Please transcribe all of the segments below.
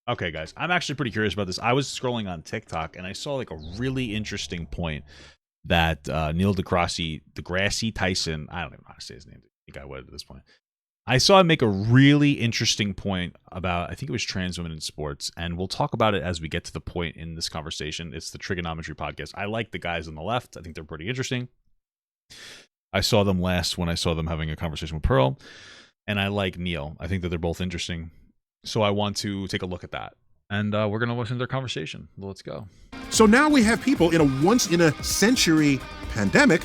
Okay, guys, I'm actually pretty curious about this. I was scrolling on TikTok and I saw like a really interesting point that Neil deGrasse Tyson, I don't even know how to say his name. I think I would at this point. I saw him make a really interesting point about, I think it was trans women in sports, and we'll talk about it as we get to the point in this conversation. It's the Triggernometry podcast. I like the guys on the left. I think they're pretty interesting. I saw them last when I saw them having a conversation with Pearl, and I like Neil. I think that they're both interesting. So I want to take a look at that. And we're going to listen to their conversation. Let's go. So now we have people in a once-in-a-century pandemic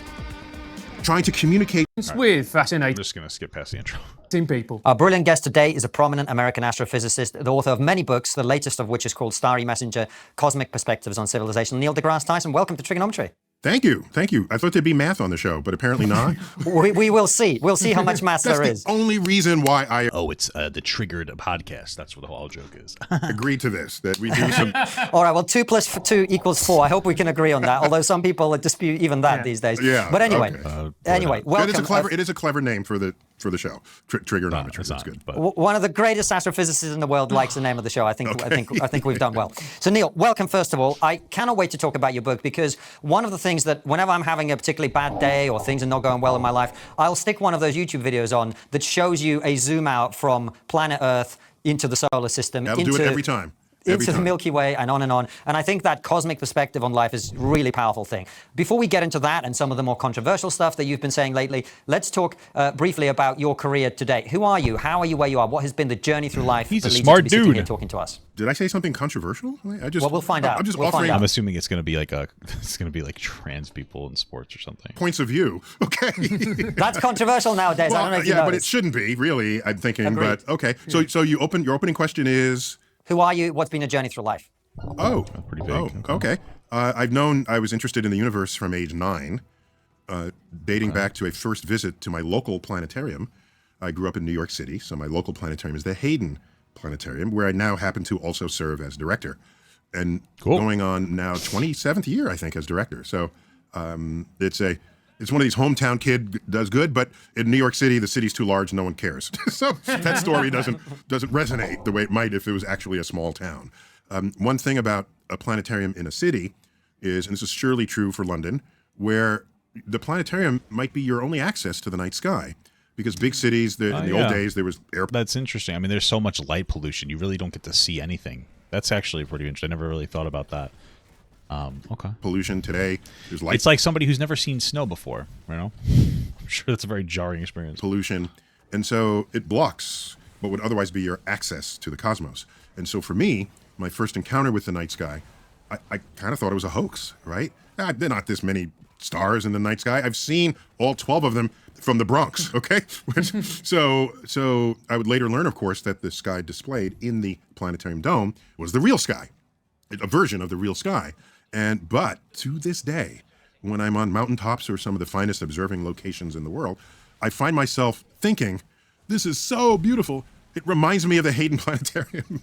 trying to communicate with fascinating I'm just going to skip past the intro. people. Our brilliant guest today is a prominent American astrophysicist, the author of many books, the latest of which is called Starry Messenger, Cosmic Perspectives on Civilization. Neil deGrasse Tyson, welcome to Triggernometry. Thank you. I thought there'd be math on the show, but apparently not. we will see. We'll see how much math there is. That's the only reason why I It's the Triggered podcast. That's what the whole joke is. agreed to this, that we do some... All right, well, 2 + 2 = 4. I hope we can agree on that, although some people dispute even that these days. Yeah, But anyway, okay. welcome. It is a clever name for the show. Triggernometry. That's good. But One of the greatest astrophysicists in the world likes the name of the show. I think we've done well. So Neil, welcome first of all. I cannot wait to talk about your book, because one of the things that whenever I'm having a particularly bad day or things are not going well in my life, I'll stick one of those YouTube videos on that shows you a zoom out from planet Earth into the solar system. That'll do it every time. Into the Milky Way and on and on. And I think that cosmic perspective on life is a really powerful thing. Before we get into that and some of the more controversial stuff that you've been saying lately, let's talk briefly about your career today. Who are you? How are you where you are? What has been the journey through life? He's that a leads smart you to be sitting dude. here talking to us. Did I say something controversial? Well, we'll find out. I'm just We'll offering find out. I'm assuming it's going to be like trans people in sports or something. points of view. Okay. That's controversial nowadays. I don't know if you know but it shouldn't be, really, I'm thinking. Agreed. But okay. So your opening question is... Who are you? What's been a journey through life? Oh, pretty vague. Okay. I was interested in the universe from age 9, dating back to a first visit to my local planetarium. I grew up in New York City, so my local planetarium is the Hayden Planetarium, where I now happen to also serve as director. And going on now 27th year, I think, as director. So it's one of these hometown kid does good, but in New York City, the city's too large, no one cares. So that story doesn't resonate the way it might if it was actually a small town. One thing about a planetarium in a city is, and this is surely true for London, where the planetarium might be your only access to the night sky. Because big cities, in the old days, there was air. That's interesting. I mean, there's so much light pollution. You really don't get to see anything. That's actually pretty interesting. I never really thought about that. Okay. Pollution today. There's light. It's like somebody who's never seen snow before, you know? I'm sure that's a very jarring experience. Pollution. And so it blocks what would otherwise be your access to the cosmos. And so for me, my first encounter with the night sky, I kind of thought it was a hoax, right? There are not this many stars in the night sky. I've seen all 12 of them from the Bronx, okay? So I would later learn, of course, that the sky displayed in the planetarium dome was the real sky, a version of the real sky. But to this day, when I'm on mountaintops or some of the finest observing locations in the world, I find myself thinking, this is so beautiful. It reminds me of the Hayden Planetarium.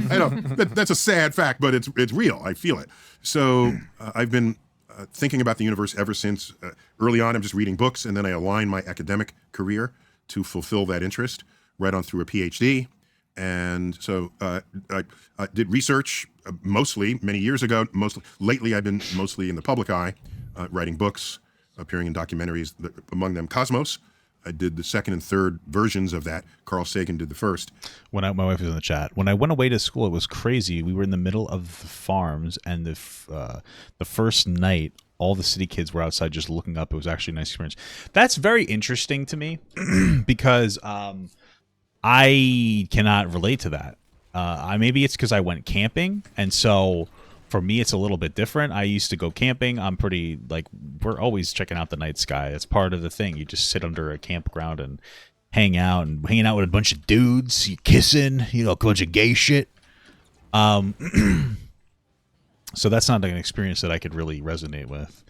I know that's a sad fact, but it's real. I feel it. So I've been thinking about the universe ever since. Early on, I'm just reading books, and then I align my academic career to fulfill that interest right on through a PhD. And so I did research mostly many years ago. Lately, I've been mostly in the public eye, writing books, appearing in documentaries, among them Cosmos. I did the second and third versions of that. Carl Sagan did the first. My wife was in the chat. When I went away to school, it was crazy. We were in the middle of the farms, and the first night, all the city kids were outside just looking up. It was actually a nice experience. That's very interesting to me because I cannot relate to that. Maybe it's because I went camping, and so for me, it's a little bit different. I used to go camping. I'm pretty, we're always checking out the night sky. It's part of the thing. You just sit under a campground and hanging out with a bunch of dudes, you kissing, a bunch of gay shit. So that's not an experience that I could really resonate with.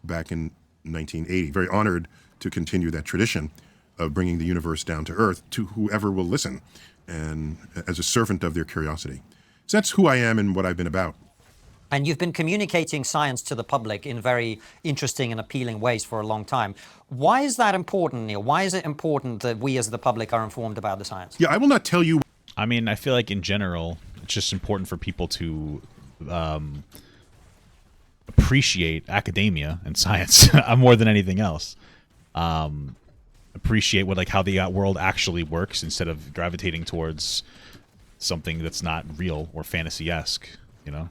Back in 1980, very honored to continue that tradition of bringing the universe down to earth to whoever will listen, and as a servant of their curiosity. So that's who I am and what I've been about. And you've been communicating science to the public in very interesting and appealing ways for a long time. Why is that important, Neil? Why is it important that we as the public are informed about the science? Yeah, I will not tell you. I mean, I feel like in general, it's just important for people to appreciate academia and science more than anything else. Appreciate what how the world actually works instead of gravitating towards something that's not real or fantasy-esque. You know,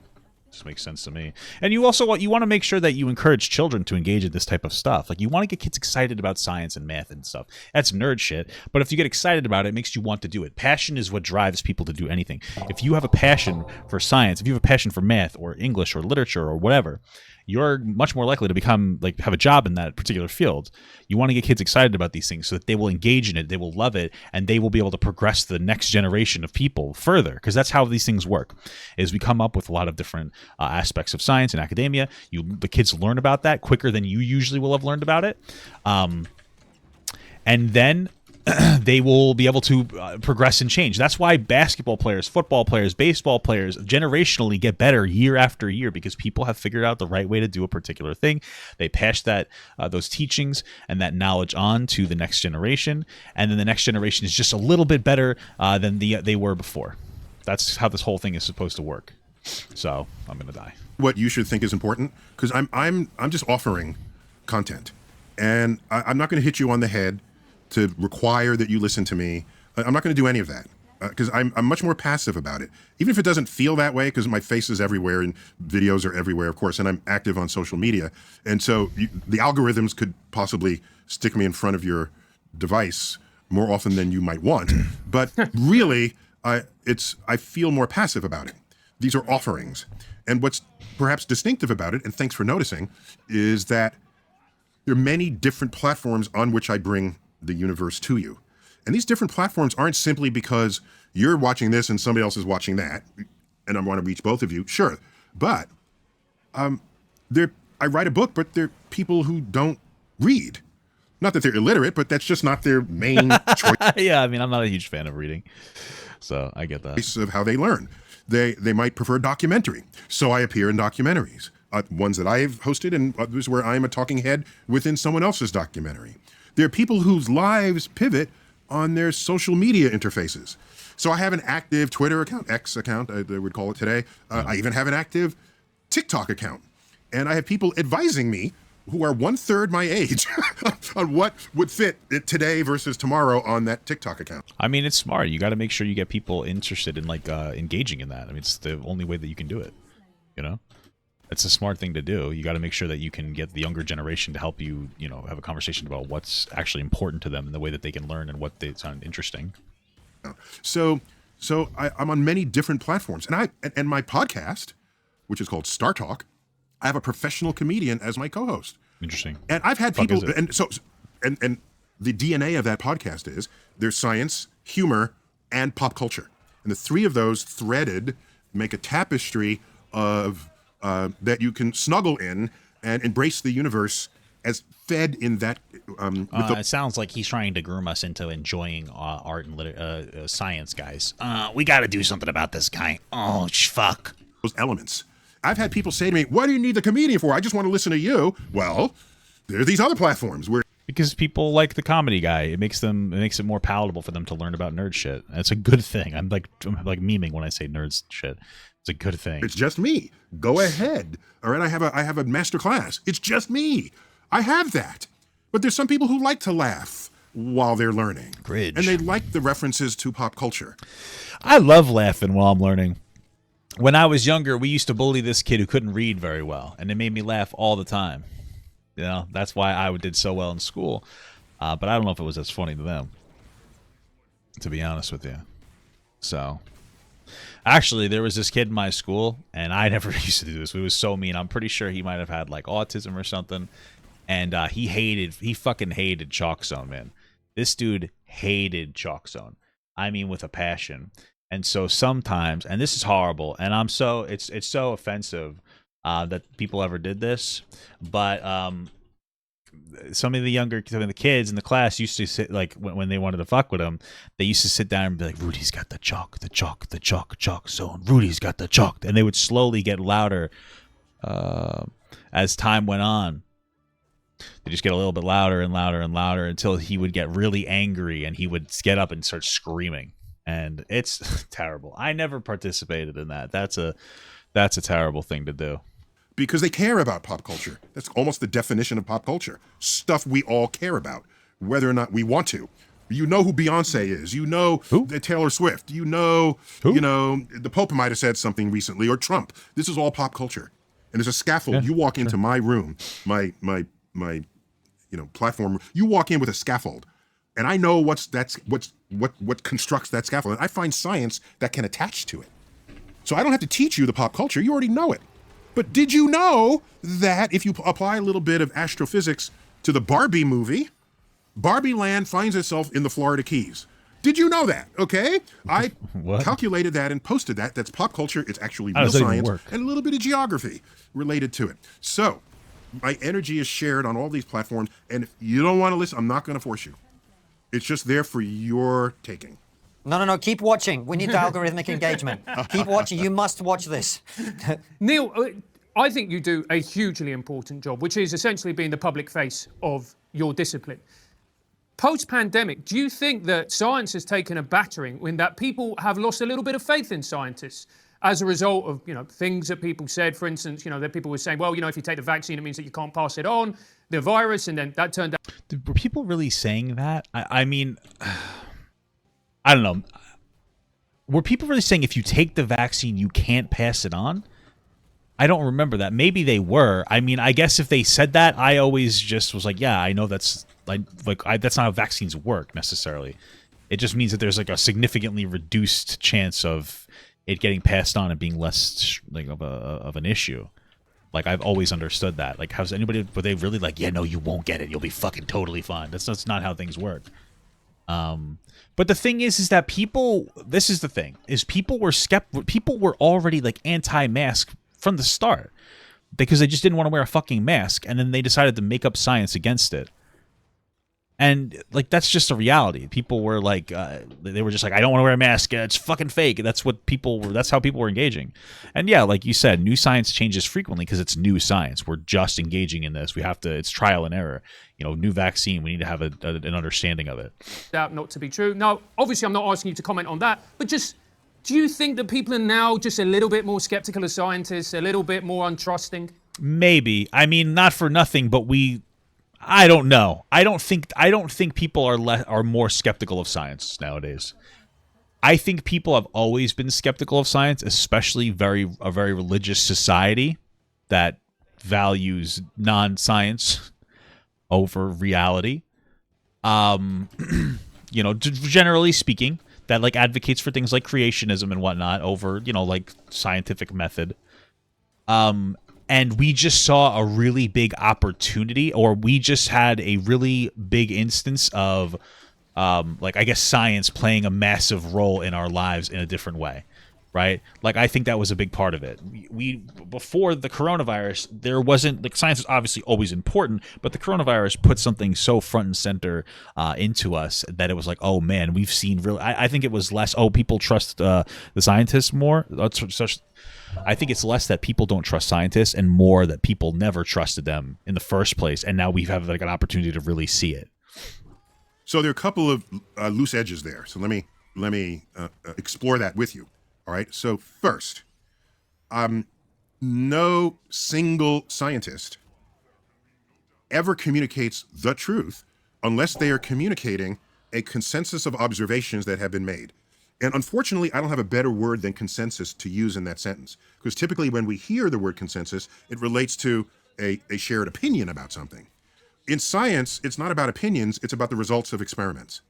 just makes sense to me. And you also want to make sure that you encourage children to engage in this type of stuff. Like, you want to get kids excited about science and math and stuff. That's nerd shit. But if you get excited about it, it makes you want to do it. Passion is what drives people to do anything. If you have a passion for science, if you have a passion for math or English or literature or whatever, you're much more likely to become have a job in that particular field. You want to get kids excited about these things so that they will engage in it, they will love it, and they will be able to progress the next generation of people further. Because that's how these things work. Is we come up with a lot of different aspects of science and academia. The kids learn about that quicker than you usually will have learned about it, and then they will be able to progress and change. That's why basketball players, football players, baseball players generationally get better year after year, because people have figured out the right way to do a particular thing. They pass those teachings and that knowledge on to the next generation, and then the next generation is just a little bit better than they were before. That's how this whole thing is supposed to work. So I'm gonna die. What you should think is important, because I'm just offering content, and I'm not going to hit you on the head to require that you listen to me. I'm not going to do any of that, because I'm much more passive about it. Even if it doesn't feel that way, because my face is everywhere and videos are everywhere, of course, and I'm active on social media. And so the algorithms could possibly stick me in front of your device more often than you might want. But really, I feel more passive about it. These are offerings. And what's perhaps distinctive about it, and thanks for noticing, is that there are many different platforms on which I bring the universe to you. And these different platforms aren't simply because you're watching this and somebody else is watching that, and I want to reach both of you, sure. But I write a book, but they're people who don't read. Not that they're illiterate, but that's just not their main choice. Yeah, I mean, I'm not a huge fan of reading, so I get that. Of how they learn. They might prefer documentary, so I appear in documentaries. Ones that I've hosted, and others where I'm a talking head within someone else's documentary. There are people whose lives pivot on their social media interfaces. So I have an active Twitter account, X account, they would call it today. I even have an active TikTok account. And I have people advising me who are 1/3 my age on what would fit today versus tomorrow on that TikTok account. I mean, it's smart. You got to make sure you get people interested in engaging in that. I mean, it's the only way that you can do it, you know? It's a smart thing to do. You got to make sure that you can get the younger generation to help you, have a conversation about what's actually important to them and the way that they can learn and what they sound interesting. So I'm on many different platforms, and my podcast, which is called StarTalk, I have a professional comedian as my co-host. Interesting. And I've had people, and the DNA of that podcast is there's science, humor, and pop culture, and the three of those threaded make a tapestry of that you can snuggle in and embrace the universe as fed in that. It sounds like he's trying to groom us into enjoying art and science, guys. We got to do something about this guy. Oh, fuck. Those elements. I've had people say to me, "What do you need the comedian for? I just want to listen to you." Well, there are these other platforms where. Because people like the comedy guy. It makes it more palatable for them to learn about nerd shit. And it's a good thing. I'm like memeing when I say nerds shit. It's a good thing. It's just me. Go ahead. All right, I have a master class. It's just me. I have that. But there's some people who like to laugh while they're learning. Bridge. And they like the references to pop culture. I love laughing while I'm learning. When I was younger, we used to bully this kid who couldn't read very well, and it made me laugh all the time. That's why I did so well in school. But I don't know if it was as funny to them, to be honest with you. So, actually, there was this kid in my school, and I never used to do this. He was so mean. I'm pretty sure he might have had autism or something. And he fucking hated Chalk Zone, man. This dude hated Chalk Zone. I mean, with a passion. And so sometimes, and this is horrible, and it's so offensive that people ever did this, but some of the kids in the class used to sit, when they wanted to fuck with him, they used to sit down and be like, "Rudy's got the chalk zone. Rudy's got the chalk," and they would slowly get louder as time went on. They just get a little bit louder and louder and louder until he would get really angry and he would get up and start screaming. and it's terrible. I never participated in that. That's a terrible thing to do. Because they care about pop culture. That's almost the definition of pop culture. Stuff we all care about, whether or not we want to. You know who Beyonce is. You know Taylor Swift. You know, the Pope might have said something recently, or Trump. This is all pop culture. And there's a scaffold. You walk into my room, my platform. You walk in with a scaffold, and I know what constructs that scaffold. And I find science that can attach to it. So I don't have to teach you the pop culture. You already know it. But did you know that if you apply a little bit of astrophysics to the Barbie movie, Barbie Land finds itself in the Florida Keys? Did you know that? Okay. I calculated that and posted that. That's pop culture. It's actually real science and a little bit of geography related to it. So my energy is shared on all these platforms. And if you don't want to listen, I'm not going to force you. It's just there for your taking. No. Keep watching. We need the algorithmic engagement. Keep watching. You must watch this. Neil, I think you do a hugely important job, which is essentially being the public face of your discipline. Post-pandemic, do you think that science has taken a battering in that people have lost a little bit of faith in scientists as a result of, things that people said? For instance, that people were saying, well, if you take the vaccine, it means that you can't pass it on, the virus, and then that turned out. Were people really saying that? I mean, I don't know. Were people really saying if you take the vaccine, you can't pass it on? I don't remember that. Maybe they were. I mean, I guess if they said that, I always just was like, yeah, I know that's that's not how vaccines work necessarily. It just means that there's like a significantly reduced chance of it getting passed on and being less of an issue. Like, I've always understood that. Like, were they really like, yeah, no, you won't get it. You'll be fucking totally fine. That's not how things work. But the thing is that this is the thing, is people were already like anti-mask from the start because they just didn't want to wear a fucking mask, and then they decided to make up science against it. And like, that's just a reality. People were like, they were just like, I don't want to wear a mask. It's fucking fake. That's how people were engaging. And yeah, like you said, new science changes frequently because it's new science. We're just engaging in this. It's trial and error. New vaccine, we need to have an understanding of it. That not to be true. Now, obviously, I'm not asking you to comment on that, but just, do you think that people are now just a little bit more skeptical of scientists, a little bit more untrusting? Maybe. I mean, not for nothing, but I don't know. I don't think people are more skeptical of science nowadays. I think people have always been skeptical of science, especially a very religious society that values non-science over reality. Generally speaking, that like advocates for things like creationism and whatnot over, like scientific method. And we just saw a really big opportunity, or we just had a really big instance of, I guess science playing a massive role in our lives in a different way, right? Like, I think that was a big part of it. We before the coronavirus, there wasn't, like, science is obviously always important, but the coronavirus put something so front and center into us that it was like, oh man, we've seen I think it was less, people trust the scientists more. I think it's less that people don't trust scientists and more that people never trusted them in the first place, and now we have like an opportunity to really see it. So there are a couple of loose edges there. So let me explore that with you. All right. So first, no single scientist ever communicates the truth unless they are communicating a consensus of observations that have been made. And unfortunately, I don't have a better word than consensus to use in that sentence, because typically when we hear the word consensus, it relates to a shared opinion about something. In science, it's not about opinions, it's about the results of experiments.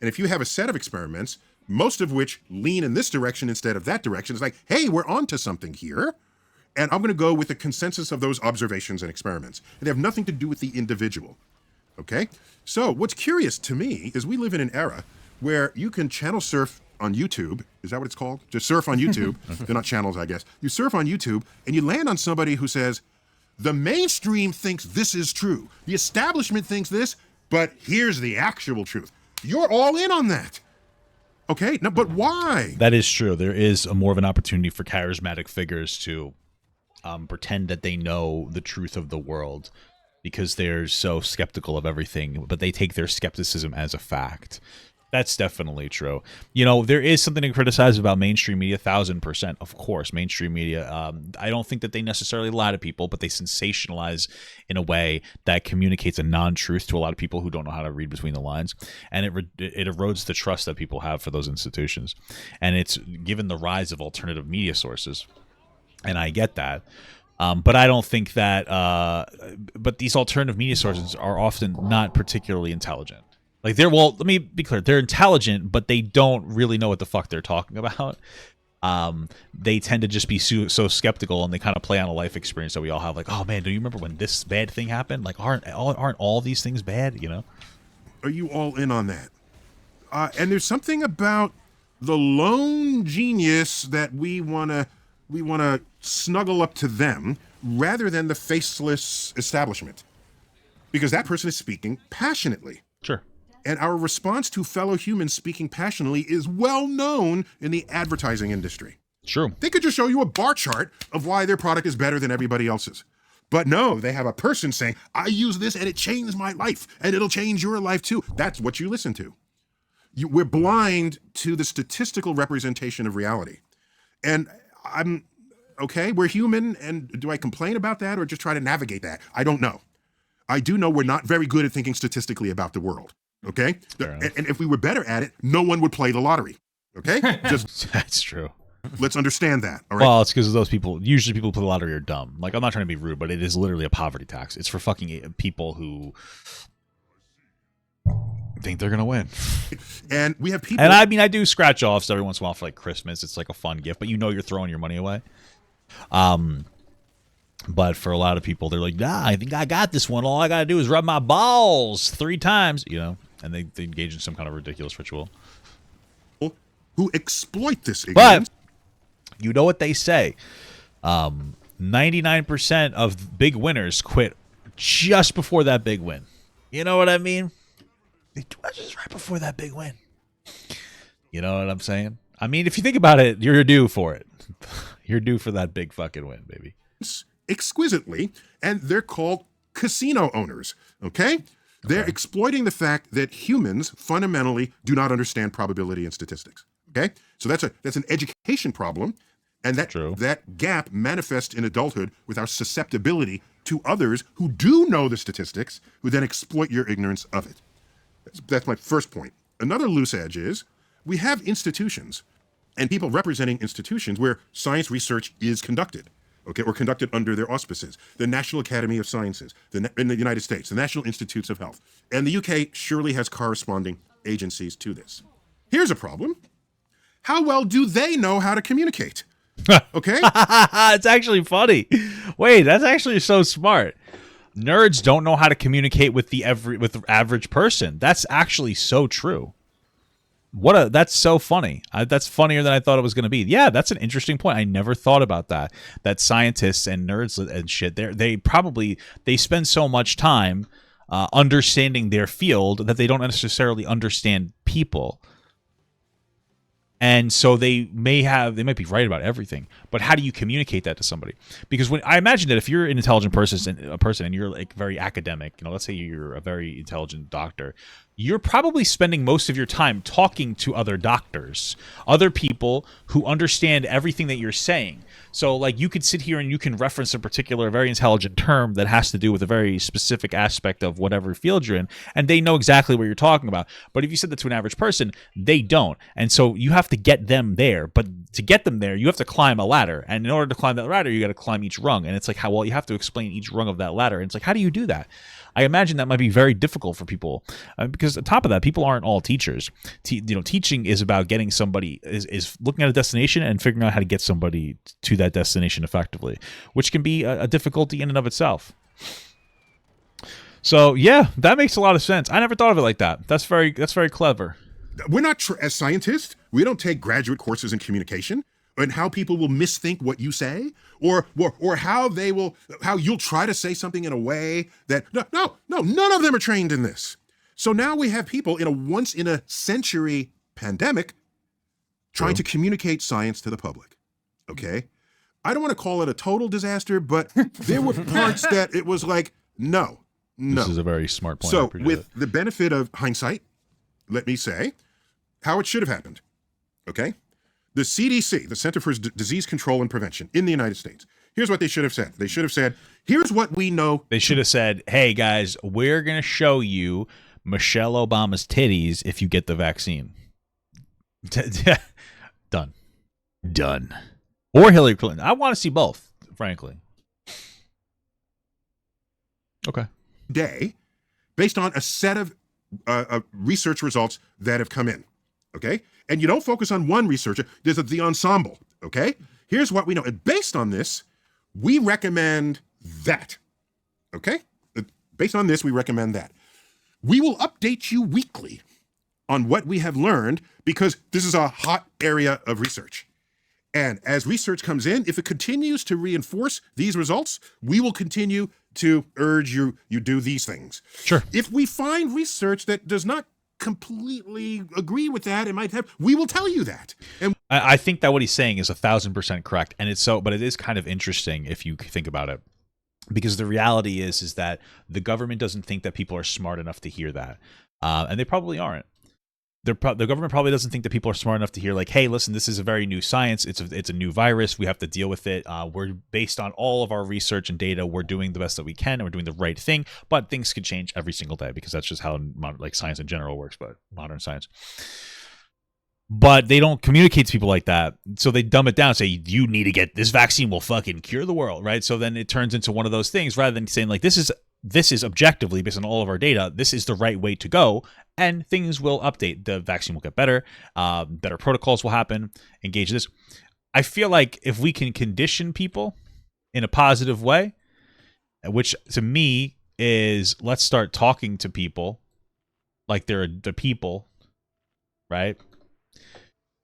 And if you have a set of experiments, most of which lean in this direction instead of that direction, it's like, hey, we're onto something here. And I'm going to go with the consensus of those observations and experiments. And they have nothing to do with the individual. Okay? So what's curious to me is we live in an era where you can channel surf on YouTube. Is that what it's called? Just surf on YouTube. They're not channels, I guess. You surf on YouTube and you land on somebody who says, the mainstream thinks this is true. The establishment thinks this, but here's the actual truth. You're all in on that. Okay, no, but why? That is true. There is more of an opportunity for charismatic figures to pretend that they know the truth of the world because they're so skeptical of everything, but they take their skepticism as a fact. That's definitely true. You know, there is something to criticize about mainstream media, 1,000%. Of course, mainstream media. I don't think that they necessarily lie to people, but they sensationalize in a way that communicates a non-truth to a lot of people who don't know how to read between the lines, and it erodes the trust that people have for those institutions. And it's given the rise of alternative media sources, and I get that. But I don't think that. But these alternative media sources are often not particularly intelligent. Like let me be clear. They're intelligent, but they don't really know what the fuck they're talking about. They tend to just be so skeptical, and they kind of play on a life experience that we all have. Like, oh man, do you remember when this bad thing happened? Like, aren't all these things bad? You know? Are you all in on that? And there's something about the lone genius that we wanna snuggle up to them rather than the faceless establishment, because that person is speaking passionately. Sure. And our response to fellow humans speaking passionately is well known in the advertising industry. True. They could just show you a bar chart of why their product is better than everybody else's. But no, they have a person saying, I use this and it changed my life and it'll change your life too. That's what you listen to. We're blind to the statistical representation of reality. And we're human, and do I complain about that or just try to navigate that? I don't know. I do know we're not very good at thinking statistically about the world. Okay? And if we were better at it, no one would play the lottery. Okay? Just That's true. let's understand that. All right. Well, it's because those people, usually people who play the lottery are dumb. Like, I'm not trying to be rude, but it is literally a poverty tax. It's for fucking people who think they're gonna win. And we have people. And I mean, I do scratch offs every once in a while for like Christmas. It's like a fun gift, but you know you're throwing your money away. But for a lot of people, they're like, nah, I think I got this one. All I gotta do is rub my balls 3 times, you know, and they engage in some kind of ridiculous ritual. Who exploit this ignorance. But you know what they say. 99% of big winners quit just before that big win. You know what I mean? Just right before that big win. You know what I'm saying? I mean, if you think about it, you're due for it. You're due for that big fucking win, baby. Exquisitely, and they're called casino owners, okay? They're exploiting the fact that humans fundamentally do not understand probability and statistics, okay? So that's an education problem, and that gap manifests in adulthood with our susceptibility to others who do know the statistics, who then exploit your ignorance of it. That's my first point. Another loose edge is we have institutions and people representing institutions where science research is conducted, okay, or conducted under their auspices. The National Academy of Sciences in the United States, the National Institutes of Health. And the UK surely has corresponding agencies to this. Here's a problem. How well do they know how to communicate? Okay? It's actually funny. Wait, that's actually so smart. Nerds don't know how to communicate with the average person. That's actually so true. That's so funny. That's funnier than I thought it was going to be. Yeah, that's an interesting point. I never thought about that. That scientists and nerds and shit, they spend so much time understanding their field that they don't necessarily understand people. And so they might be right about everything, but how do you communicate that to somebody? Because when I imagine that if you're an intelligent person and you're like very academic, you know, let's say you're a very intelligent doctor, you're probably spending most of your time talking to other doctors, other people who understand everything that you're saying. So like you could sit here and you can reference a particular very intelligent term that has to do with a very specific aspect of whatever field you're in, and they know exactly what you're talking about. But if you said that to an average person, they don't. And so you have to get them there. But to get them there, you have to climb a ladder. And in order to climb that ladder, you got to climb each rung. And it's like, you have to explain each rung of that ladder. And it's like, how do you do that? I imagine that might be very difficult for people because on top of that, people aren't all teachers. Teaching is about getting somebody is looking at a destination and figuring out how to get somebody to that destination effectively, which can be a difficulty in and of itself. So yeah, that makes a lot of sense. I never thought of it like that. That's very clever. We're not as scientists. We don't take graduate courses in communication and how people will misthink what you say, or how you'll try to say something in a way that no, none of them are trained in this. So now we have people in a once in a century pandemic trying to communicate science to the public. Okay, I don't want to call it a total disaster, but there were parts that it was like no. This is a very smart point. So with the benefit of hindsight, let me say how it should have happened. Okay? The CDC, the Center for Disease Control and Prevention in the United States, here's what they should have said. They should have said, here's what we know. They should have said, hey, guys, we're going to show you Michelle Obama's titties if you get the vaccine. Done. Or Hillary Clinton. I want to see both, frankly. Okay. Day, based on a set of research results that have come in. Okay? And you don't focus on one researcher. There's the ensemble. Okay? Here's what we know. And based on this, we recommend that. Okay? Based on this, we recommend that. We will update you weekly on what we have learned because this is a hot area of research. And as research comes in, if it continues to reinforce these results, we will continue to urge you do these things. Sure. If we find research that does not completely agree with that, we will tell you that. And I think that what he's saying is 1,000% correct, and but it is kind of interesting if you think about it, because the reality is that the government doesn't think that people are smart enough to hear that, and they probably aren't. The government probably doesn't think that people are smart enough to hear, like, hey, listen, this is a very new science. It's a new virus. We have to deal with it. We're based on all of our research and data. We're doing the best that we can, and we're doing the right thing. But things could change every single day because that's just how science in general works, but modern science. But they don't communicate to people like that. So they dumb it down and say, you need to get this vaccine will fucking cure the world, right? So then it turns into one of those things rather than saying, like, this is objectively, based on all of our data, this is the right way to go, and things will update. The vaccine will get better, better protocols will happen, engage this. I feel like if we can condition people in a positive way, which to me is, let's start talking to people like they're the people, right?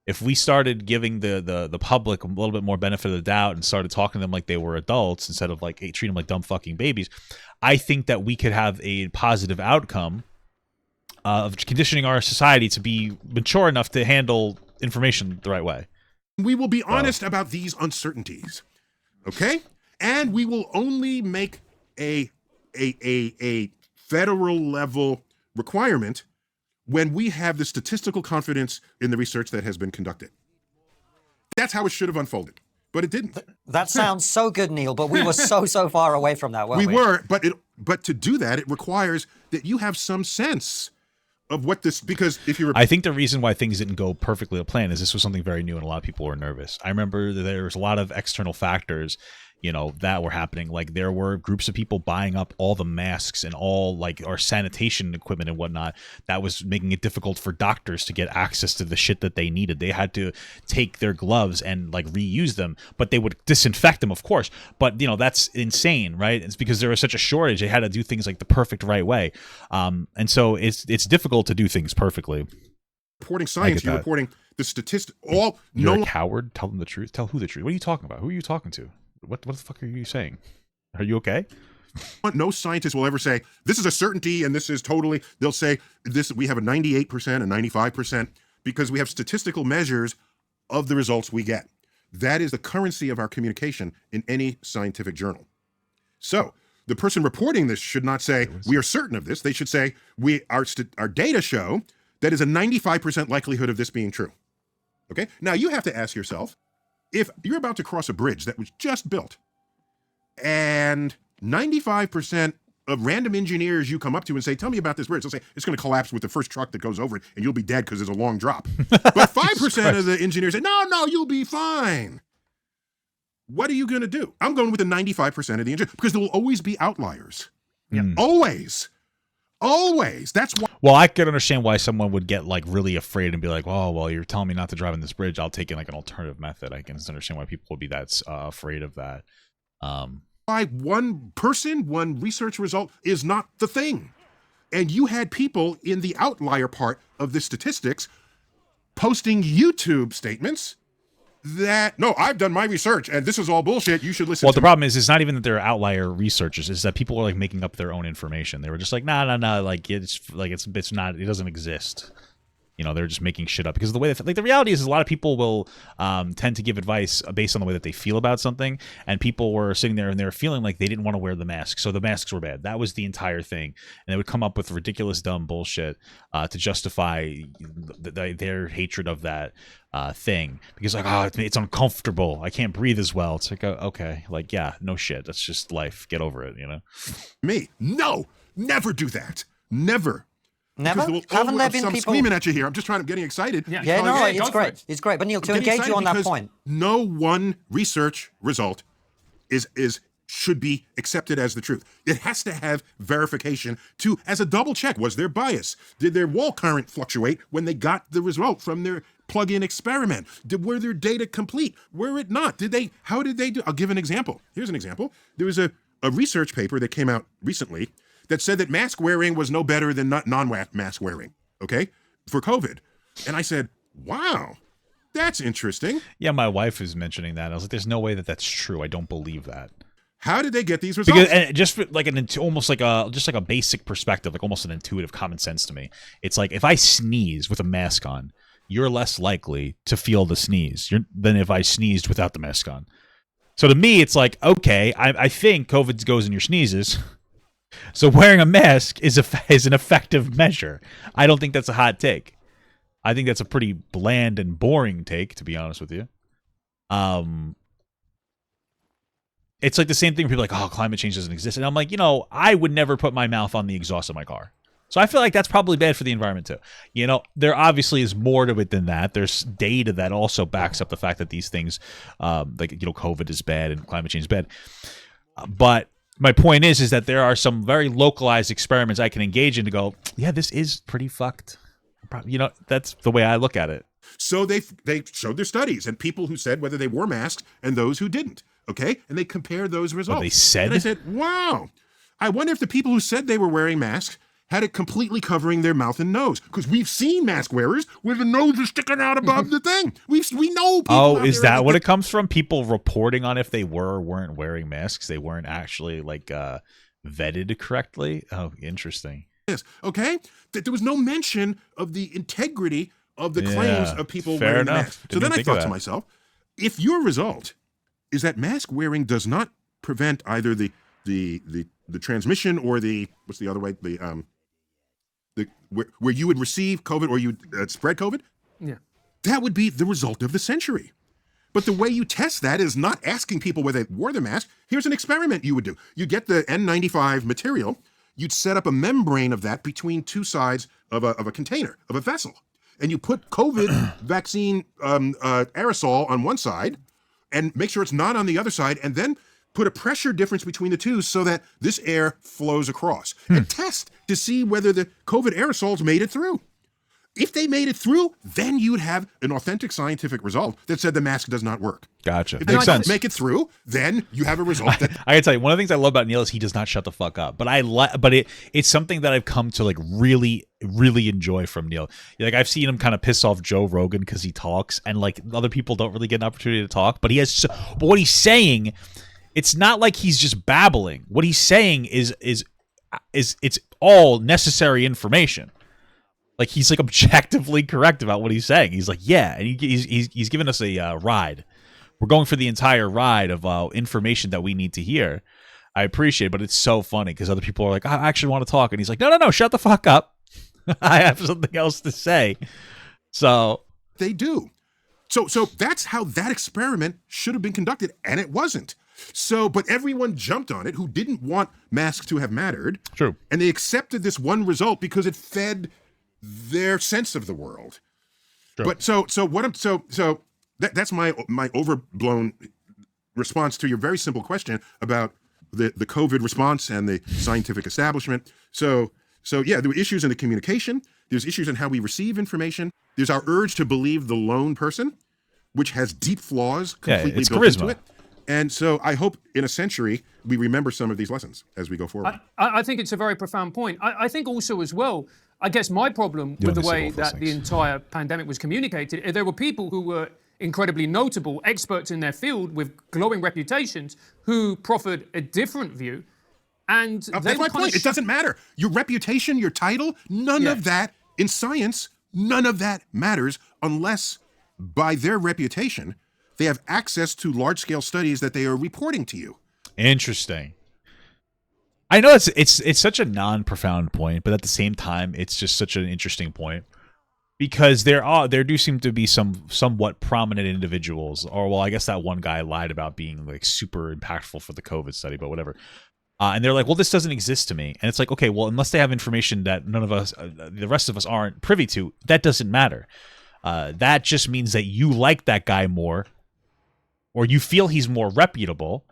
If we started giving the public a little bit more benefit of the doubt and started talking to them like they were adults instead of like treating them like dumb fucking babies, I think that we could have a positive outcome of conditioning our society to be mature enough to handle information the right way. We will be honest about these uncertainties, okay? And we will only make a federal level requirement when we have the statistical confidence in the research that has been conducted. That's how it should have unfolded, but it didn't. That sounds so good, Neil, but we were so far away from that, weren't we? We were, but to do that, it requires that you have some sense of what this, because if you're... I think the reason why things didn't go perfectly to plan is this was something very new and a lot of people were nervous. I remember that there was a lot of external factors, that were happening. Like there were groups of people buying up all the masks and all like our sanitation equipment and whatnot. That was making it difficult for doctors to get access to the shit that they needed. They had to take their gloves and like reuse them, but they would disinfect them, of course. But that's insane, right? It's because there was such a shortage. They had to do things like the perfect right way. And so it's difficult to do things perfectly. Reporting science, you're reporting the statistics. You're a coward. Tell them the truth. Tell who the truth. What are you talking about? Who are you talking to? What the fuck are you saying? Are you okay? No scientist will ever say, this is a certainty and this is totally, they'll say, this. We have a 98%, a 95%, because we have statistical measures of the results we get. That is the currency of our communication in any scientific journal. So the person reporting this should not say, we are certain of this. They should say, our data show that is a 95% likelihood of this being true. Okay? Now you have to ask yourself, if you're about to cross a bridge that was just built and 95% of random engineers you come up to and say, tell me about this bridge, they'll say, it's going to collapse with the first truck that goes over it and you'll be dead because there's a long drop. But 5% of the engineers say, no, you'll be fine. What are you going to do? I'm going with the 95% of the engineers because there will always be outliers. Yeah. Always. That's why. Well, I could understand why someone would get like really afraid and be like, oh, well, you're telling me not to drive on this bridge. I'll take it like an alternative method. I can understand why people would be that afraid of that. Why one person, one research result is not the thing. And you had people in the outlier part of the statistics posting YouTube statements that, no, I've done my research and this is all bullshit. You should listen to the problem is, it's not even that they're outlier researchers. It's that people are like making up their own information. They were just like, nah. Like it's not, it doesn't exist. They're just making shit up because of the way that, like, the reality is a lot of people will tend to give advice based on the way that they feel about something, and people were sitting there and they were feeling like they didn't want to wear the mask, so the masks were bad. That was the entire thing, and they would come up with ridiculous, dumb bullshit to justify their hatred of that thing, because like, oh, it's uncomfortable, I can't breathe as well. It's like, okay, like, yeah, no shit, that's just life, get over it. Me, no, never do that, never. Never? Haven't there been people screaming at you here? I'm getting excited. Yeah, no, it's great. It's great. But Neil, to engage you on that point, no one research result should be accepted as the truth. It has to have verification as a double check. Was there bias? Did their wall current fluctuate when they got the result from their plug-in experiment? Were their data complete? Were it not? How did they do? I'll give an example. Here's an example. There was a research paper that came out recently that said that mask wearing was no better than non-mask wearing, okay, for COVID. And I said, wow, that's interesting. Yeah, my wife is mentioning that. I was like, there's no way that that's true. I don't believe that. How did they get these results? Because, and just like almost like a basic perspective, like almost an intuitive common sense to me. It's like, if I sneeze with a mask on, you're less likely to feel the sneeze than if I sneezed without the mask on. So to me, it's like, okay, I think COVID goes in your sneezes. So wearing a mask is an effective measure. I don't think that's a hot take. I think that's a pretty bland and boring take, to be honest with you. It's like the same thing. People are like, oh, climate change doesn't exist. And I'm like, I would never put my mouth on the exhaust of my car. So I feel like that's probably bad for the environment too. There obviously is more to it than that. There's data that also backs up the fact that these things, COVID is bad and climate change is bad. But my point is that there are some very localized experiments I can engage in to go, yeah, this is pretty fucked. That's the way I look at it. So they showed their studies and people who said whether they wore masks and those who didn't, okay? And they compared those results. What they said? And I said, wow. I wonder if the people who said they were wearing masks had it completely covering their mouth and nose, because we've seen mask wearers where the nose is sticking out above the thing. We know people. Oh, is that what it comes from? People reporting on if they were or weren't wearing masks, they weren't actually vetted correctly. Oh, interesting. Yes. Okay. That there was no mention of the integrity of the claims of people wearing masks. So then I thought to myself, if your result is that mask wearing does not prevent either the transmission or what's the other way, where you would receive COVID or you spread COVID, that would be the result of the century. But the way you test that is not asking people whether they wore the mask. Here's an experiment you would do. You get the N95 material. You'd set up a membrane of that between two sides of a container, of a vessel. And you put COVID vaccine aerosol on one side and make sure it's not on the other side, and then put a pressure difference between the two so that this air flows across. And test to see whether the COVID aerosols made it through. If they made it through, then you'd have an authentic scientific result that said the mask does not work. Gotcha. If they don't make it through, then you have a result that... I gotta tell you, one of the things I love about Neil is he does not shut the fuck up. But it's something that I've come to really, really enjoy from Neil. Like, I've seen him kind of piss off Joe Rogan because he talks, and like other people don't really get an opportunity to talk. But but what he's saying, it's not like he's just babbling. What he's saying is it's all necessary information. Like, he's like objectively correct about what he's saying. He's like, yeah, and he's giving us a ride. We're going for the entire ride of information that we need to hear. I appreciate it, but it's so funny because other people are like, I actually want to talk, and he's like, no, shut the fuck up. I have something else to say. So they do. So that's how that experiment should have been conducted, and it wasn't. So, but everyone jumped on it who didn't want masks to have mattered. True. And they accepted this one result because it fed their sense of the world. True. But that's my overblown response to your very simple question about the COVID response and the scientific establishment. So yeah, there were issues in the communication. There's issues in how we receive information. There's our urge to believe the lone person, which has deep flaws completely built charisma. into it. And so I hope in a century we remember some of these lessons as we go forward. I think it's a very profound point. I think also as well, I guess my problem with the way that the entire pandemic was communicated, there were people who were incredibly notable, experts in their field with glowing reputations, who proffered a different view. And that's my point. It doesn't matter. Your reputation, your title, none of that in science None of that matters unless, by their reputation, they have access to large-scale studies that they are reporting to you. Interesting. I know it's such a non-profound point, but at the same time, it's just such an interesting point because there do seem to be some somewhat prominent individuals, or well, I guess that one guy lied about being like super impactful for the COVID study, but whatever. And they're like, well, this doesn't exist to me, and it's like, okay, well, unless they have information that none of us, the rest of us, aren't privy to, that doesn't matter. That just means that you like that guy more, or you feel he's more reputable.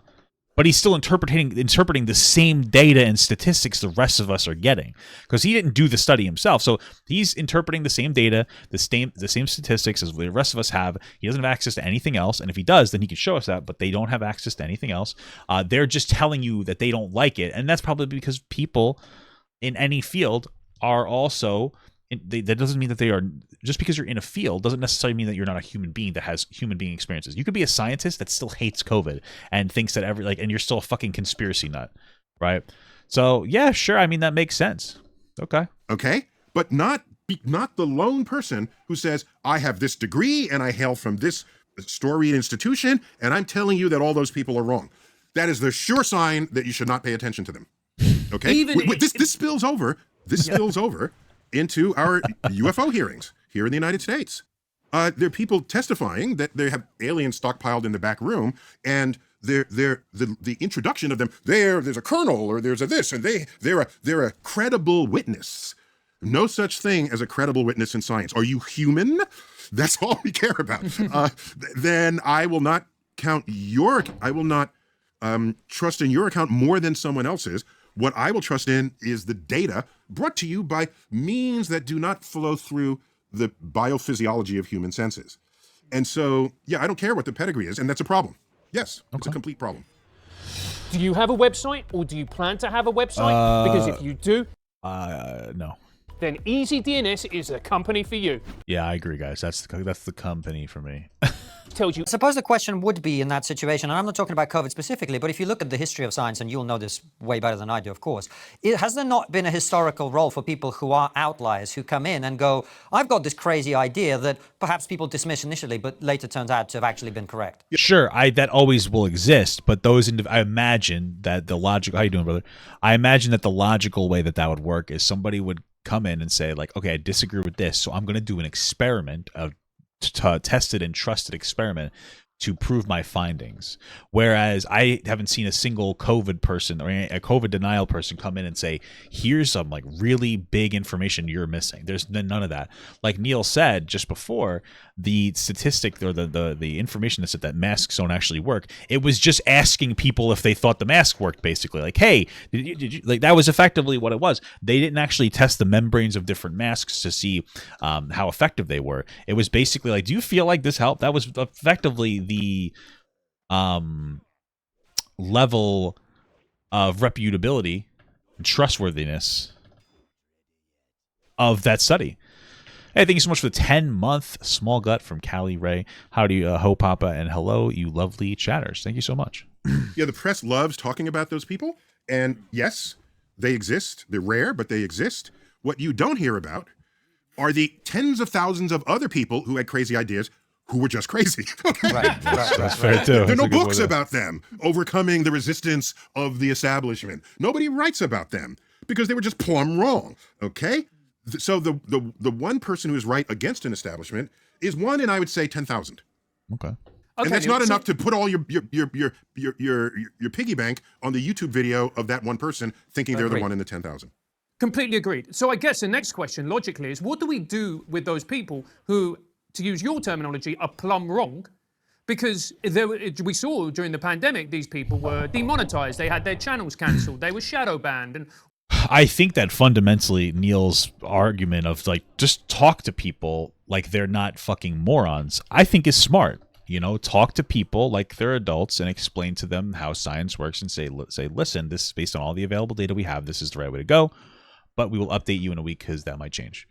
But he's still interpreting the same data and statistics the rest of us are getting, because he didn't do the study himself. So he's interpreting the same data, the same statistics as the rest of us have. He doesn't have access to anything else, and if he does, then he can show us that. But they don't have access to anything else. They're just telling you that they don't like it, and that's probably because people in any field are also. That doesn't mean that they are. Just because you're in a field doesn't necessarily mean that you're not a human being that has human being experiences. You could be a scientist that still hates COVID and thinks that and you're still a fucking conspiracy nut, right? So yeah, sure. I mean, that makes sense. Okay, but not the lone person who says, I have this degree and I hail from this storied institution, and I'm telling you that all those people are wrong. That is the sure sign that you should not pay attention to them. Okay, this spills over. This spills over into our UFO hearings here in the United States. There are people testifying that they have aliens stockpiled in the back room, and the introduction of them, there's a colonel or there's a this, and they're a credible witness. No such thing as a credible witness in science. Are you human? That's all we care about. Then I will not trust in your account more than someone else's. What I will trust in is the data brought to you by means that do not flow through the biophysiology of human senses. And so, yeah, I don't care what the pedigree is, and that's a problem. Yes, it's a complete problem. Do you have a website, or do you plan to have a website? Because if you do, no. Then Easy DNS is the company for you. Yeah, I agree, guys. That's the company for me. Tells you. I suppose the question would be in that situation, and I'm not talking about COVID specifically, but if you look at the history of science, and you'll know this way better than I do, of course, has there not been a historical role for people who are outliers, who come in and go, I've got this crazy idea that perhaps people dismiss initially, but later turns out to have actually been correct? Sure, that always will exist, but I imagine that the logical, how you doing, brother? I imagine that the logical way that would work is somebody would come in and say, like, okay, I disagree with this, so I'm going to do an experiment, a tested and trusted experiment to prove my findings. Whereas I haven't seen a single COVID person or a COVID denial person come in and say, here's some like really big information you're missing. There's none of that. Like Neil said just before, the statistic or the information that said that masks don't actually work, it was just asking people if they thought the mask worked, basically. Like, hey, did you like, that was effectively what it was. They didn't actually test the membranes of different masks to see how effective they were. It was basically like, do you feel like this helped? That was effectively the level of reputability and trustworthiness of that study. Hey, thank you so much for the 10-month small gut from Callie Ray. Howdy, ho papa, and hello, you lovely chatters. Thank you so much. Yeah, the press loves talking about those people, and yes, they exist. They're rare, but they exist. What you don't hear about are the tens of thousands of other people who had crazy ideas who were just crazy. Right. That's fair too. There are no books about them overcoming the resistance of the establishment. Nobody writes about them because they were just plumb wrong. Okay, so the one person who's right against an establishment is one in, I would say, 10,000. Okay. And that's not enough to put all your piggy bank on the YouTube video of that one person thinking they're the one in the 10,000. Completely agreed. So I guess the next question, logically, is what do we do with those people who, to use your terminology, are plumb wrong? Because we saw during the pandemic, these people were demonetized. They had their channels cancelled. They were shadow banned. And I think that fundamentally Neil's argument of like, just talk to people like they're not fucking morons, I think is smart. You know, talk to people like they're adults and explain to them how science works and say, listen, this is based on all the available data we have. This is the right way to go, but we will update you in a week because that might change.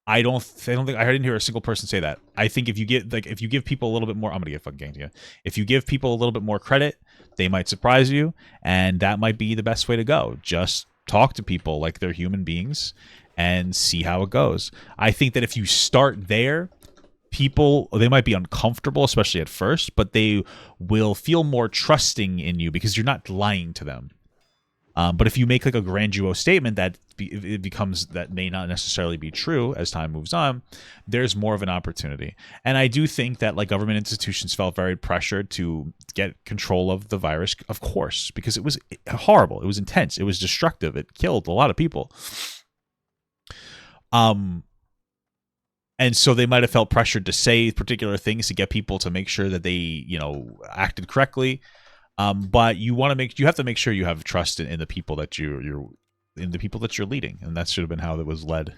I don't think I didn't hear a single person say that. I think if you give people a little bit more, I'm gonna get fucking ganged again. If you give people a little bit more credit, they might surprise you, and that might be the best way to go. Just talk to people like they're human beings and see how it goes. I think that if you start there, people, they might be uncomfortable, especially at first, but they will feel more trusting in you because you're not lying to them. But if you make like a grandiose statement that it becomes that may not necessarily be true as time moves on, there's more of an opportunity. And I do think that like government institutions felt very pressured to get control of the virus, of course, because it was horrible. It was intense. It was destructive. It killed a lot of people. And so they might have felt pressured to say particular things to get people to make sure that they, acted correctly. But you have to make sure you have trust in the people that you're leading, and that should have been how it was led.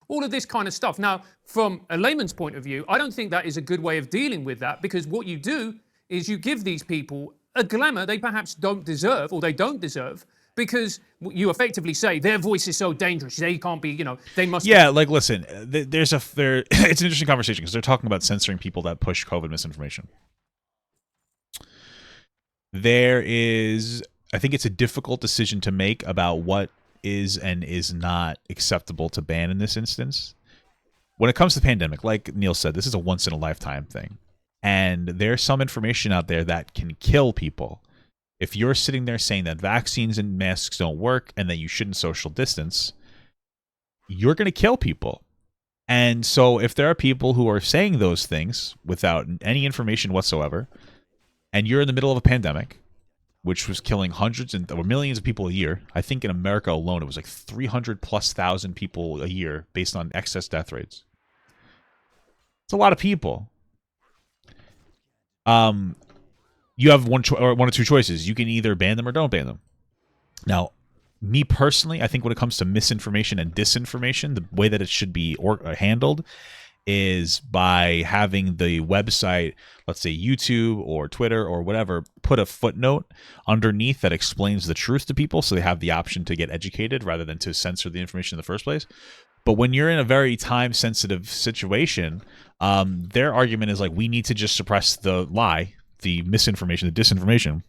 All of this kind of stuff. Now, from a layman's point of view, I don't think that is a good way of dealing with that, because what you do is you give these people a glamour they perhaps don't deserve, or they don't deserve, because you effectively say their voice is so dangerous, they can't be, they must. Yeah, like listen, it's an interesting conversation because they're talking about censoring people that push COVID misinformation. I think it's a difficult decision to make about what is and is not acceptable to ban in this instance. When it comes to the pandemic, like Neil said, this is a once in a lifetime thing. And there's some information out there that can kill people. If you're sitting there saying that vaccines and masks don't work and that you shouldn't social distance, you're going to kill people. And so if there are people who are saying those things without any information whatsoever, and you're in the middle of a pandemic, which was killing hundreds or millions of people a year. I think in America alone, it was like 300,000+ people a year based on excess death rates. It's a lot of people. You have one or two choices. You can either ban them or don't ban them. Now, me personally, I think when it comes to misinformation and disinformation, the way that it should be handled is by having the website, let's say YouTube or Twitter or whatever, put a footnote underneath that explains the truth to people so they have the option to get educated rather than to censor the information in the first place. But when you're in a very time-sensitive situation, their argument is like, we need to just suppress the lie, the misinformation, the disinformation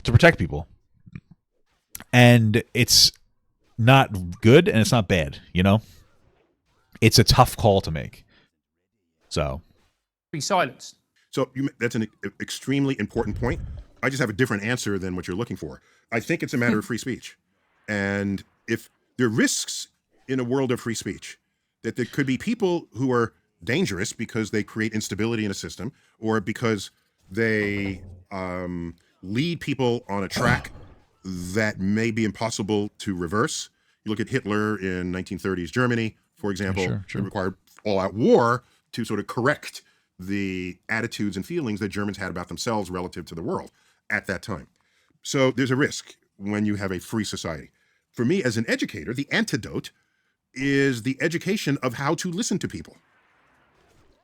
to protect people. And it's not good and it's not bad, It's a tough call to make. So, be silenced. So that's an extremely important point. I just have a different answer than what you're looking for. I think it's a matter of free speech. And if there are risks in a world of free speech, that there could be people who are dangerous because they create instability in a system, or because they lead people on a track that may be impossible to reverse. You look at Hitler in 1930s Germany, for example. Sure. It required all-out war to sort of correct the attitudes and feelings that Germans had about themselves relative to the world at that time. So there's a risk when you have a free society. For me, as an educator, the antidote is the education of how to listen to people.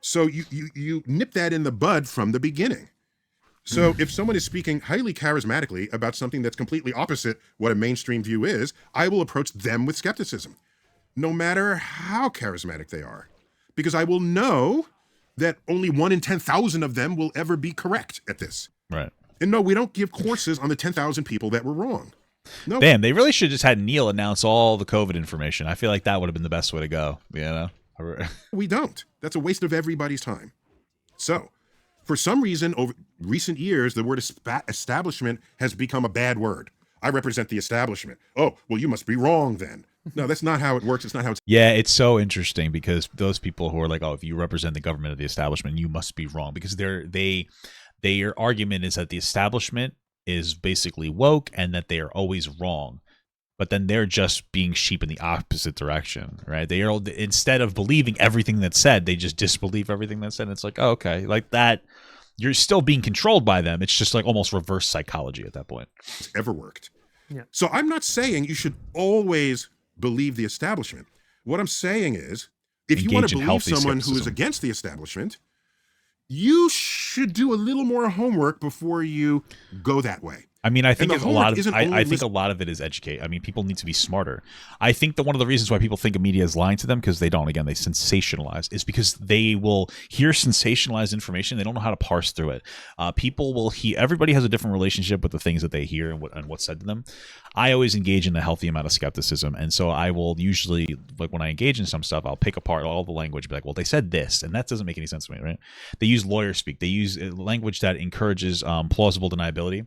So you nip that in the bud from the beginning. So if someone is speaking highly charismatically about something that's completely opposite what a mainstream view is, I will approach them with skepticism, no matter how charismatic they are, because I will know that only 1 in 10,000 of them will ever be correct at this. Right. And no, we don't give courses on the 10,000 people that were wrong. No. Damn, they really should have just had Neil announce all the COVID information. I feel like that would have been the best way to go, We don't. That's a waste of everybody's time. So, for some reason, over recent years, the word establishment has become a bad word. I represent the establishment. Oh, well, you must be wrong then. No, that's not how it works. It's not how it's... Yeah, it's so interesting because those people who are like, oh, if you represent the government of the establishment, you must be wrong. Because their argument is that the establishment is basically woke and that they are always wrong. But then they're just being sheep in the opposite direction, right? They are, instead of believing everything that's said, they just disbelieve everything that's said. It's like, oh, okay, like that, you're still being controlled by them. It's just like almost reverse psychology at that point. It's ever worked. Yeah. So I'm not saying you should always believe the establishment. What I'm saying is, if you want to believe someone who is against the establishment, you should do a little more homework before you go that way. I mean, I think the it's a lot homework of isn't I only think a lot of it is educate. I mean, people need to be smarter. I think that one of the reasons why people think media is lying to them, because they don't. Again, they sensationalize, is because they will hear sensationalized information. They don't know how to parse through it. People will hear. Everybody has a different relationship with the things that they hear and what's said to them. I always engage in a healthy amount of skepticism, and so I will usually, like when I engage in some stuff, I'll pick apart all the language, be like, well, they said this, and that doesn't make any sense to me, right? They use lawyer speak. They use language that encourages plausible deniability.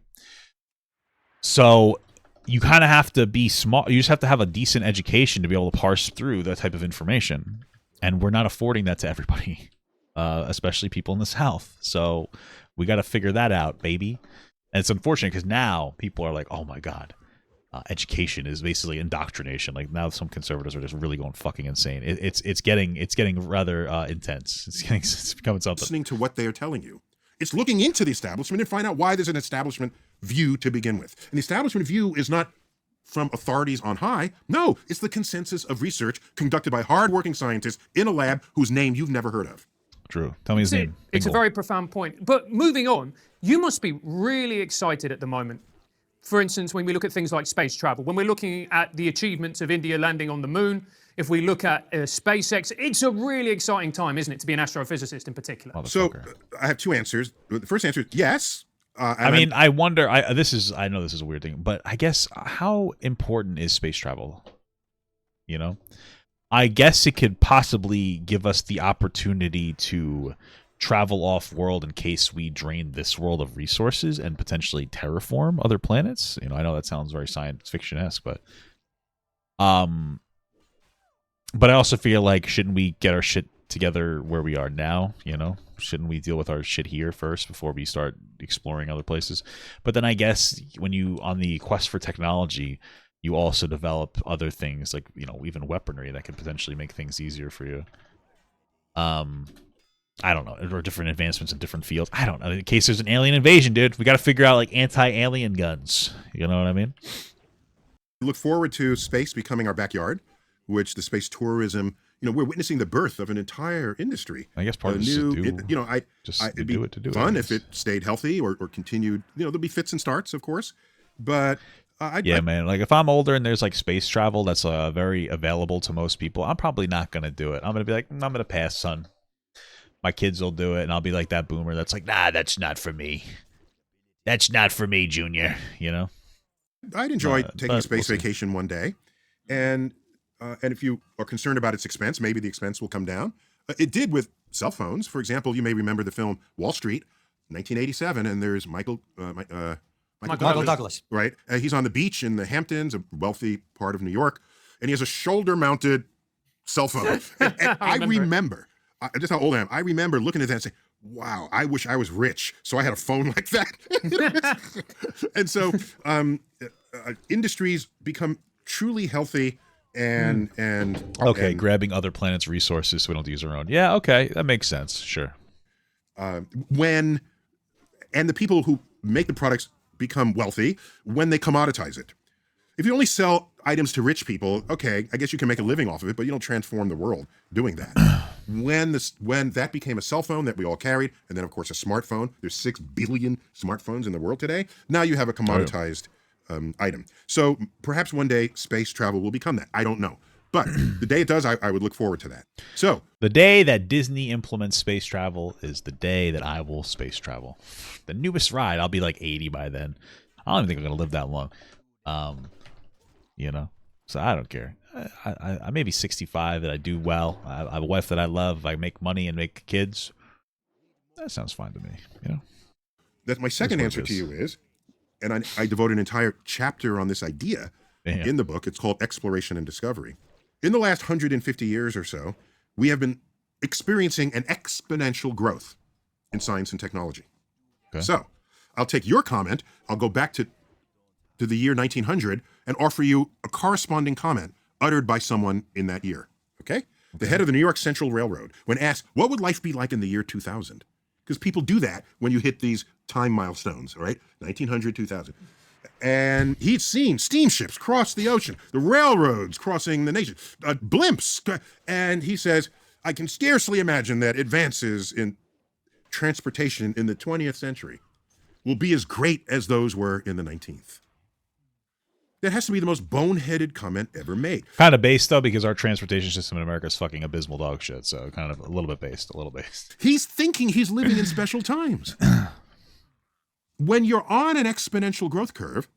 So you kind of have to be smart. You just have to have a decent education to be able to parse through that type of information. And we're not affording that to everybody, especially people in the South. So we got to figure that out, baby. And it's unfortunate because now people are like, oh my God, education is basically indoctrination. Like now some conservatives are just really going fucking insane. It's getting rather intense. It's becoming something. Listening to what they are telling you. It's looking into the establishment and find out why there's an establishment view to begin with. And the establishment view is not from authorities on high. No, it's the consensus of research conducted by hardworking scientists in a lab whose name you've never heard of. True. Tell me his name. It's a very profound point. But moving on, you must be really excited at the moment. For instance, when we look at things like space travel, when we're looking at the achievements of India landing on the moon, if we look at SpaceX, it's a really exciting time, isn't it, to be an astrophysicist in particular? So I have two answers. The first answer is yes. I wonder. I know this is a weird thing, but I guess how important is space travel? You know, I guess it could possibly give us the opportunity to travel off world in case we drain this world of resources and potentially terraform other planets. You know, I know that sounds very science fiction-esque, but I also feel like, shouldn't we get our shit together where we are now? You know, shouldn't we deal with our shit here first before we start exploring other places? But then I guess when you on the quest for technology, you also develop other things like, you know, even weaponry that could potentially make things easier for you. I don't know, or different advancements in different fields. I don't know. In case there's an alien invasion, dude, we got to figure out like anti-alien guns. You know what I mean? Look forward to space becoming our backyard, which the space tourism, you know, we're witnessing the birth of an entire industry. I guess part of it is it'd be fun if it stayed healthy or continued. You know, there'll be fits and starts, of course, but man. Like if I'm older and there's like space travel that's very available to most people, I'm probably not gonna do it. I'm gonna be like, I'm gonna pass, son. My kids will do it, and I'll be like that boomer that's like, nah, that's not for me. That's not for me, Junior. You know, I'd enjoy taking a space vacation one day, and if you are concerned about its expense, maybe the expense will come down. It did with cell phones. For example, you may remember the film Wall Street, 1987, and there's Michael Douglas. Right? He's on the beach in the Hamptons, a wealthy part of New York, and he has a shoulder-mounted cell phone. And I remember just how old I am. I remember looking at that and saying, wow, I wish I was rich, so I had a phone like that. And so industries become truly healthy and grabbing other planets' resources so we don't use our own. Yeah, okay, that makes sense. Sure. And the people who make the products become wealthy when they commoditize it. If you only sell items to rich people, okay, I guess you can make a living off of it, but you don't transform the world doing that. When that became a cell phone that we all carried, and then of course a smartphone, there's 6 billion smartphones in the world today. Now you have a commoditized item. So perhaps one day space travel will become that. I don't know. But the day it does, I would look forward to that. So the day that Disney implements space travel is the day that I will space travel. The newest ride, I'll be like 80 by then. I don't even think I'm going to live that long. You know, so I don't care. I may be 65 and I do well. I have a wife that I love. I make money and make kids. That sounds fine to me. You know, that's my second answer to you is, and I devote an entire chapter on this idea in the book. It's called Exploration and Discovery. In the last 150 years or so, we have been experiencing an exponential growth in science and technology. Okay. So I'll take your comment. I'll go back to the year 1900 and offer you a corresponding comment uttered by someone in that year. Okay? The head of the New York Central Railroad, when asked, what would life be like in the year 2000? Because people do that when you hit these time milestones, right? 1900, 2000. And he'd seen steamships cross the ocean, the railroads crossing the nation, blimps. And he says, I can scarcely imagine that advances in transportation in the 20th century will be as great as those were in the 19th. That has to be the most boneheaded comment ever made. Kind of based, though, because our transportation system in America is fucking abysmal dog shit. So kind of a little bit based. He's thinking he's living in special times. When you're on an exponential growth curve,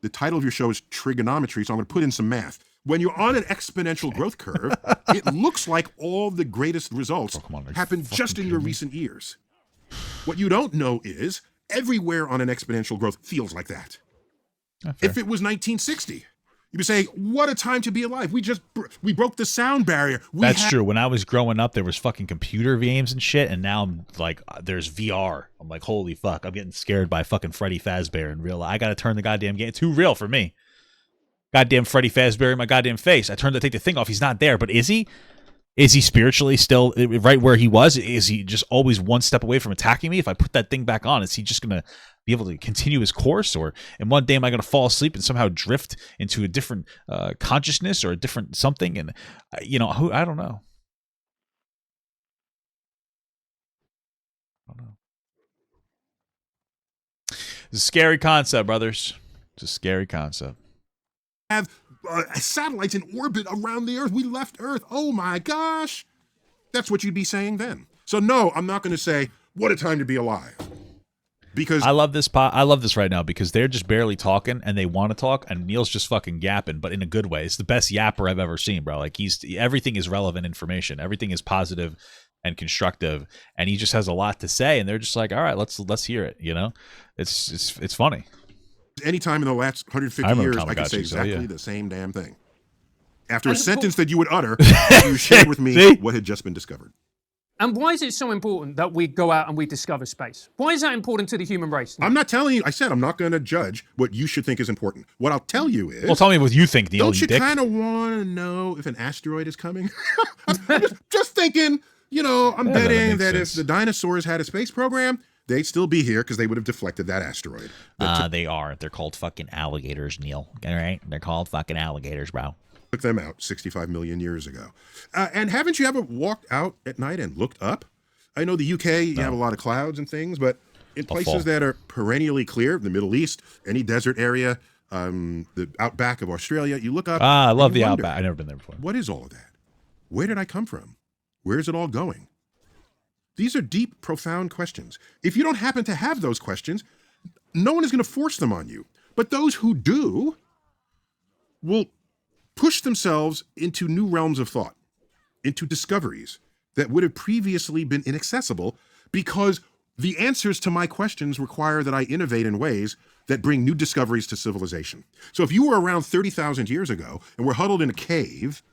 the title of your show is Triggernometry, so I'm going to put in some math. When you're on an exponential growth curve, it looks like all the greatest results happened just in your recent years. What you don't know is everywhere on an exponential growth feels like that. If it was 1960, you'd be saying, what a time to be alive. We broke the sound barrier. That's true. When I was growing up, there was fucking computer games and shit, and now I'm like, there's VR. I'm like, holy fuck, I'm getting scared by fucking Freddy Fazbear in real life. I got to turn the goddamn game. It's too real for me. Goddamn Freddy Fazbear in my goddamn face. I turned to take the thing off. He's not there, but is he? Is he spiritually still right where he was? Is he just always one step away from attacking me? If I put that thing back on, is he just going to be able to continue his course? And one day am I going to fall asleep and somehow drift into a different consciousness or a different something? And, I don't know. It's a scary concept, brothers. It's a scary concept. Have satellites in orbit around the Earth. We left Earth. Oh my gosh. That's what you'd be saying then. So no, I'm not going to say, what a time to be alive. Because I love this right now because they're just barely talking and they want to talk, and Neil's just fucking yapping, but in a good way. It's the best yapper I've ever seen, bro. Like everything is relevant information. Everything is positive and constructive, and he just has a lot to say, and they're just like, all right, let's hear it. It's funny. Anytime in the last 150 years, I could say exactly the same damn thing. After a sentence that you would utter, you shared with me what had just been discovered. And why is it so important that we go out and we discover space? Why is that important to the human race? I'm not telling you. I said I'm not going to judge what you should think is important. What I'll tell you is... Well, tell me what you think, Neil. Don't you kind of want to know if an asteroid is coming? I'm just thinking, I'm betting that if the dinosaurs had a space program, they'd still be here because they would have deflected that asteroid. They are. They're called fucking alligators, Neil. All right? They're called fucking alligators, bro. Took them out 65 million years ago. And haven't you ever walked out at night and looked up? I know the UK, you have a lot of clouds and things, but in places that are perennially clear, the Middle East, any desert area, the outback of Australia, you look up. I love the outback. I've never been there before. What is all of that? Where did I come from? Where is it all going? These are deep, profound questions. If you don't happen to have those questions, no one is going to force them on you. But those who do will push themselves into new realms of thought, into discoveries that would have previously been inaccessible because the answers to my questions require that I innovate in ways that bring new discoveries to civilization. So if you were around 30,000 years ago and we're huddled in a cave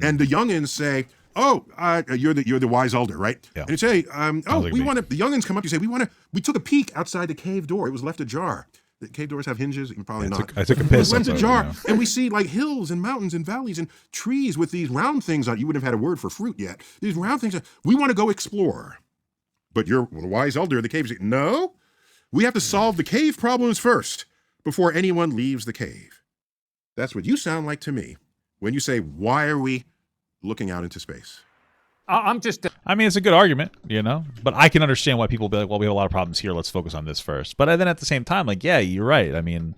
and the youngins say, you're the wise elder, right? Yeah. And you say, the youngins come up, you say, we took a peek outside the cave door. It was left ajar. The cave doors have hinges. Probably not. I took a piss. It was left ajar. And we see like hills and mountains and valleys and trees with these round things on. You wouldn't have had a word for fruit yet. These round things. We want to go explore. But you're the wise elder of the cave. You say, no, we have to solve the cave problems first before anyone leaves the cave. That's what you sound like to me when you say, why are we looking out into space? I'm just... I mean, it's a good argument, but I can understand why people be like, well, we have a lot of problems here. Let's focus on this first. But then at the same time, like, yeah, you're right. I mean,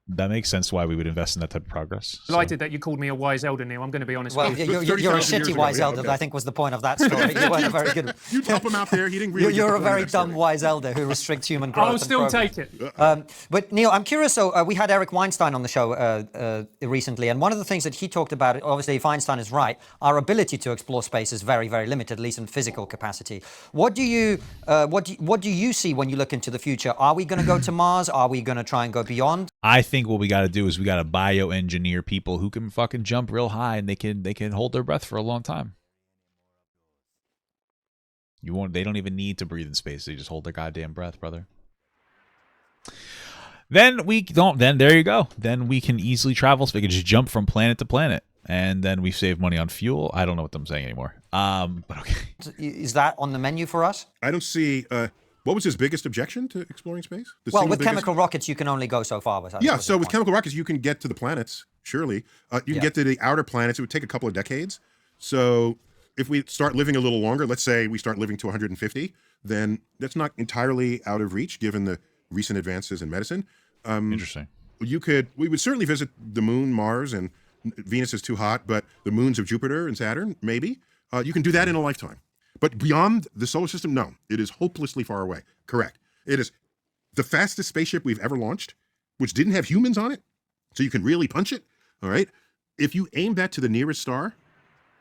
that makes sense why we would invest in that type of progress. Delighted that you called me a wise elder, Neil. I'm going to be honest with you. You're a shitty wise elder, that I think was the point of that story. You weren't very good. You'd help him out there. He didn't really You're a very dumb wise elder who restricts human growth. I'll still take it. But Neil, I'm curious. So we had Eric Weinstein on the show recently, and one of the things that he talked about, obviously, if Einstein is right, our ability to explore space is very, very limited, at least in physical capacity. What do you see when you look into the future? Are we going to go to Mars? Are we going to try and go beyond? I think what we got to do is we got to bioengineer people who can fucking jump real high and they can hold their breath for a long time. They don't even need to breathe in space. They just hold their goddamn breath, brother. Then there you go. Then we can easily travel. So we can just jump from planet to planet. And then we save money on fuel. I don't know what I'm saying anymore. But okay. Is that on the menu for us? I don't see... what was his biggest objection to exploring space? With chemical rockets, you can only go so far. So with chemical rockets, you can get to the planets, surely. You can get to the outer planets. It would take a couple of decades. So if we start living a little longer, let's say we start living to 150, then that's not entirely out of reach given the recent advances in medicine. Interesting. We would certainly visit the moon, Mars, and Venus is too hot, but the moons of Jupiter and Saturn, maybe. You can do that in a lifetime. But beyond the solar system, no. It is hopelessly far away. Correct. It is the fastest spaceship we've ever launched, which didn't have humans on it, so you can really punch it, all right? If you aim that to the nearest star,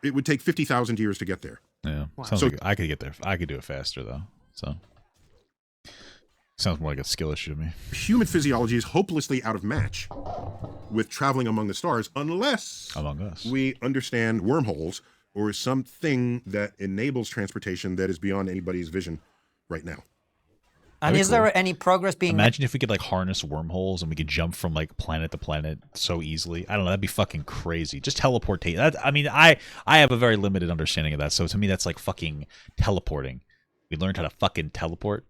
it would take 50,000 years to get there. Yeah. Sounds like I could get there. I could do it faster, though. So sounds more like a skill issue to me. Human physiology is hopelessly out of match with traveling among the stars unless Among us. we understand wormholes or something that enables transportation that is beyond anybody's vision right now. And That'd be is there any progress being made? Imagine if we could like harness wormholes and we could jump from like planet to planet so easily. I don't know. That'd be fucking crazy. Just teleportate. I mean, I have a very limited understanding of that. So to me, that's like fucking teleporting. We learned how to fucking teleport.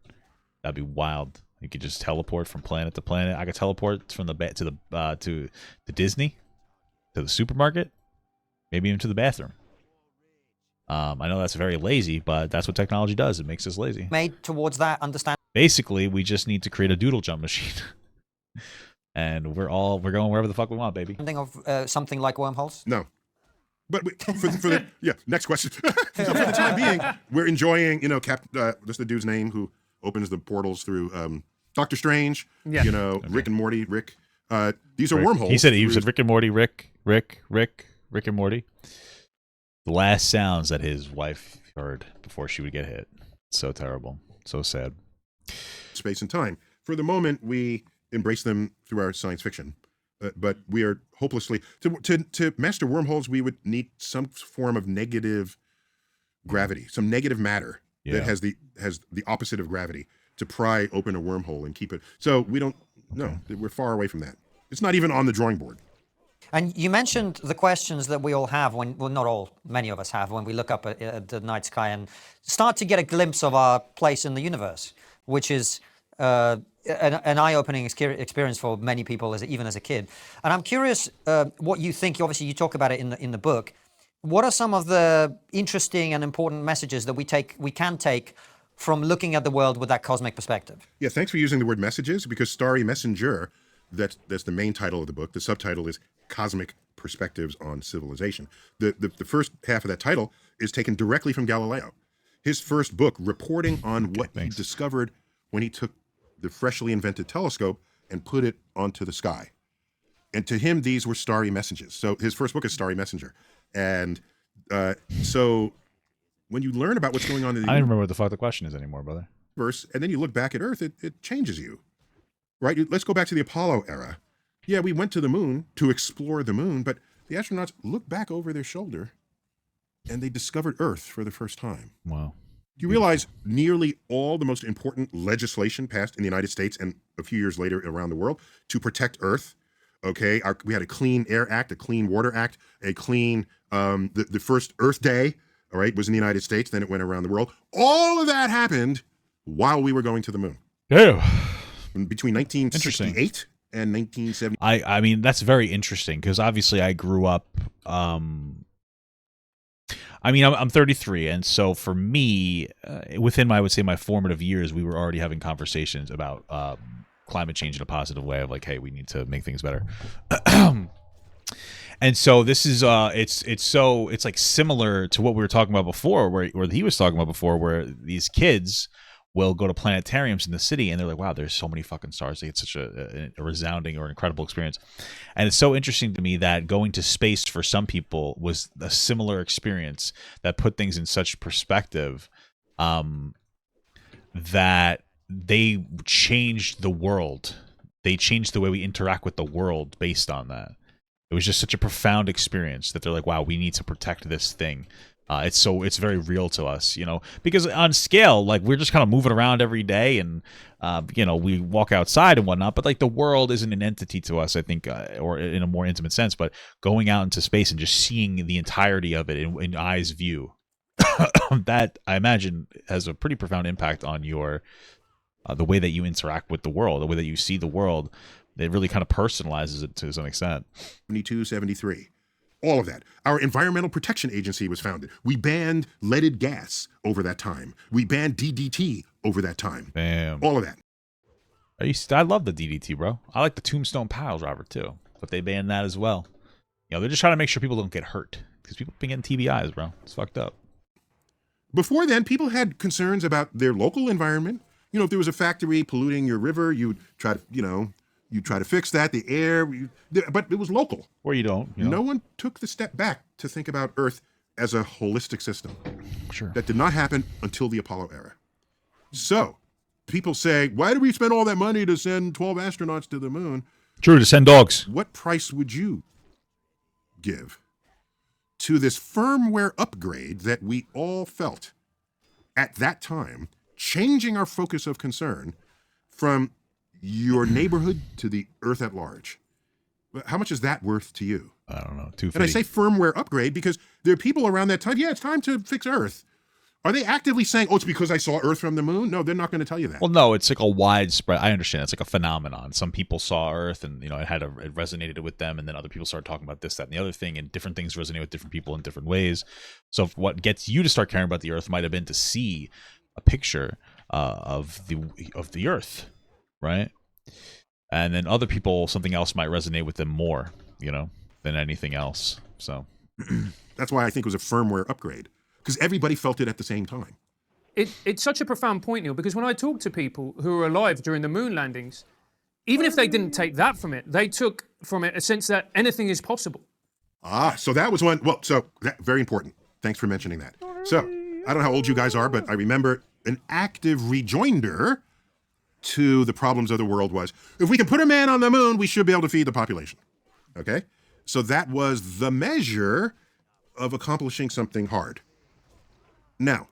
That'd be wild. You could just teleport from planet to planet. I could teleport from to Disney, to the supermarket, maybe even to the bathroom. I know that's very lazy, but that's what technology does. It makes us lazy. Made towards that understanding? Basically, we just need to create a doodle jump machine, and we're going wherever the fuck we want, baby. Of something like wormholes? No. But next question. So for the time being, we're enjoying, what's the dude's name who opens the portals through Doctor Strange, Rick and Morty, Rick. These are wormholes. He said Rick and Morty, Rick and Morty. The last sounds that his wife heard before she would get hit. So terrible. So sad. Space and time. For the moment, we embrace them through our science fiction. But we are hopelessly... To master wormholes, we would need some form of negative gravity, some negative matter that has the opposite of gravity to pry open a wormhole and keep it. So we don't... No, we're far away from that. It's not even on the drawing board. And you mentioned the questions that we all have not all, many of us have when we look up at the night sky and start to get a glimpse of our place in the universe, which is an eye-opening experience for many people, even as a kid. And I'm curious what you think. Obviously, you talk about it in the book. What are some of the interesting and important messages that we can take from looking at the world with that cosmic perspective? Yeah, thanks for using the word messages, because Starry Messenger, that's the main title of the book. The subtitle is Cosmic Perspectives on Civilization. The first half of that title is taken directly from Galileo. His first book, reporting on what he discovered when he took the freshly invented telescope and put it onto the sky. And to him, these were starry messages. So his first book is Starry Messenger. And so when you learn about what's going on in the I don't remember what the fuck the question is anymore, brother. universe, and then you look back at Earth, it changes you. Right? Let's go back to the Apollo era. Yeah, we went to the moon to explore the moon, but the astronauts looked back over their shoulder and they discovered Earth for the first time. Wow. You realize nearly all the most important legislation passed in the United States and a few years later around the world to protect Earth. Okay, we had a Clean Air Act, a Clean Water Act, a clean, the first Earth Day, all right, was in the United States, then it went around the world. All of that happened while we were going to the moon. Yeah. Between 1968 and 1970. I mean, that's very interesting because obviously I grew up. I mean, I'm 33, and so for me, within I would say my formative years, we were already having conversations about climate change in a positive way of like, hey, we need to make things better. And so this is it's like similar to what we were talking about before, where he was talking about before, where these kids will go to planetariums in the city and they're like, wow, there's so many fucking stars. It's such a resounding or incredible experience. And it's so interesting to me that going to space for some people was a similar experience that put things in such perspective that they changed the world. They changed the way we interact with the world based on that. It was just such a profound experience that they're like, wow, we need to protect this thing. It's very real to us, because on scale, like we're just kind of moving around every day and, we walk outside and whatnot, but like the world isn't an entity to us, I think, or in a more intimate sense, but going out into space and just seeing the entirety of it in eye's view, that I imagine has a pretty profound impact on your, the way that you interact with the world, the way that you see the world. It really kind of personalizes it to some extent. 72, 73. All of that. Our Environmental Protection Agency was founded. We banned leaded gas over that time. We banned DDT over that time. Bam. All of that. I love the DDT, bro. I like the tombstone pile driver too, but they banned that as well. You know, they're just trying to make sure people don't get hurt because people have been getting TBIs, bro. It's fucked up. Before then, people had concerns about their local environment. You know, if there was a factory polluting your river, you'd try to, you try to fix that, the air, but it was local. Or you don't. You know? No one took the step back to think about Earth as a holistic system. Sure. That did not happen until the Apollo era. So, people say, why did we spend all that money to send 12 astronauts to the moon? True, to send dogs. What price would you give to this firmware upgrade that we all felt at that time, changing our focus of concern from your neighborhood to the Earth at large? How much is that worth to you? I don't know. 250. And I say firmware upgrade because there are people around that time, yeah, it's time to fix Earth. Are they actively saying, oh, it's because I saw Earth from the moon? No, they're not going to tell you that. Well, no, it's like a widespread. I understand. It's like a phenomenon. Some people saw Earth and, it resonated with them. And then other people started talking about this, that, and the other thing. And different things resonate with different people in different ways. So what gets you to start caring about the Earth might have been to see a picture of the Earth, right? And then other people, something else might resonate with them more, than anything else. So that's why I think it was a firmware upgrade, because everybody felt it at the same time. It's such a profound point, Neil, because when I talk to people who were alive during the moon landings, even if they didn't take that from it, they took from it a sense that anything is possible. So that was one. Well, very important. Thanks for mentioning that. So I don't know how old you guys are, but I remember an active rejoinder to the problems of the world was, if we can put a man on the moon, we should be able to feed the population. Okay? So that was the measure of accomplishing something hard. Now,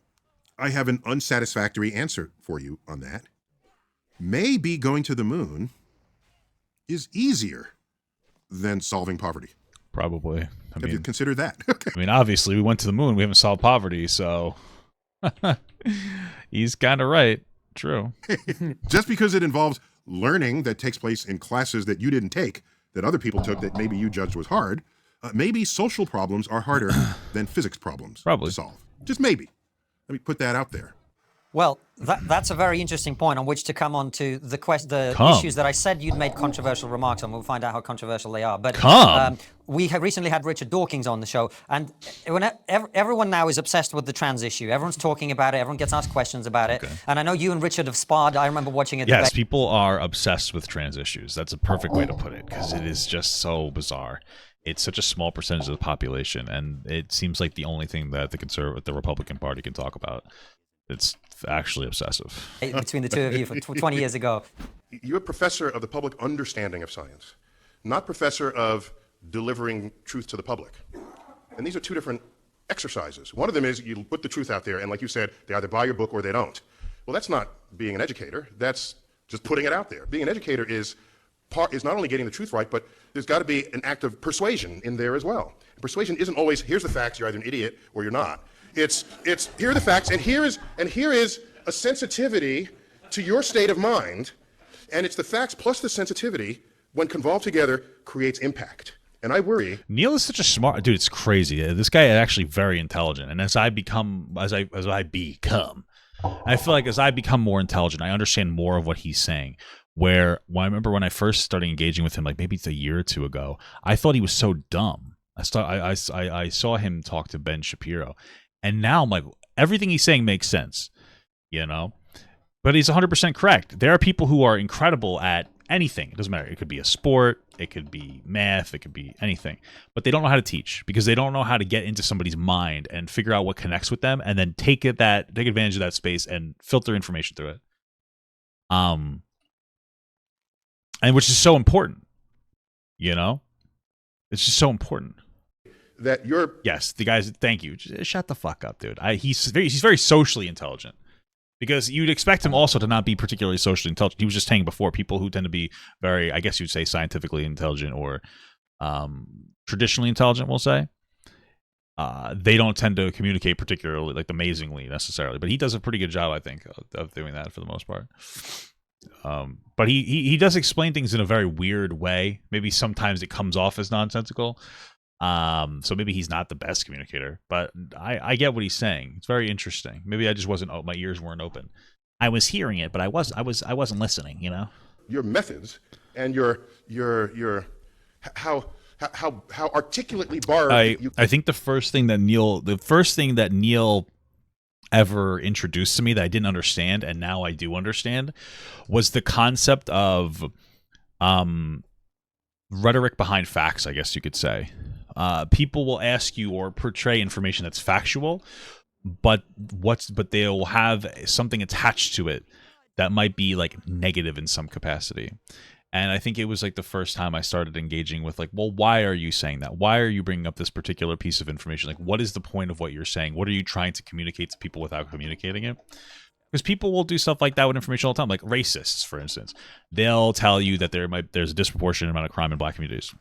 I have an unsatisfactory answer for you on that. Maybe going to the moon is easier than solving poverty. Probably. Have you considered that? I mean, obviously, we went to the moon. We haven't solved poverty, so he's kind of right. True. Just because it involves learning that takes place in classes that you didn't take, that other people took, that maybe you judged was hard, maybe social problems are harder than physics problems Probably. to solve. Just maybe. Let me put that out there. Well, that's a very interesting point on which to come on to the issues that I said you'd made controversial remarks on. We'll find out how controversial they are. But we have recently had Richard Dawkins on the show, and everyone now is obsessed with the trans issue. Everyone's talking about it. Everyone gets asked questions about it. Okay. And I know you and Richard have sparred. I remember watching it. Yes, people are obsessed with trans issues. That's a perfect way to put it, because it is just so bizarre. It's such a small percentage of the population, and it seems like the only thing that the Republican Party can talk about. It's actually obsessive. Between the two of you for 20 years ago. You're a professor of the public understanding of science, not professor of delivering truth to the public. And these are two different exercises. One of them is you put the truth out there, and like you said, they either buy your book or they don't. Well, that's not being an educator. That's just putting it out there. Being an educator is not only getting the truth right, but there's got to be an act of persuasion in there as well. And persuasion isn't always, here's the facts, you're either an idiot or you're not. It's here are the facts, and here is a sensitivity to your state of mind, and it's the facts plus the sensitivity, when convolved together, creates impact. And I worry. Neil is such a smart dude. It's crazy. This guy is actually very intelligent, and as I become, I feel like as I become more intelligent, I understand more of what he's saying. I remember when I first started engaging with him, like maybe it's a year or two ago, I thought he was so dumb. I saw him talk to Ben Shapiro. And now I'm like, everything he's saying makes sense, But he's 100% correct. There are people who are incredible at anything. It doesn't matter. It could be a sport. It could be math. It could be anything. But they don't know how to teach because they don't know how to get into somebody's mind and figure out what connects with them and then take advantage of that space and filter information through it. And which is so important, It's just so important. That you're the guys. Thank you. Just shut the fuck up, dude. He's very socially intelligent, because you'd expect him also to not be particularly socially intelligent. He was just saying before, people who tend to be very, I guess you'd say, scientifically intelligent or traditionally intelligent, we'll say, they don't tend to communicate particularly amazingly necessarily. But he does a pretty good job, I think, of doing that for the most part. But he does explain things in a very weird way. Maybe sometimes it comes off as nonsensical. So maybe he's not the best communicator, but I get what he's saying. It's very interesting. Maybe I just wasn't. My ears weren't open. I was hearing it, but I wasn't listening. methods and your how articulately barbed you. I think the first thing that Neil ever introduced to me that I didn't understand, and now I do understand, was the concept of rhetoric behind facts, I guess you could say. People will ask you or portray information that's factual, but they'll have something attached to it that might be like negative in some capacity. And I think it was like the first time I started engaging with like, well, why are you saying that? Why are you bringing up this particular piece of information? Like, what is the point of what you're saying? What are you trying to communicate to people without communicating it? Because people will do stuff like that with information all the time, like racists, for instance. They'll tell you that there's a disproportionate amount of crime in black communities.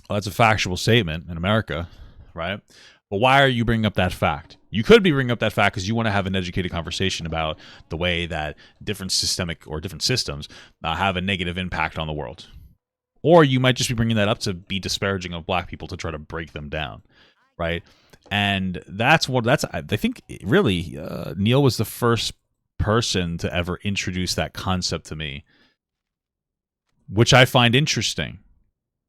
Well, that's a factual statement in America, right? But why are you bringing up that fact? You could be bringing up that fact because you want to have an educated conversation about the way that different systemic or different systems have a negative impact on the world. Or you might just be bringing that up to be disparaging of black people to try to break them down, right? And I think really Neil was the first person to ever introduce that concept to me, which I find interesting.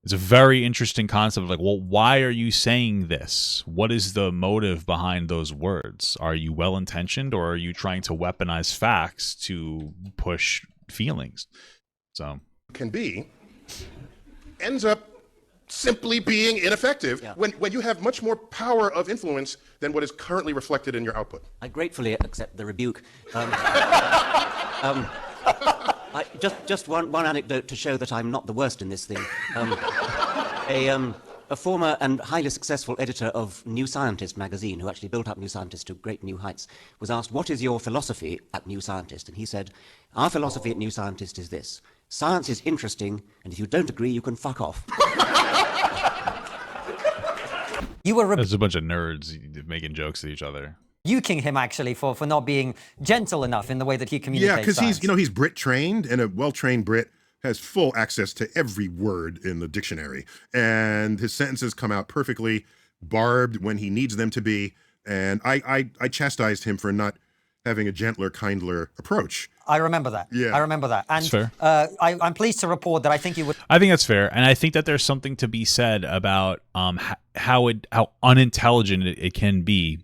It's a very interesting concept of like, well, why are you saying this? What is the motive behind those words? Are you well-intentioned, or are you trying to weaponize facts to push feelings? So Can be ends up simply being ineffective when you have much more power of influence than what is currently reflected in your output. I gratefully accept the rebuke. Just one anecdote to show that I'm not the worst in this thing. A former and highly successful editor of New Scientist magazine, who actually built up New Scientist to great new heights, was asked, "What is your philosophy at New Scientist?" And he said, "Our philosophy at New Scientist is this: science is interesting, and if you don't agree, you can fuck off." There's a bunch of nerds making jokes at each other. Rebuking him actually for not being gentle enough in the way that he communicates. Yeah, because science. he's Brit trained, and a well-trained Brit has full access to every word in the dictionary, and his sentences come out perfectly barbed when he needs them to be. And I chastised him for not having a gentler, kindler approach. I remember that. Yeah. I remember that. And fair. I'm pleased to report that I think you would. I think that's fair, and I think that there's something to be said about how unintelligent it can be,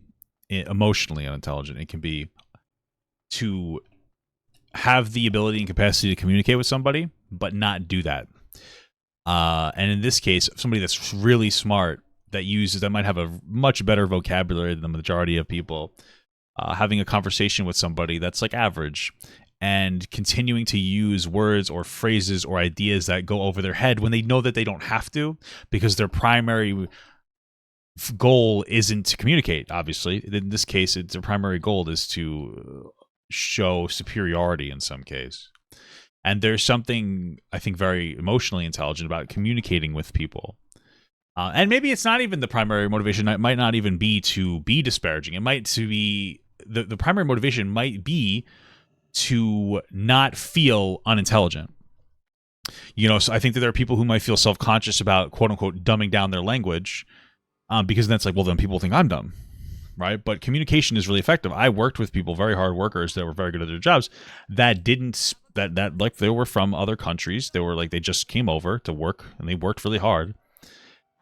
emotionally unintelligent it can be, to have the ability and capacity to communicate with somebody, but not do that. And in this case, somebody that's really smart, that might have a much better vocabulary than the majority of people, having a conversation with somebody that's like average, and continuing to use words or phrases or ideas that go over their head when they know that they don't have to, because their primary goal isn't to communicate. Obviously, in this case, their primary goal is to show superiority in some case. And there's something, I think, very emotionally intelligent about communicating with people. And maybe it's not even the primary motivation. It might not even be to be disparaging. It might to be the primary motivation might be to not feel unintelligent. So I think that there are people who might feel self-conscious about, quote unquote, dumbing down their language, because then it's like, well, then people think I'm dumb, right? But communication is really effective. I worked with people, very hard workers that were very good at their jobs, that like they were from other countries. They were like, they just came over to work and they worked really hard.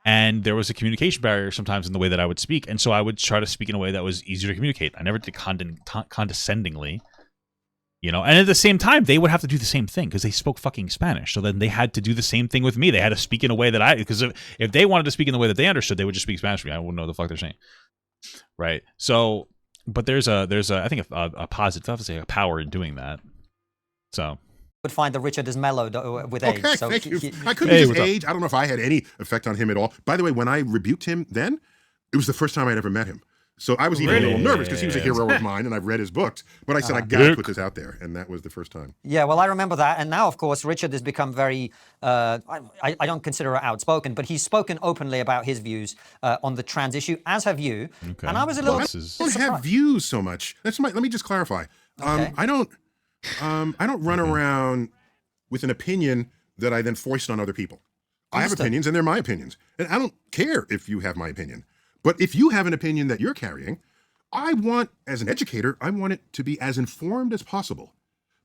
And there was a communication barrier sometimes in the way that I would speak. And so I would try to speak in a way that was easier to communicate. I never did condescendingly, and at the same time, they would have to do the same thing because they spoke fucking Spanish. So then they had to do the same thing with me. They had to speak in a way that because if they wanted to speak in the way that they understood, they would just speak Spanish to me. I wouldn't know what the fuck they're saying. Right. So, but there's I think a positive, I have to say, a power in doing that. So. Would find that Richard is mellowed with age. Okay, So thank you. I couldn't use age. I don't know if I had any effect on him at all. By the way, when I rebuked him then, it was the first time I'd ever met him. So I was even a little nervous because he was a hero of mine and I've read his books. But I said, I got to put this out there. And that was the first time. Yeah, well, I remember that. And now, of course, Richard has become very, I don't consider it outspoken, but he's spoken openly about his views on the trans issue, as have you. Okay. And I was a little I don't have views so much. Let me just clarify. Okay. I don't run around with an opinion that I then foist on other people. I have opinions and they're my opinions. And I don't care if you have my opinion. But if you have an opinion that you're carrying, as an educator, I want it to be as informed as possible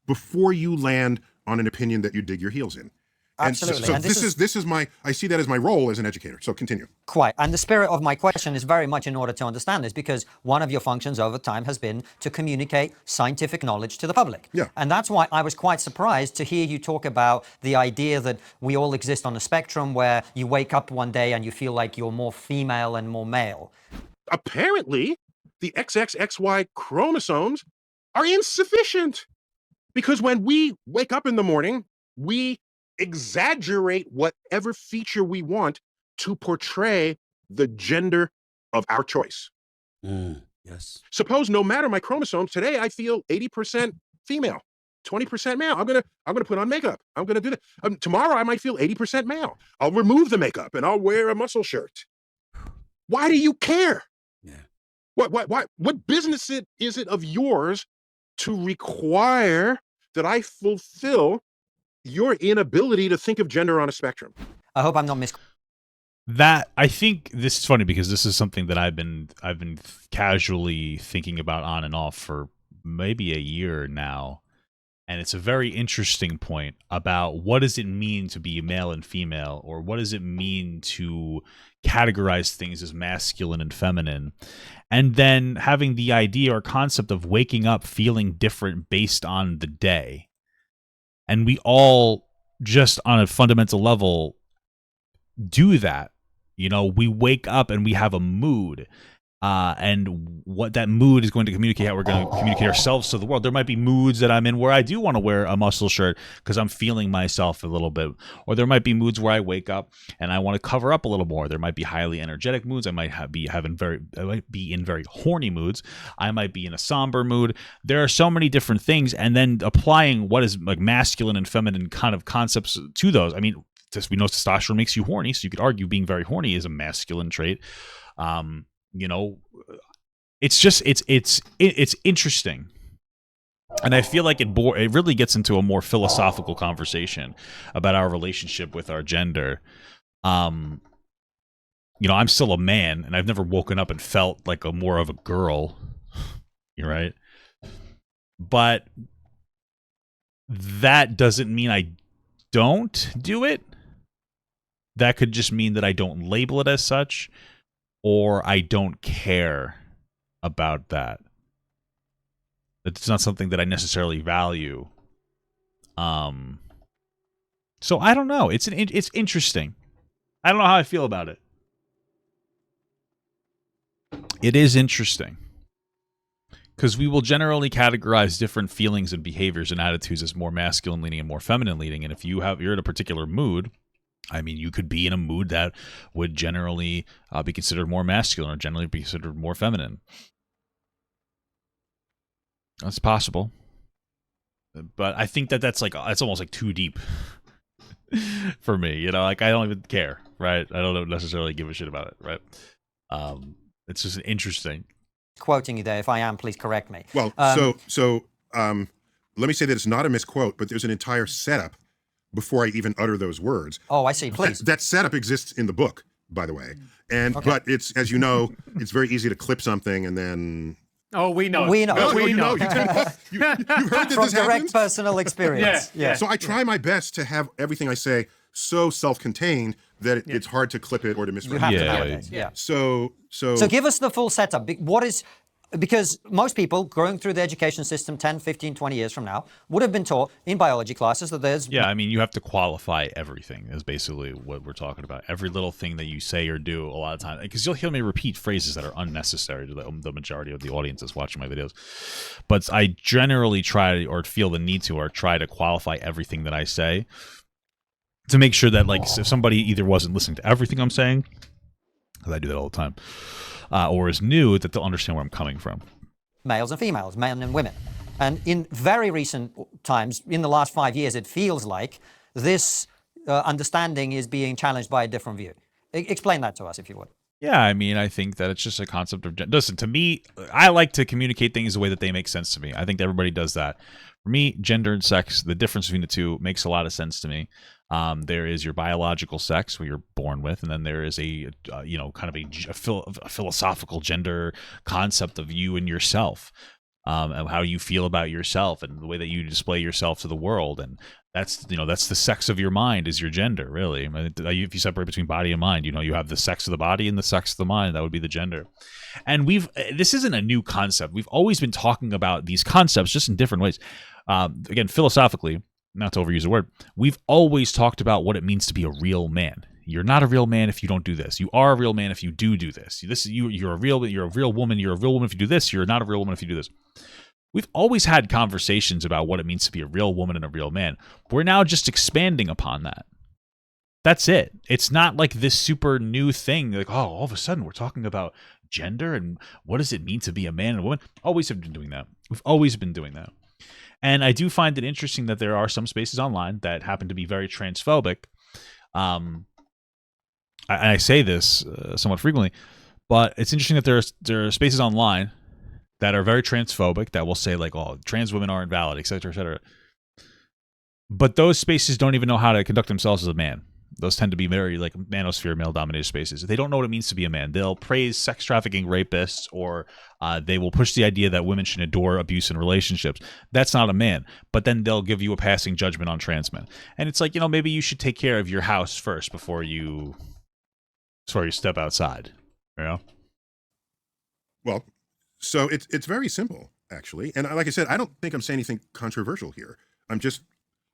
before you land on an opinion that you dig your heels in. Absolutely. So And this is my, I see that as my role as an educator. So continue. Quite. And the spirit of my question is very much in order to understand this, because one of your functions over time has been to communicate scientific knowledge to the public. Yeah. And that's why I was quite surprised to hear you talk about the idea that we all exist on a spectrum where you wake up one day and you feel like you're more female and more male. Apparently, the XXXY chromosomes are insufficient, because when we wake up in the morning, we exaggerate whatever feature we want to portray the gender of our choice. Yes. Suppose no matter my chromosomes, today I feel 80% female, 20% male. I'm gonna put on makeup. I'm gonna do that. Tomorrow I might feel 80% male. I'll remove the makeup and I'll wear a muscle shirt. Why do you care? Yeah. What business is it of yours to require that I fulfill your inability to think of gender on a spectrum? I hope I'm not That, I think this is funny because this is something that I've been casually thinking about on and off for maybe a year now. And it's a very interesting point about what does it mean to be male and female, or what does it mean to categorize things as masculine and feminine, and then having the idea or concept of waking up feeling different based on the day. And we all, just on a fundamental level, do that. You know, we wake up and we have a mood. And what that mood is going to communicate, how we're going to communicate ourselves to the world. There might be moods that I'm in where I do want to wear a muscle shirt because I'm feeling myself a little bit. Or there might be moods where I wake up and I want to cover up a little more. There might be highly energetic moods. I might be in very horny moods. I might be in a somber mood. There are so many different things. And then applying what is like masculine and feminine kind of concepts to those. I mean, we know testosterone makes you horny, so you could argue being very horny is a masculine trait. You know, it's just it's interesting, and I feel like it really gets into a more philosophical conversation about our relationship with our gender. You know, I'm still a man, and I've never woken up and felt like more of a girl. You're right, but that doesn't mean I don't do it. That could just mean that I don't label it as such, or I don't care about that. It's not something that I necessarily value. So I don't know. It's interesting. I don't know how I feel about it. It is interesting, because we will generally categorize different feelings and behaviors and attitudes as more masculine leaning and more feminine leaning. And if you're in a particular mood, I mean, you could be in a mood that would generally be considered more masculine or generally be considered more feminine. That's possible. But I think that's almost like too deep for me. You know, like I don't even care, right? I don't necessarily give a shit about it, right? It's just interesting. Quoting you there. If I am, please correct me. Well, so let me say that it's not a misquote, but there's an entire setup before I even utter those words. Oh, I see. Please. That setup exists in the book, by the way. And Okay. but it's, as you know, it's very easy to clip something and then. Oh, we know. We know. No, we you know. You heard that From this direct happens. personal experience. Yeah. So I try my best to have everything I say so self-contained that it's hard to clip it or to You misread have it. to Yeah. nowadays. Yeah. So So give us the full setup. What is, because most people going through the education system 10, 15, 20 years from now would have been taught in biology classes that there's... Yeah, I mean, you have to qualify everything is basically what we're talking about. Every little thing that you say or do a lot of times, because you'll hear me repeat phrases that are unnecessary to the majority of the audience that's watching my videos. But I generally try or feel the need to or try to qualify everything that I say to make sure that, like, if somebody either wasn't listening to everything I'm saying, because I do that all the time, or is new, that they'll understand where I'm coming from. males and females, men and women. And in very recent times, in the last 5 years, it feels like this understanding is being challenged by a different view. Explain that to us, if you would. Yeah, I mean, I think that it's just a concept of... Listen, to me, I like to communicate things the way that they make sense to me. I think everybody does that. For me, gender and sex, the difference between the two makes a lot of sense to me. There is your biological sex, what you're born with, and then there is a philosophical gender concept of you and yourself, and how you feel about yourself, and the way that you display yourself to the world, and That's the sex of your mind is your gender, really. I mean, if you separate between body and mind, you have the sex of the body and the sex of the mind. That would be the gender. And this isn't a new concept. We've always been talking about these concepts just in different ways. Again, philosophically, not to overuse a word, we've always talked about what it means to be a real man. You're not a real man if you don't do this. You are a real man if you do this. You're a real woman. You're a real woman if you do this. You're not a real woman if you do this. We've always had conversations about what it means to be a real woman and a real man. We're now just expanding upon that. That's it. It's not like this super new thing. Like, all of a sudden we're talking about gender and what does it mean to be a man and a woman? Always have been doing that. We've always been doing that. And I do find it interesting that there are some spaces online that happen to be very transphobic. I say this somewhat frequently, but it's interesting that there are spaces online that are very transphobic that will say like, oh, trans women are invalid, et cetera, et cetera. But those spaces don't even know how to conduct themselves as a man. Those tend to be very like manosphere, male-dominated spaces. They don't know what it means to be a man. They'll praise sex trafficking rapists, or they will push the idea that women should endure abuse in relationships. That's not a man. But then they'll give you a passing judgment on trans men. And it's like, maybe you should take care of your house first before you step outside. Well, so it's very simple, actually. And like I said, I don't think I'm saying anything controversial here. I'm just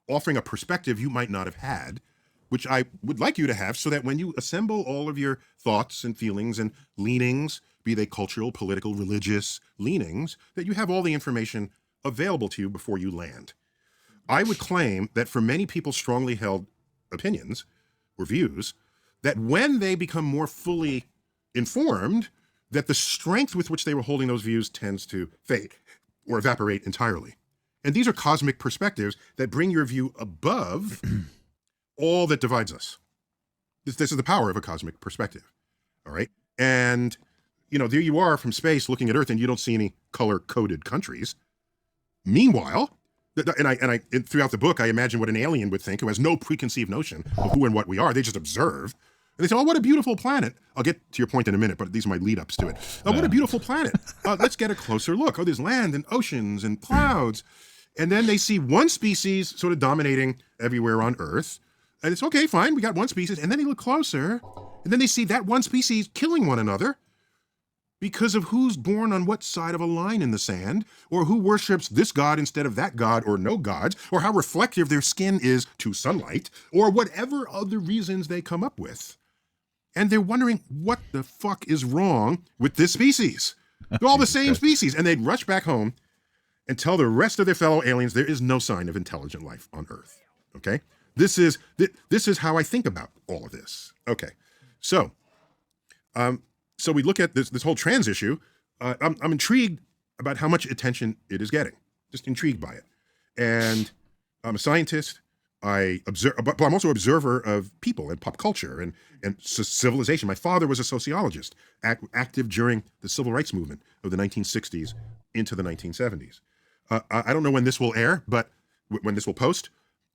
offering a perspective you might not have had, which I would like you to have, so that when you assemble all of your thoughts and feelings and leanings, be they cultural, political, religious leanings, that you have all the information available to you before you land. I would claim that for many people's strongly held opinions or views, that when they become more fully informed, that the strength with which they were holding those views tends to fade or evaporate entirely. And these are cosmic perspectives that bring your view above all that divides us. This is the power of a cosmic perspective, all right? And, there you are from space looking at Earth and you don't see any color-coded countries. Meanwhile, and throughout the book, I imagine what an alien would think who has no preconceived notion of who and what we are. They just observe. And they say, oh, what a beautiful planet. I'll get to your point in a minute, but these are my lead-ups to it. Oh, what a beautiful planet. Let's get a closer look. Oh, there's land and oceans and clouds. And then they see one species sort of dominating everywhere on Earth. And it's, okay, fine, we got one species. And then they look closer, and then they see that one species killing one another because of who's born on what side of a line in the sand, or who worships this god instead of that god, or no gods, or how reflective their skin is to sunlight, or whatever other reasons they come up with. And they're wondering what the fuck is wrong with this species. They're all the same species. And they'd rush back home and tell the rest of their fellow aliens there is no sign of intelligent life on Earth. Okay? This is how I think about all of this. Okay. So we look at this whole trans issue. I'm intrigued about how much attention it is getting. Just intrigued by it. And I'm a scientist. I observe, but I'm also an observer of people and pop culture and civilization. My father was a sociologist, active during the civil rights movement of the 1960s into the 1970s. I don't know when this will air, but when this will post,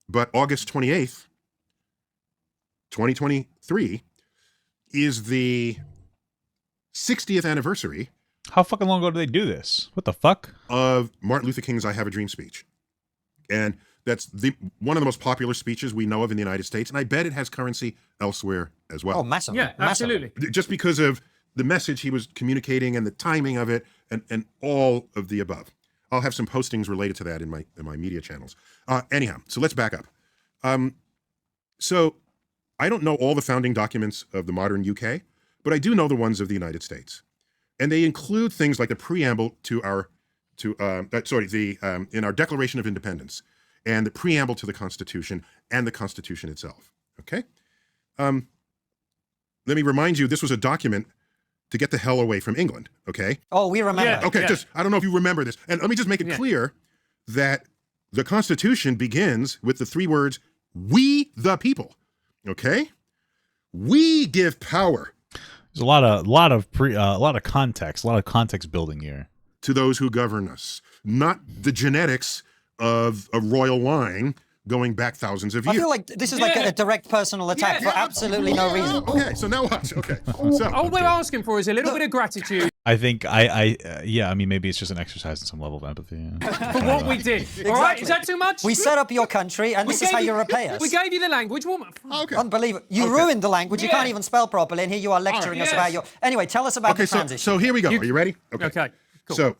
but August 28th, 2023 is the 60th anniversary. How fucking long ago did they do this? What the fuck? Of Martin Luther King's I Have a Dream speech. And that's one of the most popular speeches we know of in the United States, and I bet it has currency elsewhere as well. Oh, massively. Yeah, absolutely. Just because of the message he was communicating and the timing of it and all of the above. I'll have some postings related to that in my media channels. Anyhow, so let's back up. So I don't know all the founding documents of the modern UK, but I do know the ones of the United States. And they include things like the preamble to in our Declaration of Independence, and the preamble to the Constitution and the Constitution itself. Okay? Let me remind you, this was a document to get the hell away from England. Okay? Oh, we remember. Yeah, okay, yeah. Just, I don't know if you remember this. And let me just make it clear that the Constitution begins with the three words, we the people. Okay? We give power. There's a lot of context building here. To those who govern us, not the genetics of a royal line going back thousands of years. I feel like this is like a direct personal attack for absolutely no reason. Okay, so now what? Okay. So, All we're asking for is a little bit of gratitude. I think yeah, I mean, maybe it's just an exercise in some level of empathy. Yeah. For what we did. All right, is that too much? We set up your country, and this is how you repay us. We gave you the language. Okay. Unbelievable. You ruined the language. You can't even spell properly, and here you are lecturing us about your... Anyway, tell us about the transition. So here we go. Are you ready? Okay, cool. So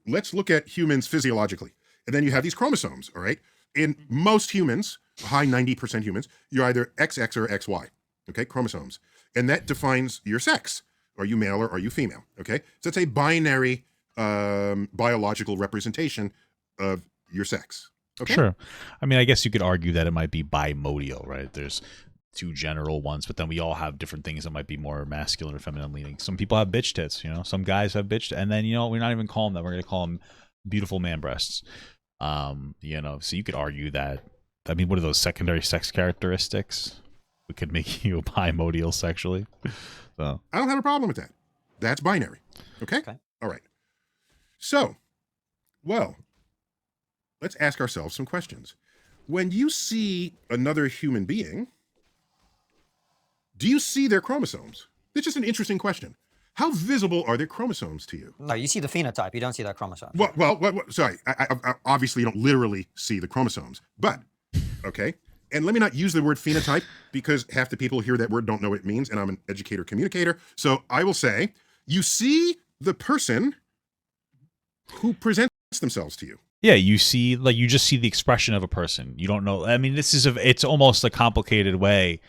let's look at humans physiologically. And then you have these chromosomes, all right? In most humans, high 90% humans, you're either XX or XY, okay? Chromosomes. And that defines your sex. Are you male or are you female, okay? So it's a binary biological representation of your sex. Okay? Sure. I mean, I guess you could argue that it might be bimodal, right? There's two general ones, but then we all have different things that might be more masculine or feminine leaning. Some people have bitch tits, you know? Some guys have bitch, and then, you know, we're not even calling them that. We're going to call them beautiful man breasts. You know, so you could argue that, I mean, what are those secondary sex characteristics? We could make you bimodal sexually. So I don't have a problem with that. That's binary. Okay? All right. So, well, let's ask ourselves some questions. When you see another human being, do you see their chromosomes? It's just an interesting question. How visible are their chromosomes to you? No, you see the phenotype. You don't see their chromosomes. Well, sorry. I obviously, you don't literally see the chromosomes. But, okay. And let me not use the word phenotype because half the people hear that word don't know what it means, and I'm an educator communicator. So I will say, you see the person who presents themselves to you. yeah, you see, like, you just see the expression of a person. You don't know. I mean, it's almost a complicated way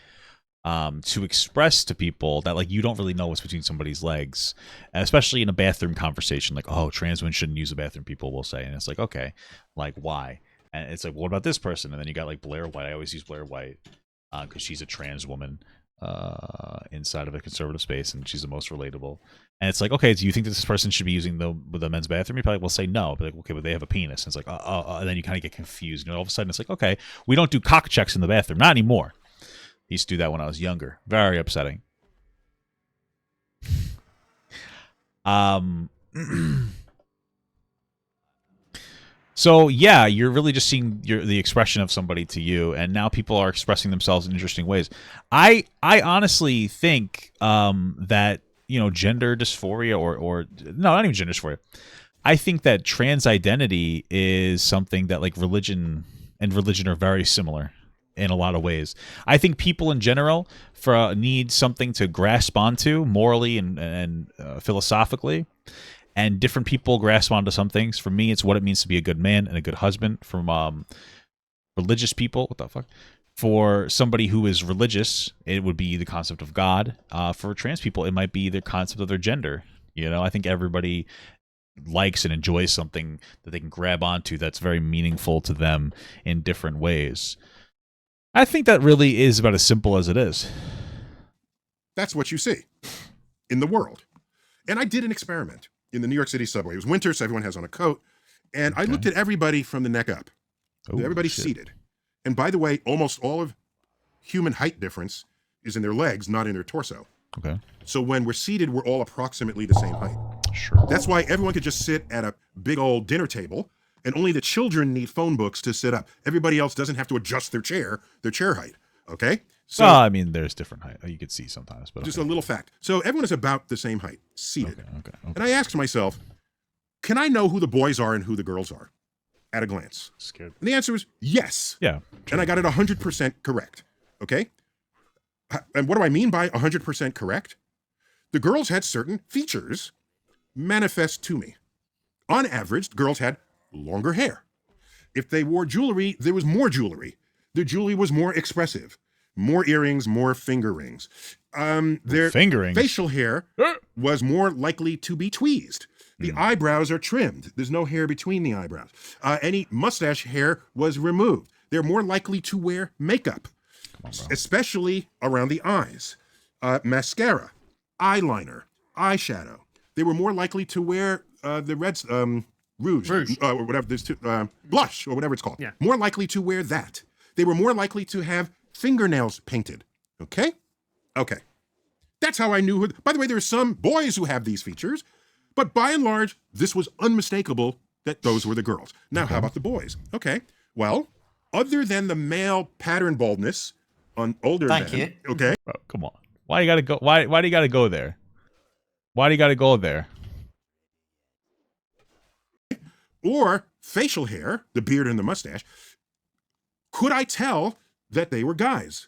to express to people that, like, you don't really know what's between somebody's legs, and especially in a bathroom conversation, like, oh, trans women shouldn't use the bathroom, people will say, and it's like, okay, like, why? And it's like, what about this person? And then you got, like, Blair White. I always use Blair White because she's a trans woman inside of a conservative space, and she's the most relatable. And it's like, okay, do you think that this person should be using the men's bathroom? You probably will say no, but like, okay, but they have a penis. And it's like, and then you kind of get confused. And all of a sudden, it's like, okay, we don't do cock checks in the bathroom, not anymore. I used to do that when I was younger. Very upsetting. So yeah, you're really just seeing the expression of somebody to you, and now people are expressing themselves in interesting ways. I honestly think that, you know, gender dysphoria or no, not even gender dysphoria. I think that trans identity is something that, like, religion are very similar in a lot of ways. I think people in general need something to grasp onto morally and philosophically. And different people grasp onto some things. For me, it's what it means to be a good man and a good husband. From religious people, what the fuck? For somebody who is religious, it would be the concept of God. For trans people, it might be the concept of their gender. You know, I think everybody likes and enjoys something that they can grab onto that's very meaningful to them in different ways. I think that really is about as simple as it is. That's what you see in the world. And I did an experiment in the New York City subway. It was winter, so everyone has on a coat. And I looked at everybody from the neck up. Everybody's seated. And by the way, almost all of human height difference is in their legs, not in their torso. Okay. So when we're seated, we're all approximately the same height. Sure. That's why everyone could just sit at a big old dinner table, and only the children need phone books to sit up. Everybody else doesn't have to adjust their chair height. Okay? So, I mean, there's different height. You could see sometimes, but just a little fact. So everyone is about the same height, seated. Okay. And I asked myself, can I know who the boys are and who the girls are at a glance? Scared. And the answer was yes. Yeah. And I got it 100% correct. Okay? And what do I mean by 100% correct? The girls had certain features manifest to me. On average, the girls had longer hair. If they wore jewelry, there was more jewelry. The jewelry was more expressive. More earrings, more finger rings. Their finger rings. Facial hair was more likely to be tweezed. The eyebrows are trimmed. There's no hair between the eyebrows. Any mustache hair was removed. They're more likely to wear makeup, especially around the eyes. Mascara, eyeliner, eyeshadow. They were more likely to wear the red rouge. Or whatever. There's blush or whatever it's called. Yeah. More likely to wear that. They were more likely to have fingernails painted. Okay? That's how I knew. By the way, there are some boys who have these features, but by and large, this was unmistakable that those were the girls. Now, how about the boys? Okay. Well, other than the male pattern baldness on older men. Thank you. Okay. Bro, come on. Why you gotta go? Why do you gotta go there? Why do you got to go there? Or facial hair, the beard and the mustache. Could I tell that they were guys?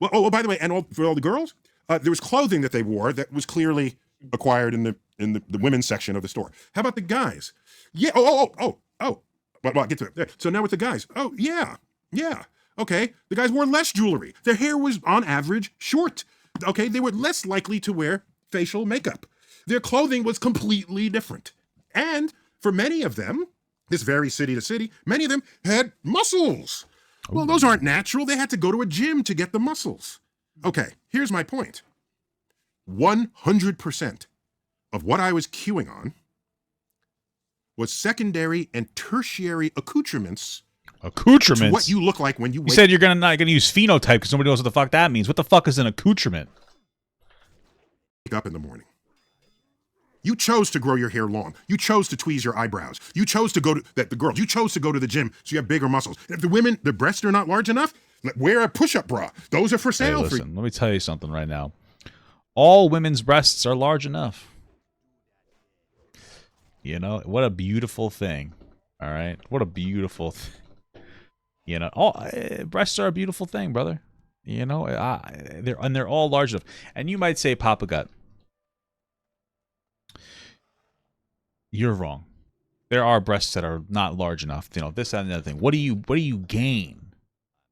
Well, oh, by the way, and for all the girls, there was clothing that they wore that was clearly acquired in the women's section of the store. How about the guys? Yeah. Oh. Well, I'll get to it. There. So now with the guys. Oh, yeah. Okay. The guys wore less jewelry. Their hair was on average short. Okay. They were less likely to wear facial makeup. Their clothing was completely different. And for many of them, this varies city to city, many of them had muscles. Well, those aren't natural. They had to go to a gym to get the muscles. Okay, here's my point. 100% of what I was queuing on was secondary and tertiary accoutrements. Accoutrements? To what you look like when you wake. You said you're not gonna use phenotype because nobody knows what the fuck that means. What the fuck is an accoutrement? Up in the morning. You chose to grow your hair long. You chose to tweeze your eyebrows. You chose to go to the girls. You chose to go to the gym so you have bigger muscles. And if the women, their breasts are not large enough, wear a push-up bra. Those are for sale. Hey, listen, let me tell you something right now. All women's breasts are large enough. You know what a beautiful thing. All right, what a beautiful thing. You know, breasts are a beautiful thing, brother. You know, they're all large enough. And you might say, Papa Gut, you're wrong. There are breasts that are not large enough. You know, this, that, and the other thing. What do you gain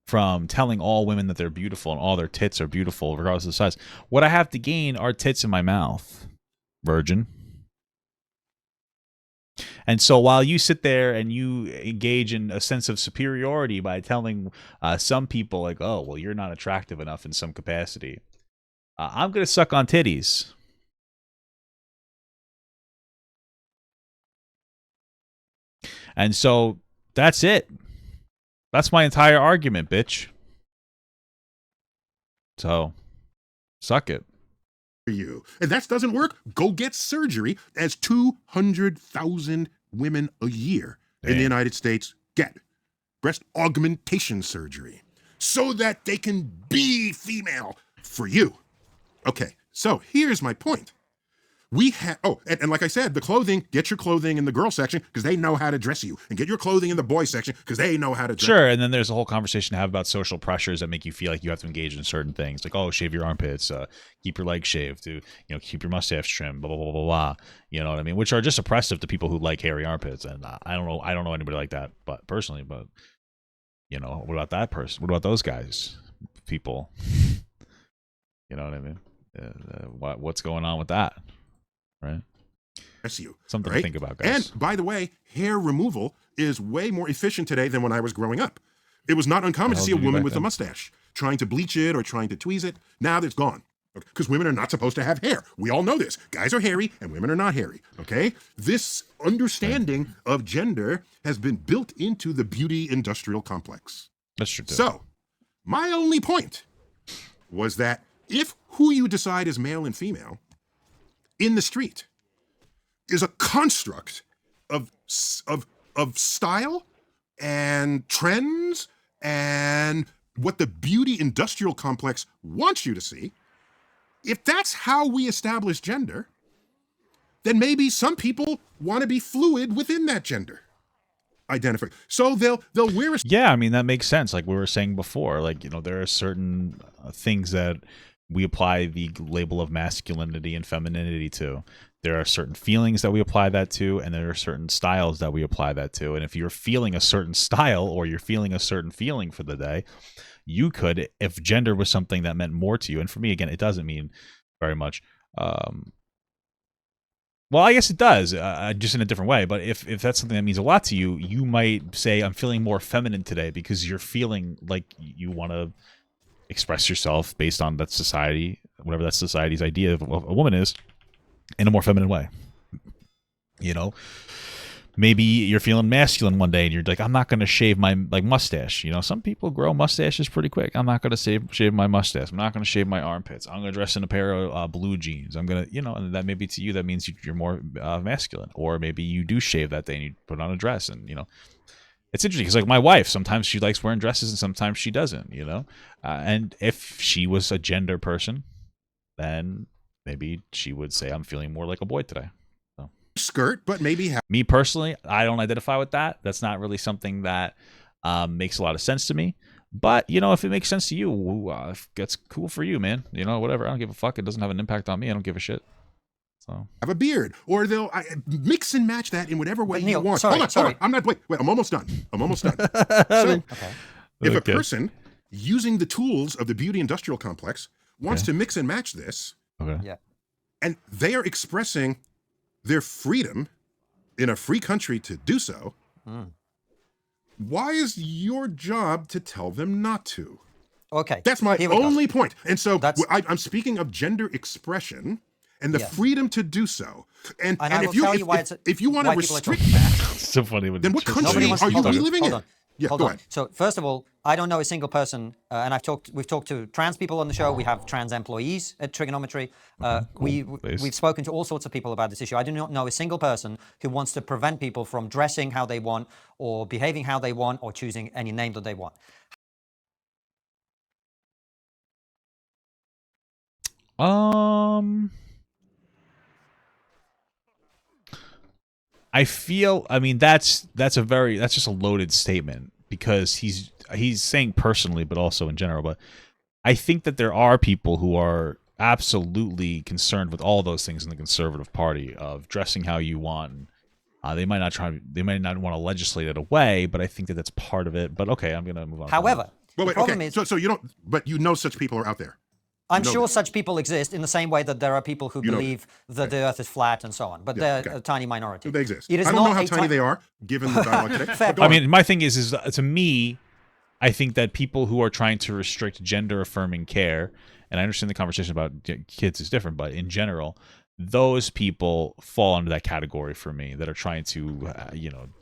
from telling all women that they're beautiful and all their tits are beautiful, regardless of the size? What I have to gain are tits in my mouth, virgin. And so while you sit there and you engage in a sense of superiority by telling some people, like, oh, well, you're not attractive enough in some capacity, I'm going to suck on titties. And so that's it. That's my entire argument, bitch. So suck it. You. And that doesn't work, go get surgery, as 200,000 women a year in the United States get breast augmentation surgery so that they can be female for you. Okay, so here's my point. We have, and like I said, the clothing, get your clothing in the girl section because they know how to dress you, and get your clothing in the boy section because they know how to dress you. Sure, and then there's a whole conversation to have about social pressures that make you feel like you have to engage in certain things, like, oh, shave your armpits, keep your legs shaved, keep your mustache trimmed, blah, blah, blah, blah, blah. You know what I mean? Which are just oppressive to people who like hairy armpits, and I don't know anybody like that, but personally, but, what about that person? What about those guys? People. You know what I mean? What's going on with that? Right. You, something to think about, guys. And by the way, hair removal is way more efficient today than when I was growing up. It was not uncommon to see a woman with a mustache trying to bleach it or trying to tweeze it. Now it's gone because women are not supposed to have hair. We all know this. Guys are hairy and women are not hairy. Okay, this understanding of gender has been built into the beauty industrial complex. That's true too. So my only point was that if who you decide is male and female in the street is a construct of style and trends and what the beauty industrial complex wants you to see, if that's how we establish gender, then maybe some people want to be fluid within that gender identify. So they'll wear a... Yeah, I mean, that makes sense. Like we were saying before, like, there are certain things that we apply the label of masculinity and femininity to. There are certain feelings that we apply that to, and there are certain styles that we apply that to. And if you're feeling a certain style or you're feeling a certain feeling for the day, you could, if gender was something that meant more to you, and for me, again, it doesn't mean very much. Well, I guess it does, just in a different way. But if that's something that means a lot to you, you might say, I'm feeling more feminine today because you're feeling like you want to express yourself based on that society, whatever that society's idea of a woman is, in a more feminine way. Maybe you're feeling masculine one day and you're like, I'm not going to shave my mustache. Some people grow mustaches pretty quick. I'm not going to shave my mustache. I'm not going to shave my armpits. I'm going to dress in a pair of blue jeans. I'm going to, and that maybe to you, that means you're more masculine. Or maybe you do shave that day and you put on a dress and, it's interesting because, like, my wife, sometimes she likes wearing dresses and sometimes she doesn't, and if she was a gender person, then maybe she would say, I'm feeling more like a boy today. So. Skirt, but maybe have. Me personally, I don't identify with that. That's not really something that makes a lot of sense to me. But, you know, if it makes sense to you, if that's cool for you, man. You know, whatever. I don't give a fuck. It doesn't have an impact on me. I don't give a shit. So Have a beard, or they'll mix and match that in whatever way Neil, you want. sorry. Hold on. I'm not. Wait. I'm almost done. So, if a person using the tools of the beauty industrial complex wants to mix and match this, and they are expressing their freedom in a free country to do so, why is your job to tell them not to? Okay. That's my only point. And so I'm speaking of gender expression and the freedom to do so. And if you want to restrict that, it's so funny when then what country are you living in? Yeah, Hold go on. ahead. So first of all, I don't know a single person, and we've talked to trans people on the show. We have trans employees at Triggernometry. We've spoken to all sorts of people about this issue. I do not know a single person who wants to prevent people from dressing how they want, or behaving how they want, or choosing any name that they want. I feel, I mean, that's just a loaded statement, because he's saying personally, but also in general. But I think that there are people who are absolutely concerned with all those things in the Conservative Party, of dressing how you want. They might not want to legislate it away, but I think that that's part of it. But okay, I'm gonna move on. However, the problem is, so you don't, but you know such people are out there. I'm sure such people exist, in the same way that there are people who believe that the Earth is flat and so on, but they're a tiny minority. They exist. It is I don't know how tiny they are, given the dialogue today. I mean, my thing is to me, I think that people who are trying to restrict gender-affirming care, and I understand the conversation about kids is different, but in general, those people fall under that category for me, that are trying to,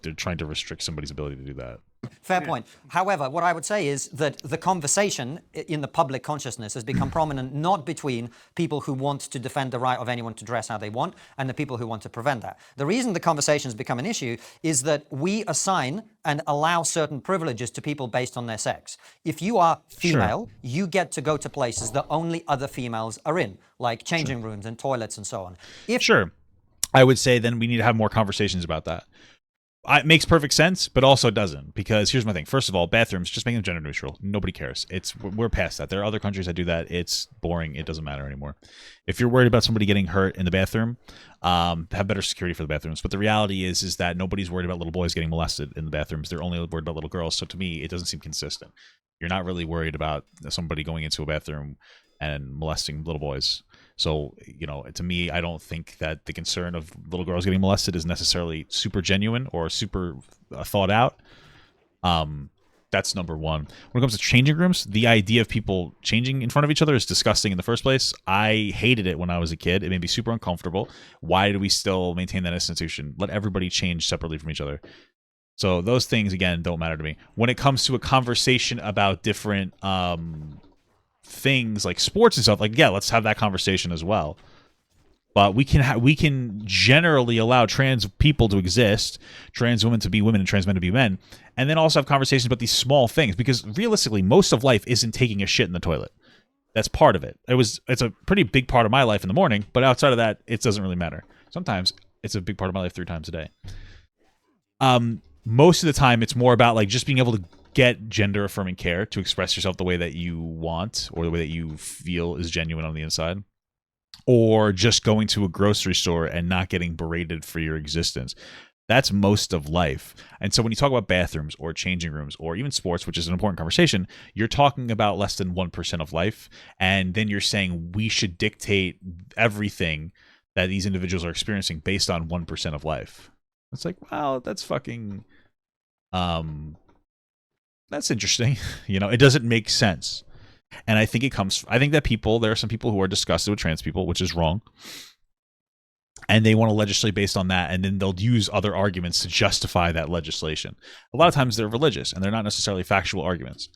they're trying to restrict somebody's ability to do that. Fair point. However, what I would say is that the conversation in the public consciousness has become prominent not between people who want to defend the right of anyone to dress how they want and the people who want to prevent that. The reason the conversation has become an issue is that we assign and allow certain privileges to people based on their sex. If you are female, you get to go to places that only other females are in, like changing rooms and toilets and so on. I would say then we need to have more conversations about that. It makes perfect sense, but also doesn't, because here's my thing. First of all, bathrooms, just make them gender neutral. Nobody cares. We're past that. There are other countries that do that. It's boring. It doesn't matter anymore. If you're worried about somebody getting hurt in the bathroom, have better security for the bathrooms. But the reality is that nobody's worried about little boys getting molested in the bathrooms. They're only worried about little girls. So to me, it doesn't seem consistent. You're not really worried about somebody going into a bathroom and molesting little boys. So, to me, I don't think that the concern of little girls getting molested is necessarily super genuine or super thought out. That's number one. When it comes to changing rooms, the idea of people changing in front of each other is disgusting in the first place. I hated it when I was a kid. It made me super uncomfortable. Why do we still maintain that institution? Let everybody change separately from each other. So those things, again, don't matter to me. When it comes to a conversation about different things like sports and stuff, like, yeah, let's have that conversation as well. But we can generally allow trans people to exist, trans women to be women, and trans men to be men, and then also have conversations about these small things, because realistically, most of life isn't taking a shit in the toilet. That's part of it. It's a pretty big part of my life in the morning, but outside of that, it doesn't really matter. Sometimes it's a big part of my life 3 times a day. Most of the time, it's more about like just being able to get gender affirming care to express yourself the way that you want, or the way that you feel is genuine on the inside, or just going to a grocery store and not getting berated for your existence. That's most of life. And so when you talk about bathrooms or changing rooms or even sports, which is an important conversation, you're talking about less than 1% of life. And then you're saying we should dictate everything that these individuals are experiencing based on 1% of life. It's like, wow, that's fucking... that's interesting. It doesn't make sense. And I think that there are some people who are disgusted with trans people, which is wrong. And they want to legislate based on that. And then they'll use other arguments to justify that legislation. A lot of times they're religious and they're not necessarily factual arguments.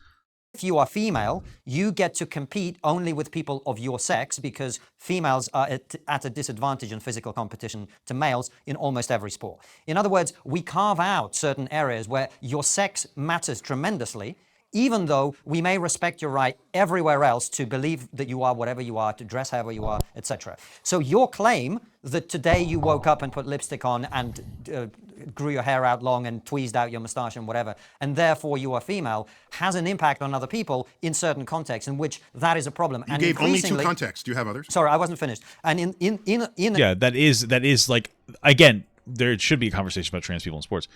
If you are female, you get to compete only with people of your sex, because females are at a disadvantage in physical competition to males in almost every sport. In other words, we carve out certain areas where your sex matters tremendously even though we may respect your right everywhere else to believe that you are whatever you are, to dress however you are, etc. So your claim that today you woke up and put lipstick on and grew your hair out long and tweezed out your mustache and whatever, and therefore you are female, has an impact on other people in certain contexts in which that is a problem. You gave only 2 contexts. Do you have others? Sorry, I wasn't finished. And yeah, that is like, again, there should be a conversation about trans people in sports,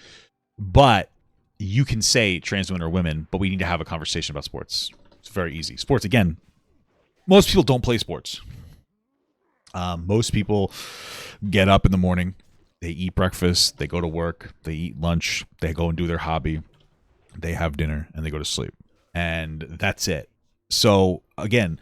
but you can say trans women are women, but we need to have a conversation about sports. It's very easy. Sports, again, most people don't play sports. Most people get up in the morning, they eat breakfast, they go to work, they eat lunch, they go and do their hobby, they have dinner, and they go to sleep. And that's it. So, again,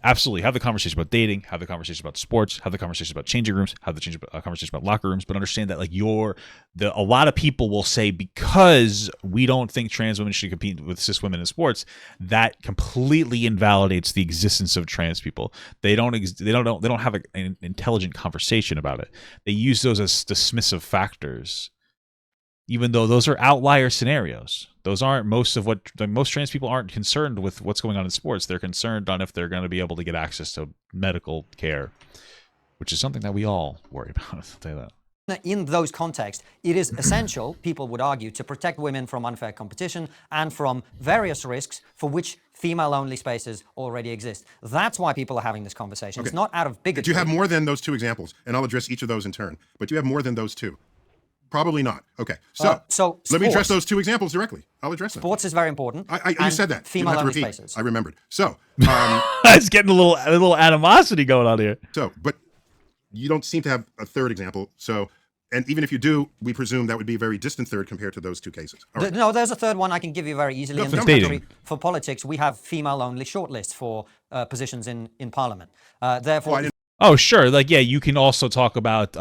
absolutely have the conversation about dating, have the conversation about sports, have the conversation about changing rooms, have the conversation about locker rooms, but understand that like a lot of people will say, because we don't think trans women should compete with cis women in sports, that completely invalidates the existence of trans people. They don't have an intelligent conversation about it. They use those as dismissive factors, even though those are outlier scenarios. Those aren't most trans people aren't concerned with what's going on in sports. They're concerned on if they're going to be able to get access to medical care, which is something that we all worry about. I'll tell you that. In those contexts, it is essential, people would argue, to protect women from unfair competition and from various risks for which female-only spaces already exist. That's why people are having this conversation. Okay. It's not out of bigotry. Do you have more than those 2 examples? And I'll address each of those in turn. But do you have more than those 2? Probably not. Okay. So let me address those 2 examples directly. I'll address them. Sports is very important. You said that. You don't have to repeat. Spaces. I remembered. So it's getting a little animosity going on here. So, but you don't seem to have a third example. So, and even if you do, we presume that would be a very distant third compared to those 2 cases. Right. No, there's a third one I can give you very easily. In this country, for politics, we have female-only shortlists for positions in Parliament. Therefore, oh, sure. Like, yeah, you can also talk about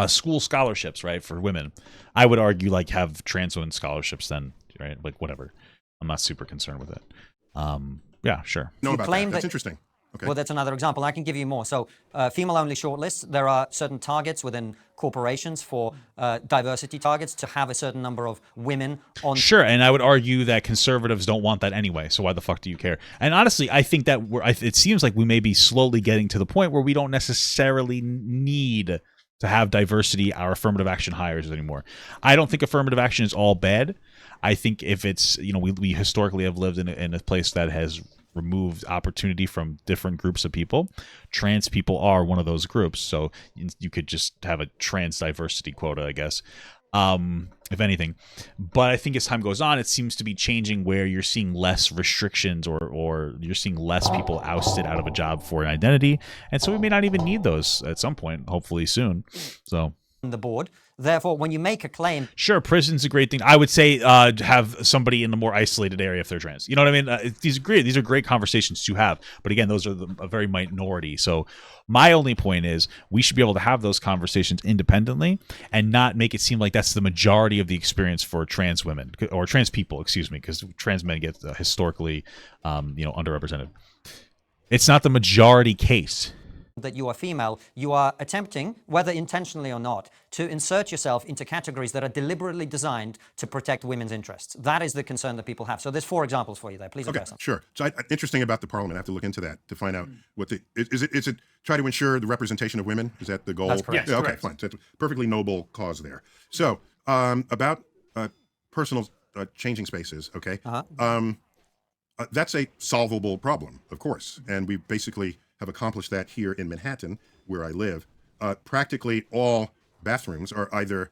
school scholarships, right, for women. I would argue like have trans women scholarships then, right? Like whatever. I'm not super concerned with it. Yeah, sure. No, about that. That's interesting. Okay. Well, that's another example. I can give you more. So female-only shortlists, there are certain targets within corporations for diversity targets to have a certain number of women on. Sure, and I would argue that conservatives don't want that anyway, so why the fuck do you care? And honestly, I think that it seems like we may be slowly getting to the point where we don't necessarily need to have diversity, our affirmative action hires anymore. I don't think affirmative action is all bad. I think if it's, we historically have lived in a place that has removed opportunity from different groups of people. Trans people are one of those groups, so you could just have a trans diversity quota, I guess, if anything. But I think as time goes on, it seems to be changing where you're seeing less restrictions or you're seeing less people ousted out of a job for an identity, and so we may not even need those at some point, hopefully soon. So the board. Therefore, when you make a claim... Sure, prison's a great thing. I would say have somebody in the more isolated area if they're trans. You know what I mean? These are great conversations to have. But again, those are a very minority. So my only point is we should be able to have those conversations independently and not make it seem like that's the majority of the experience for trans women or trans people, excuse me, because trans men get historically underrepresented. It's not the majority case. That you are female, you are attempting, whether intentionally or not, to insert yourself into categories that are deliberately designed to protect women's interests. That is the concern that people have. So there's 4 examples for you there. Please address them. Sure. So interesting about the Parliament. I have to look into that to find out what is it try to ensure the representation of women? Is that the goal? That's correct. Yeah, okay, correct. fine. So it's a perfectly noble cause there. So about personal changing spaces. Okay. That's a solvable problem, of course, and we basically have accomplished that here in Manhattan, where I live. Practically all bathrooms are either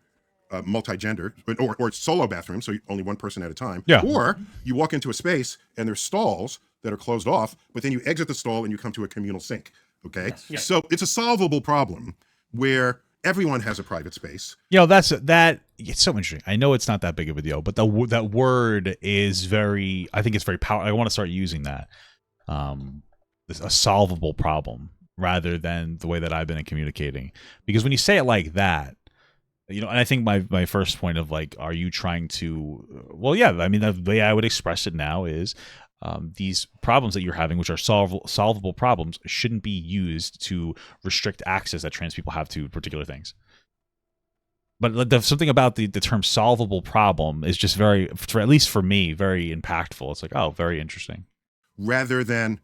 multi-gender or solo bathrooms, so only one person at a time. Yeah. Or you walk into a space and there's stalls that are closed off, but then you exit the stall and you come to a communal sink. Okay. Yes. So it's a solvable problem where everyone has a private space. It's so interesting. I know it's not that big of a deal, but that word is I think it's very powerful. I want to start using that. A solvable problem rather than the way that I've been communicating, because when you say it like that, and I think my first point of like, are you trying to, well, yeah, I mean, the way I would express it now is these problems that you're having, which are solvable problems, shouldn't be used to restrict access that trans people have to particular things. But something about the term solvable problem is just very, at least for me, very impactful. It's like, oh, very interesting. Rather than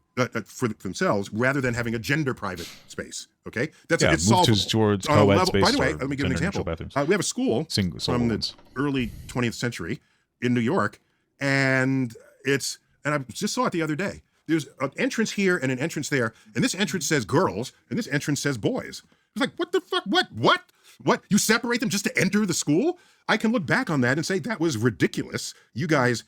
for themselves, rather than having a gender private space. Okay, it's solvable towards co-ed space. By the way, let me give an example. We have a school from the early 20th century in New York, and I just saw it the other day. There's an entrance here and an entrance there, and this entrance says girls, and this entrance says boys. It's like, what the fuck? What? You separate them just to enter the school? I can look back on that and say that was ridiculous. You guys,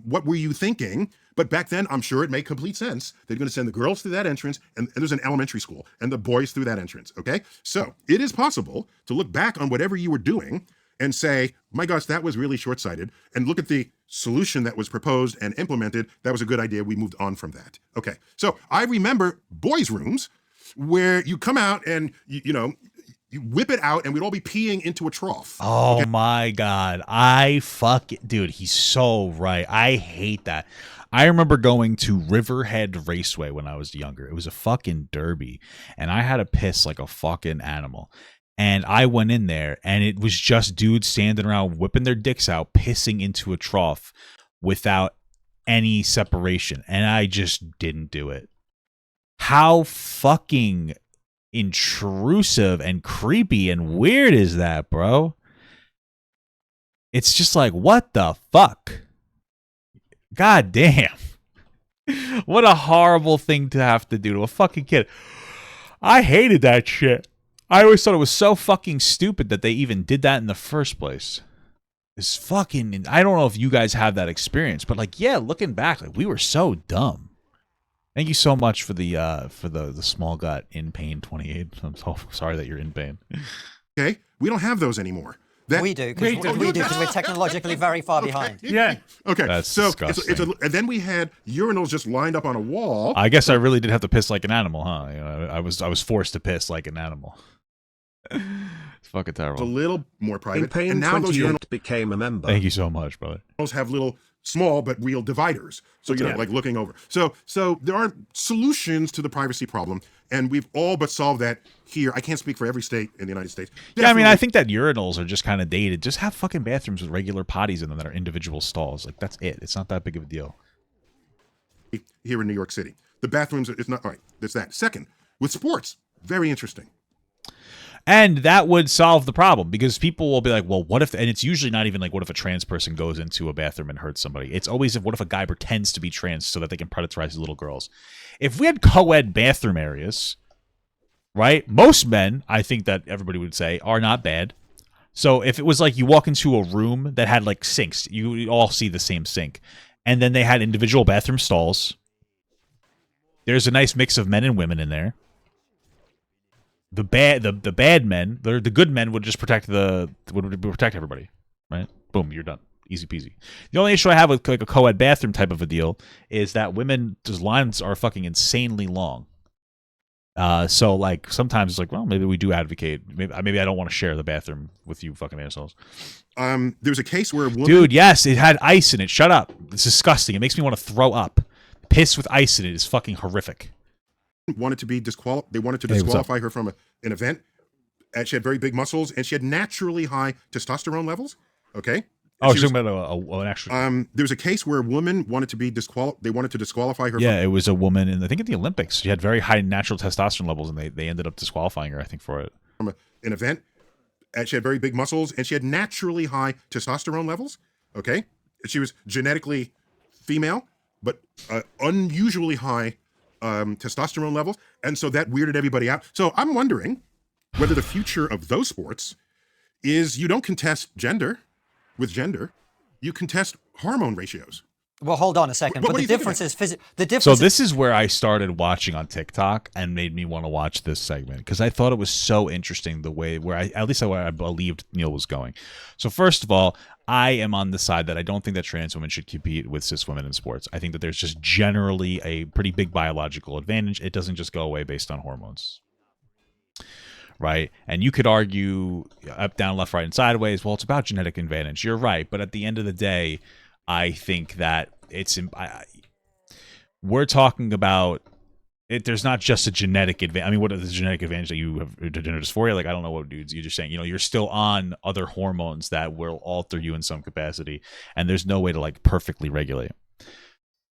what were you thinking? But back then, I'm sure it made complete sense. They're going to send the girls through that entrance, and there's an elementary school, and the boys through that entrance, okay? So it is possible to look back on whatever you were doing and say, my gosh, that was really short-sighted, and look at the solution that was proposed and implemented. That was a good idea. We moved on from that. Okay, so I remember boys' rooms where you come out and, you whip it out, and we'd all be peeing into a trough. Oh, okay? My God. Dude, he's so right. I hate that. I remember going to Riverhead Raceway when I was younger. It was a fucking derby, and I had to piss like a fucking animal. And I went in there, and it was just dudes standing around whipping their dicks out, pissing into a trough without any separation. And I just didn't do it. How fucking intrusive and creepy and weird is that, bro? It's just like, what the fuck? God damn. What a horrible thing to have to do to a fucking kid. I hated that shit. I always thought it was so fucking stupid that they even did that in the first place. It's fucking, I don't know if you guys have that experience, but like, yeah, looking back, like we were so dumb. Thank you so much for the small gut in pain 28. I'm so sorry that you're in pain. Okay, we don't have those anymore. We do because we're technologically very far behind. Yeah. Okay. That's disgusting. And then we had urinals just lined up on a wall. I guess I really did have to piss like an animal, huh? I was forced to piss like an animal. It's fucking terrible. It's a little more private. In pain, and now those urinals became a member. Thank you so much, brother. Have little small but real dividers, so you're like looking over. So there are solutions to the privacy problem, and we've all but solved that here. I can't speak for every state in the United States. Yeah, I mean, I think that urinals are just kind of dated. Just have fucking bathrooms with regular potties in them that are individual stalls. Like, that's it. It's not that big of a deal. Here in New York City, the bathrooms, it's not, all right, there's that. Second, with sports, very interesting. And that would solve the problem, because people will be like, well, what if, and it's usually not even like, what if a trans person goes into a bathroom and hurts somebody? It's always, what if a guy pretends to be trans so that they can predatorize little girls? If we had co-ed bathroom areas, right, most men, I think that everybody would say, are not bad. So if it was like you walk into a room that had like sinks, you all see the same sink, and then they had individual bathroom stalls, there's a nice mix of men and women in there. The bad men, the good men would just protect everybody, right? Boom, you're done, easy peasy. The only issue I have with like a co-ed bathroom type of a deal is that women's lines are fucking insanely long. So like sometimes it's like, well, maybe we do advocate. Maybe I don't want to share the bathroom with you fucking assholes. There's a case where a woman... Dude, yes, it had ice in it. Shut up. It's disgusting. It makes me want to throw up. Piss with ice in it is fucking horrific. Wanted to be they wanted to disqualify her from an event, and she had very big muscles, and she had naturally high testosterone levels. Okay. Oh, she's talking about an actual. There was a case where a woman wanted to be they wanted to disqualify her. Yeah, it was a woman, and I think at the Olympics, she had very high natural testosterone levels, and they ended up disqualifying her, I think, for it. From an event, and she had very big muscles, and she had naturally high testosterone levels. Okay, she was genetically female, but unusually high testosterone levels, and so that weirded everybody out. So I'm wondering whether the future of those sports is you don't contest gender with gender, you contest hormone ratios. Well, hold on a second. But the difference is So this is where I started watching on TikTok and made me want to watch this segment, because I thought it was so interesting the way where I believed Neil was going. So first of all, I am on the side that I don't think that trans women should compete with cis women in sports. I think that there's just generally a pretty big biological advantage. It doesn't just go away based on hormones. Right? And you could argue up, down, left, right, and sideways, well, it's about genetic advantage. You're right. But at the end of the day, I think that we're talking about, there's not just a genetic advantage. I mean, what is the genetic advantage that you have gender dysphoria? Like, I don't know what dudes. You're just saying, you're still on other hormones that will alter you in some capacity, and there's no way to like perfectly regulate,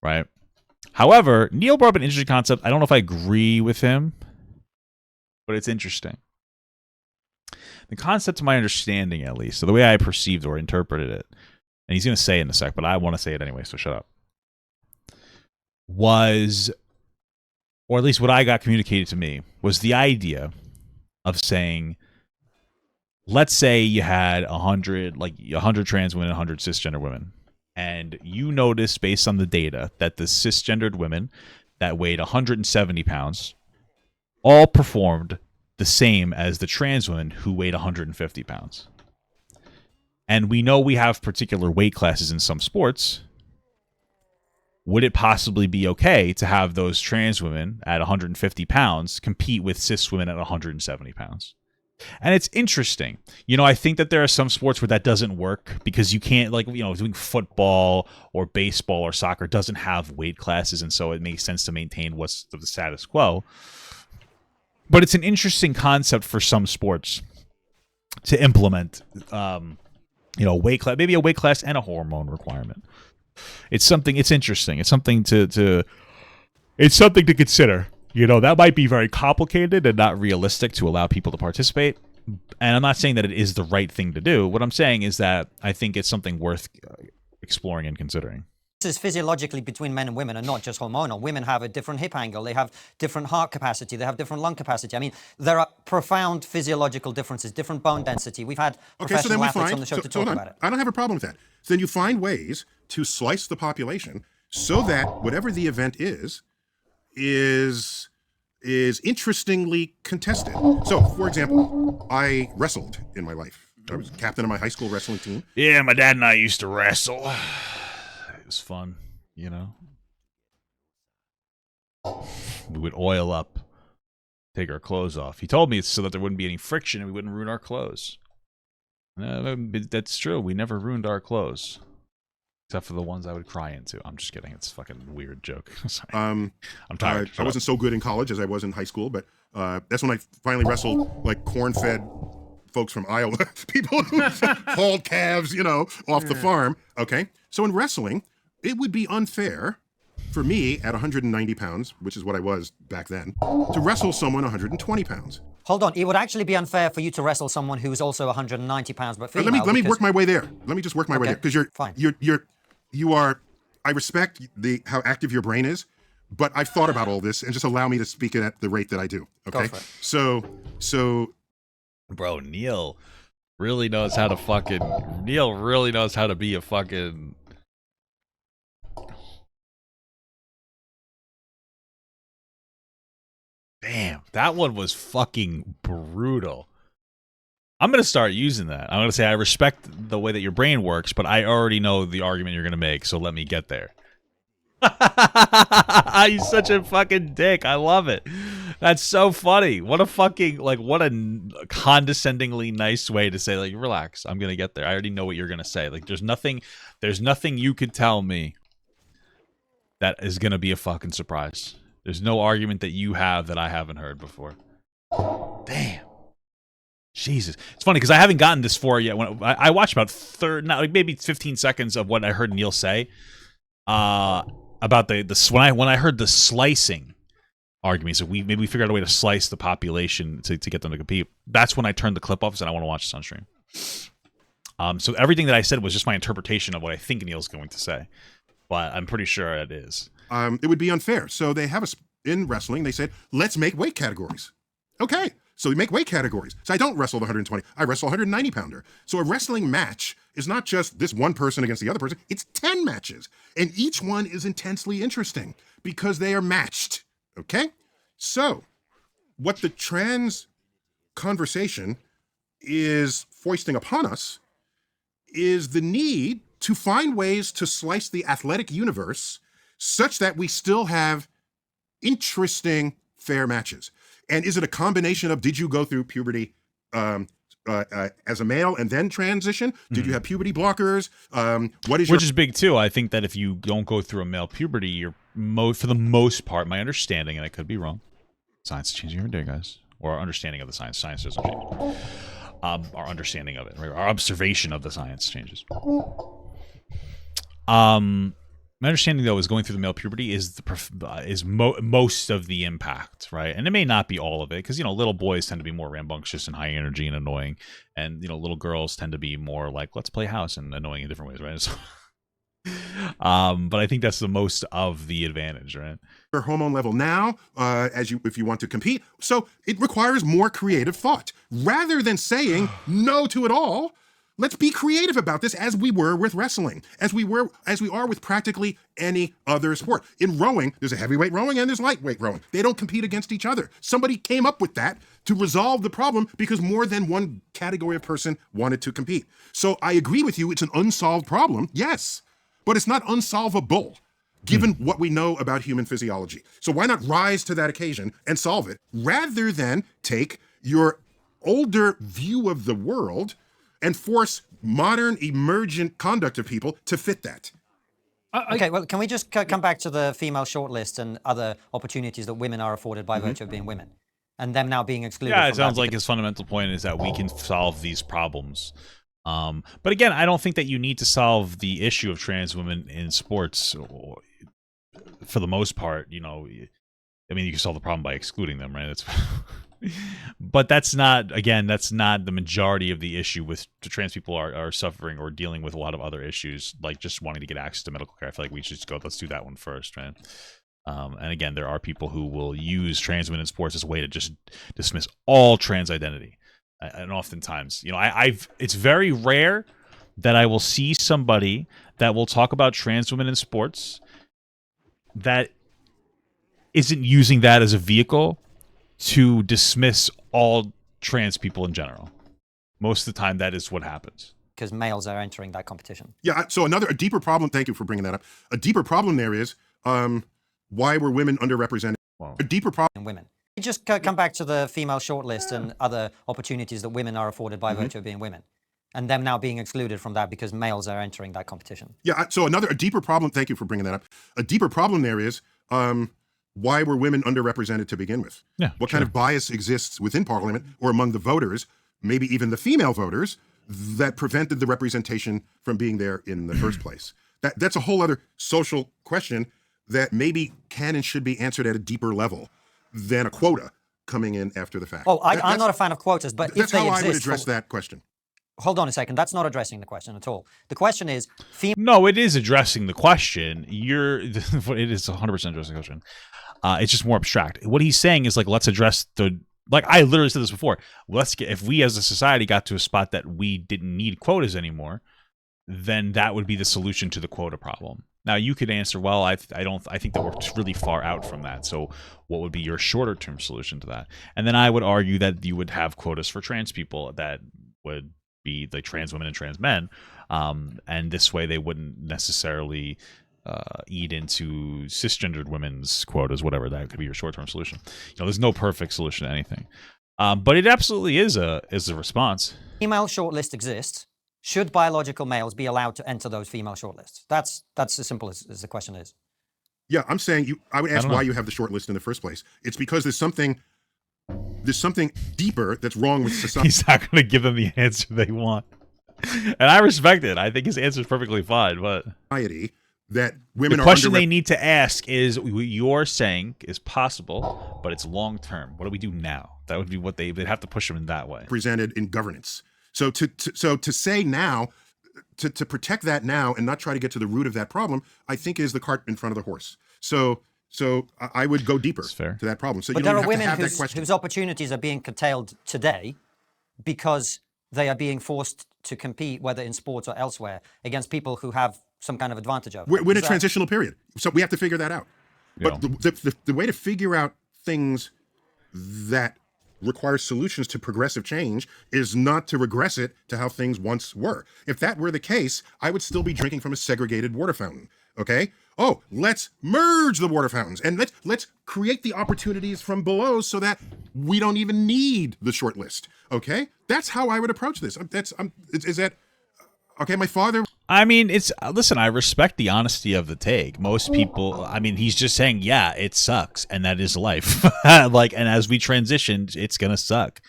right? However, Neil brought up an interesting concept. I don't know if I agree with him, but it's interesting. The concept, to my understanding at least, so the way I perceived or interpreted it, and he's going to say it in a sec, but I want to say it anyway, so shut up, was, or at least what I got communicated to me, was the idea of saying, let's say you had 100 trans women, 100 cisgender women, and you notice based on the data that the cisgendered women that weighed 170 pounds all performed the same as the trans women who weighed 150 pounds. And we know we have particular weight classes in some sports. Would it possibly be okay to have those trans women at 150 pounds compete with cis women at 170 pounds? And it's interesting. I think that there are some sports where that doesn't work because you can't, like, doing football or baseball or soccer doesn't have weight classes, and so it makes sense to maintain what's the status quo. But it's an interesting concept for some sports to implement, weight class, maybe a weight class and a hormone requirement. It's interesting. It's something to consider. That might be very complicated and not realistic to allow people to participate. And I'm not saying that it is the right thing to do. What I'm saying is that I think it's something worth exploring and considering. Is physiologically between men and women and not just hormonal. Women have a different hip angle, they have different heart capacity, they have different lung capacity. I mean, there are profound physiological differences, different bone density. We've had professional athletes on the show to talk about it. I don't have a problem with that. So then you find ways to slice the population so that whatever the event is interestingly contested. So, for example, I wrestled in my life. I was captain of my high school wrestling team. Yeah, my dad and I used to wrestle. It was fun, We would oil up, take our clothes off. He told me it's so that there wouldn't be any friction and we wouldn't ruin our clothes. That's true. We never ruined our clothes, except for the ones I would cry into. I'm just kidding. It's a fucking weird joke. Sorry. I'm tired. I wasn't so good in college as I was in high school, but that's when I finally wrestled like corn-fed folks from Iowa, people who hauled calves, off the farm. Okay, so in wrestling, it would be unfair for me at 190 pounds, which is what I was back then, to wrestle someone 120 pounds. Hold on, it would actually be unfair for you to wrestle someone who's also 190 pounds but female. Let me work my way there. Let me just work my way there, because you are. I respect how active your brain is, but I've thought about all this, and just allow me to speak at the rate that I do. Okay, go for it. So, bro, Neil really knows how to be a fucking. Damn, that one was fucking brutal. I'm going to start using that. I'm going to say I respect the way that your brain works, but I already know the argument you're going to make, so let me get there. You're such a fucking dick. I love it. That's so funny. What a fucking, what a condescendingly nice way to say, relax, I'm going to get there. I already know what you're going to say. There's nothing you could tell me that is going to be a fucking surprise. There's no argument that you have that I haven't heard before. Damn. Jesus. It's funny because I haven't gotten this far yet. When I watched about maybe 15 seconds of what I heard Neil say about when I heard the slicing argument. So we figured out a way to slice the population to get them to compete. That's when I turned the clip off and said I want to watch this on stream. So everything that I said was just my interpretation of what I think Neil's going to say, but I'm pretty sure it is. It would be unfair. So they have in wrestling, they said, let's make weight categories. Okay. So we make weight categories. So I don't wrestle the 120. I wrestle 190 pounder. So a wrestling match is not just this one person against the other person. It's 10 matches. And each one is intensely interesting because they are matched. Okay. So what the trans conversation is foisting upon us is the need to find ways to slice the athletic universe such that we still have interesting, fair matches. And is it a combination of, did you go through puberty, as a male and then transition? Did you have puberty blockers? What is your... Which is big too. I think that if you don't go through a male puberty, you're for the most part, my understanding, and I could be wrong. Science is changing every day, guys. Or our understanding of the science. Science doesn't change. Our understanding of it, right? Our observation of the science changes. My understanding, though, is going through the male puberty is most of the impact, right? And it may not be all of it, because little boys tend to be more rambunctious and high energy and annoying, and little girls tend to be more like let's play house and annoying in different ways, right? So, but I think that's the most of the advantage, right? Your hormone level now, if you want to compete, so it requires more creative thought rather than saying no to it all. Let's be creative about this, as we were with wrestling, as we are with practically any other sport. In rowing, there's a heavyweight rowing and there's lightweight rowing. They don't compete against each other. Somebody came up with that to resolve the problem because more than one category of person wanted to compete. So I agree with you, it's an unsolved problem, yes, but it's not unsolvable given what we know about human physiology. So why not rise to that occasion and solve it, rather than take your older view of the world and force modern emergent conduct of people to fit that. Okay, well, can we just come back to the female shortlist and other opportunities that women are afforded by virtue of being women, and them now being excluded? Yeah, it sounds like his fundamental point is that we can solve these problems. But again, I don't think that you need to solve the issue of trans women in sports. For the most part, you can solve the problem by excluding them, right? That's but that's not the majority of the issue with trans people are suffering or dealing with a lot of other issues, like just wanting to get access to medical care. I feel like we should just let's do that one first, right? And again, there are people who will use trans women in sports as a way to just dismiss all trans identity. And oftentimes, it's very rare that I will see somebody that will talk about trans women in sports that isn't using that as a vehicle to dismiss all trans people in general. Most of the time, that is what happens. Because males are entering that competition. Yeah, so a deeper problem, thank you for bringing that up. A deeper problem there is, why were women underrepresented? Wow. A deeper problem. In women. Just come back to the female shortlist and other opportunities that women are afforded by virtue of being women, and them now being excluded from that because males are entering that competition. Yeah, so a deeper problem, thank you for bringing that up. A deeper problem there is, why were women underrepresented to begin with? Yeah, what kind of bias exists within Parliament or among the voters, maybe even the female voters, that prevented the representation from being there in the first place? That's a whole other social question that maybe can and should be answered at a deeper level than a quota coming in after the fact. Oh, I'm not a fan of quotas, but that's if they how exist, I would address that question. Hold on a second. That's not addressing the question at all. The question is... No, it is addressing the question. It is 100% addressing the question. It's just more abstract. What he's saying is let's address I literally said this before. If we as a society got to a spot that we didn't need quotas anymore, then that would be the solution to the quota problem. Now you could answer, well, I think that we're really far out from that. So what would be your shorter term solution to that? And then I would argue that you would have quotas for trans people that would be like trans women and trans men. And this way they wouldn't necessarily eat into cisgendered women's quotas, whatever. That could be your short-term solution. There's no perfect solution to anything, but it absolutely is a response. Female shortlist exists. Should biological males be allowed to enter those female shortlists? That's as simple as the question is. Yeah, I'm saying I would ask why you have the shortlist in the first place. It's because there's something deeper that's wrong with society. He's not going to give them the answer they want, and I respect it. I think his answer is perfectly fine, but that women the question they need to ask is, you're saying is possible, but it's long term. What do we do now? That would be what they'd have to push them in that way. Presented in governance. So to say now, to protect that now and not try to get to the root of that problem, I think is the cart in front of the horse. So I would go deeper to that problem. So but you there don't are have to women have that question. whose opportunities are being curtailed today because they are being forced to compete, whether in sports or elsewhere, against people who have some kind of advantage over them. We're in a transitional period, so we have to figure that out. Yeah. But the way to figure out things that require solutions to progressive change is not to regress it to how things once were. If that were the case, I would still be drinking from a segregated water fountain. Okay? Oh, let's merge the water fountains and let's create the opportunities from below so that we don't even need the short list. Okay, that's how I would approach this. Is that okay? My father. I mean, listen, I respect the honesty of the take. Most people, I mean, he's just saying, yeah, it sucks, and that is life. And as we transition, it's gonna suck,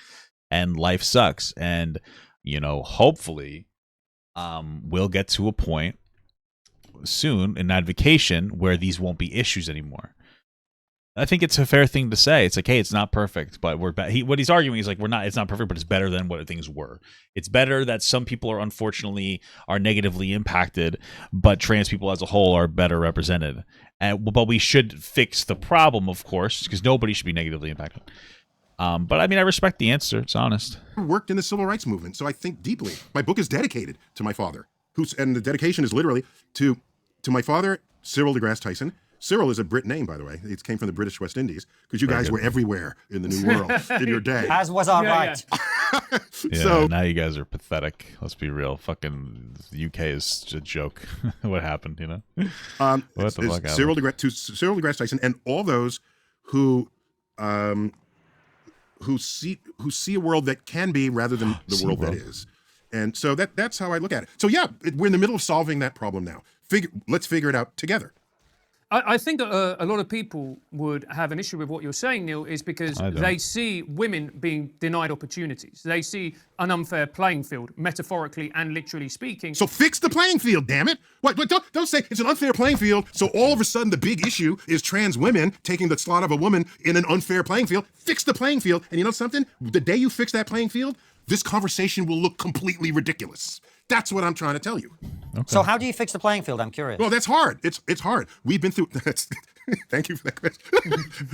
and life sucks, and hopefully, we'll get to a point soon in advocation where these won't be issues anymore. I think it's a fair thing to say. It's like, hey, it's not perfect, but we're what he's arguing is like it's not perfect, but it's better than what things were. It's better that some people are unfortunately negatively impacted, but trans people as a whole are better represented. But we should fix the problem, of course, because nobody should be negatively impacted. But I mean, I respect the answer. It's honest. I worked in the civil rights movement, so I think deeply. My book is dedicated to my father, and the dedication is literally to my father, Cyril DeGrasse Tyson. Cyril is a Brit name, by the way. It came from the British West Indies because you guys were everywhere in the New World in your day. As was our right. Yeah, So now you guys are pathetic. Let's be real. Fucking the UK is a joke. What happened, What the fuck Cyril DeGrasse Tyson and all those who see a world that can be rather than the world that is. And so that's how I look at it. So yeah, we're in the middle of solving that problem now. Let's figure it out together. I think that a lot of people would have an issue with what you're saying, Neil, is because they see women being denied opportunities. They see an unfair playing field, metaphorically and literally speaking. So fix the playing field, damn it. What, don't say it's an unfair playing field, so all of a sudden the big issue is trans women taking the slot of a woman in an unfair playing field. Fix the playing field. And you know something? The day you fix that playing field, this conversation will look completely ridiculous. That's what I'm trying to tell you. Okay. So how do you fix the playing field? I'm curious. Well, that's hard. It's hard. We've been through. Thank you for that question.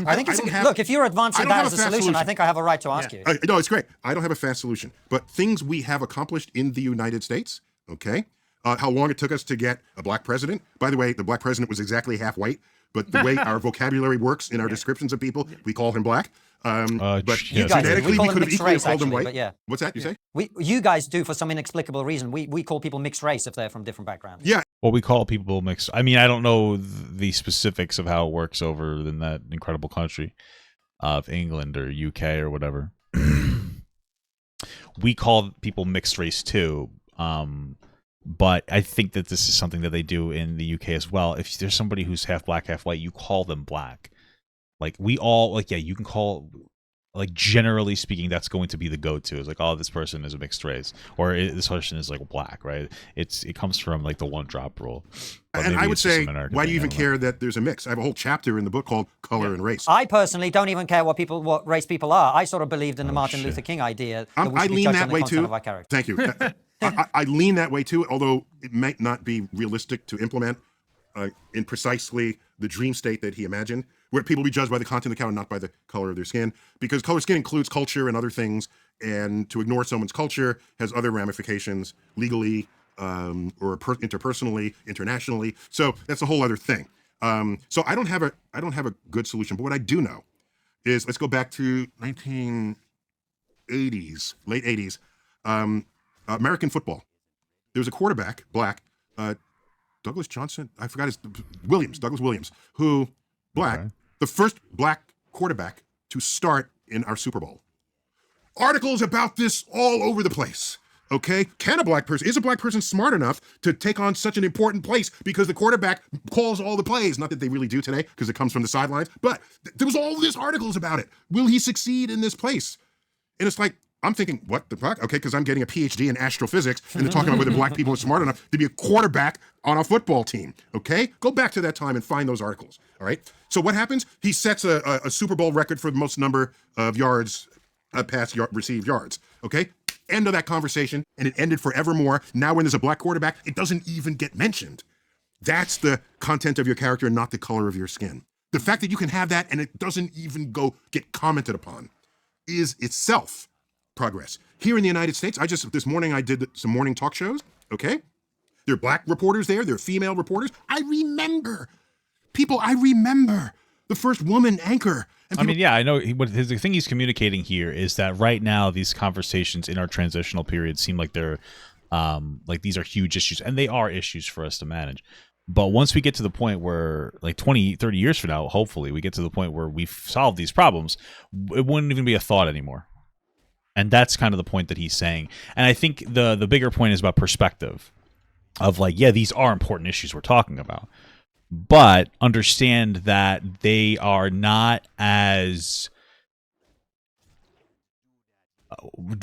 I think look, if you're advancing that as a solution, I think I have a right to ask you. No, it's great. I don't have a fast solution, but things we have accomplished in the United States. Okay, how long it took us to get a black president. By the way, the black president was exactly half white, but the way our vocabulary works in our descriptions of people, we call him black. But you guys genetically, we could have equally called them white. But yeah. What's that you say? You guys do for some inexplicable reason. We call people mixed race if they're from different backgrounds. Yeah. Well, we call people mixed. I mean, I don't know the specifics of how it works over in that incredible country of England or UK or whatever. We call people mixed race too. But I think that this is something that they do in the UK as well. If there's somebody who's half black, half white, you call them black. Like we all you can call, like generally speaking, that's going to be the go-to. It's like, oh, this person is a mixed race, or this person is like black, right? It comes from like the one drop rule. And I would say, why do you even care that there's a mix? I have a whole chapter in the book called Color and Race. I personally don't even care what race people are. I sort of believed in the Martin Luther King idea. I lean that way too. Thank you. I lean that way too, although it might not be realistic to implement in precisely the dream state that he imagined, where people be judged by the content of the cow and not by the color of their skin, because color of skin includes culture and other things, and to ignore someone's culture has other ramifications legally or interpersonally, internationally. So that's a whole other thing. So I don't have a good solution, but what I do know is, let's go back to 1980s, late 80s, American football. There was a quarterback, black, Douglas Williams, who, black, the first black quarterback to start in our Super Bowl. Articles about this all over the place. Okay, is a black person smart enough to take on such an important place because the quarterback calls all the plays? Not that they really do today, because it comes from the sidelines, but there was all these articles about it. Will he succeed in this place? And it's like, I'm thinking, what the fuck? Okay, because I'm getting a PhD in astrophysics, and they're talking about whether black people are smart enough to be a quarterback on a football team. Okay, go back to that time and find those articles. All right. So what happens? He sets a Super Bowl record for the most number of yards, received yards. Okay. End of that conversation, and it ended forevermore. Now, when there's a black quarterback, it doesn't even get mentioned. That's the content of your character, not the color of your skin. The fact that you can have that and it doesn't even get commented upon is itself progress. Here in the United States, this morning I did some morning talk shows, okay? There are black reporters there, there are female reporters. I remember the first woman anchor. I mean, yeah, I know the thing he's communicating here is that right now these conversations in our transitional period seem like they're like these are huge issues, and they are issues for us to manage. But once we get to the point where, like 20, 30 years from now, hopefully we get to the point where we've solved these problems, it wouldn't even be a thought anymore. And that's kind of the point that he's saying. And I think the bigger point is about perspective of like, yeah, these are important issues we're talking about, but understand that they are not as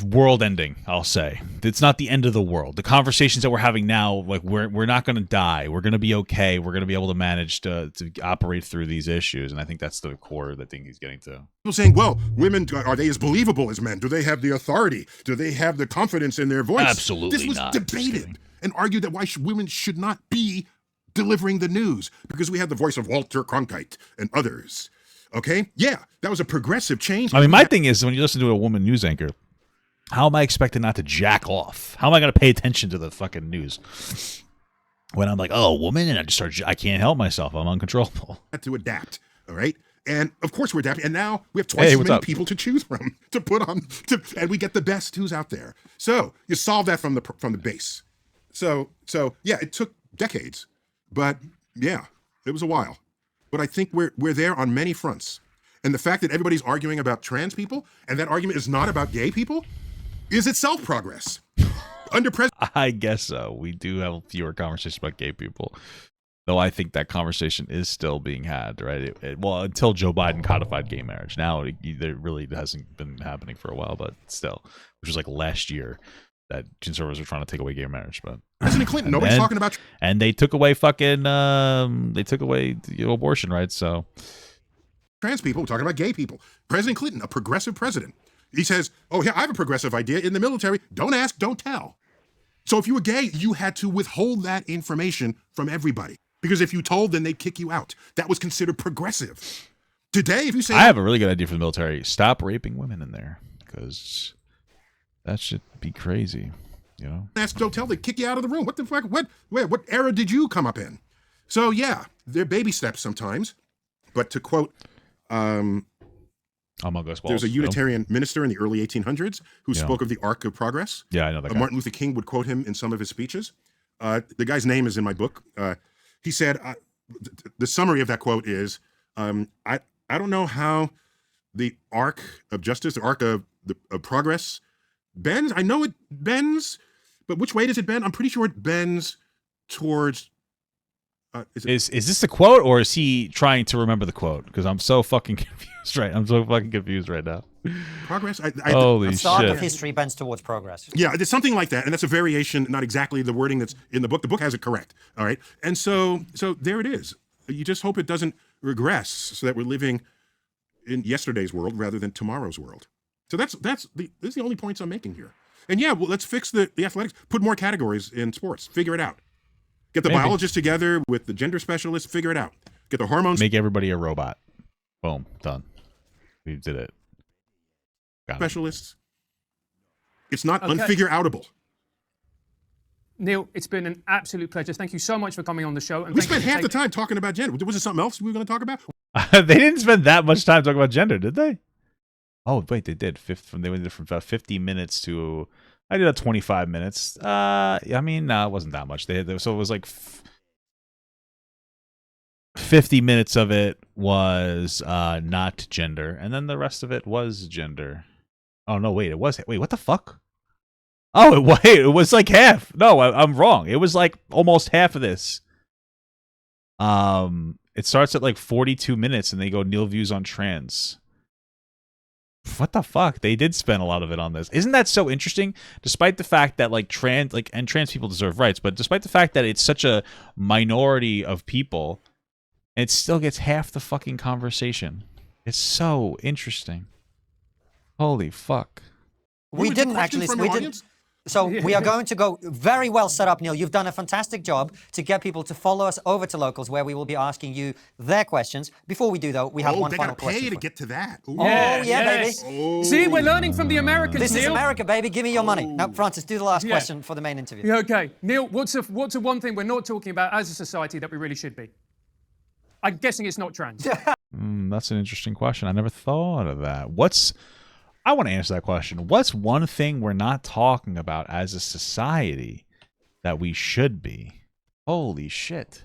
world ending. I'll say it's not the end of the world. The conversations that we're having now, like we're not going to die. We're going to be okay. We're going to be able to manage to operate through these issues. And I think that's the core of the thing he's getting to. People saying, well, women, are they as believable as men? Do they have the authority? Do they have the confidence in their voice? Absolutely This was not. debated and argued that why women should not be delivering the news because we have the voice of Walter Cronkite and others. Okay? Yeah, that was a progressive change. I mean, my thing is when you listen to a woman news anchor, how am I expected not to jack off? How am I going to pay attention to the fucking news when I'm like, oh, woman, and I can't help myself. I'm uncontrollable. Had to adapt, all right? And of course we're adapting. And now we have twice as many people to choose from to put on, and we get the best who's out there. So you solve that from the base. So yeah, it took decades, but yeah, it was a while. But I think we're there on many fronts. And the fact that everybody's arguing about trans people and that argument is not about gay people is itself progress. Under President, I guess so. We do have fewer conversations about gay people, though I think that conversation is still being had, right? Well, until Joe Biden codified gay marriage. Now it really hasn't been happening for a while, but still, which was like last year that conservatives were trying to take away gay marriage. But President Clinton, nobody's talking about. And they took away abortion rights. So Trans people, we're talking about gay people. President Clinton, a progressive president. He says, oh, yeah, I have a progressive idea in the military. Don't ask, don't tell. So if you were gay, you had to withhold that information from everybody. Because if you told, then they'd kick you out. That was considered progressive. Today, if you say... I have a really good idea for the military. Stop raping women in there. Because that should be crazy, you know? Ask, don't tell, they kick you out of the room. What the fuck? What era did you come up in? So yeah, they're baby steps sometimes. But to quote... there's a Unitarian minister in the early 1800s who spoke of the arc of progress. Yeah, I know that guy. Martin Luther King would quote him in some of his speeches. The guy's name is in my book. He said, the summary of that quote is, I don't know how the arc of justice, the arc of progress bends. I know it bends, but which way does it bend? I'm pretty sure it bends towards... Is this the quote, or is he trying to remember the quote? Because I'm so fucking confused right now. Progress? Holy shit. The arc of history bends towards progress. Yeah, it's something like that. And that's a variation, not exactly the wording that's in the book. The book has it correct. All right. And so there it is. You just hope it doesn't regress so that we're living in yesterday's world rather than tomorrow's world. So those are the only points I'm making here. And yeah, well, let's fix the athletics, put more categories in sports, figure it out. Get the biologists together with the gender specialists, figure it out. Get the hormones. Make everybody a robot. Boom. Done. We did it. Specialists. It's not unfigure-outable. Neil, it's been an absolute pleasure. Thank you so much for coming on the show. And we spent half the time talking about gender. Was there something else we were going to talk about? They didn't spend that much time talking about gender, did they? Oh, wait, they did. They went from about 50 minutes to... I did a 25 minutes. I mean, no, it wasn't that much. So it was like 50 minutes of it was not gender, and then the rest of it was gender. Oh no, wait, what the fuck? Oh, it was like half. No, I'm wrong. It was like almost half of this. It starts at like 42 minutes, and they go Neil views on trans. What the fuck? They did spend a lot of it on this. Isn't that so interesting? Despite the fact that trans people deserve rights, but despite the fact that it's such a minority of people, it still gets half the fucking conversation. It's so interesting. Holy fuck. We didn't actually. So we are going to go very well set up, Neil. You've done a fantastic job to get people to follow us over to Locals, where we will be asking you their questions. Before we do, though, we have one final question. Pay to get to that. Ooh. Baby. Oh. See, we're learning from the Americans, This Neil. is America, baby. Give me your money. Now, Francis, do the last question for the main interview. Okay. Neil, what's the one thing we're not talking about as a society that we really should be? I'm guessing it's not trans. That's an interesting question. I never thought of that. I want to answer that question. What's one thing we're not talking about as a society that we should be? Holy shit.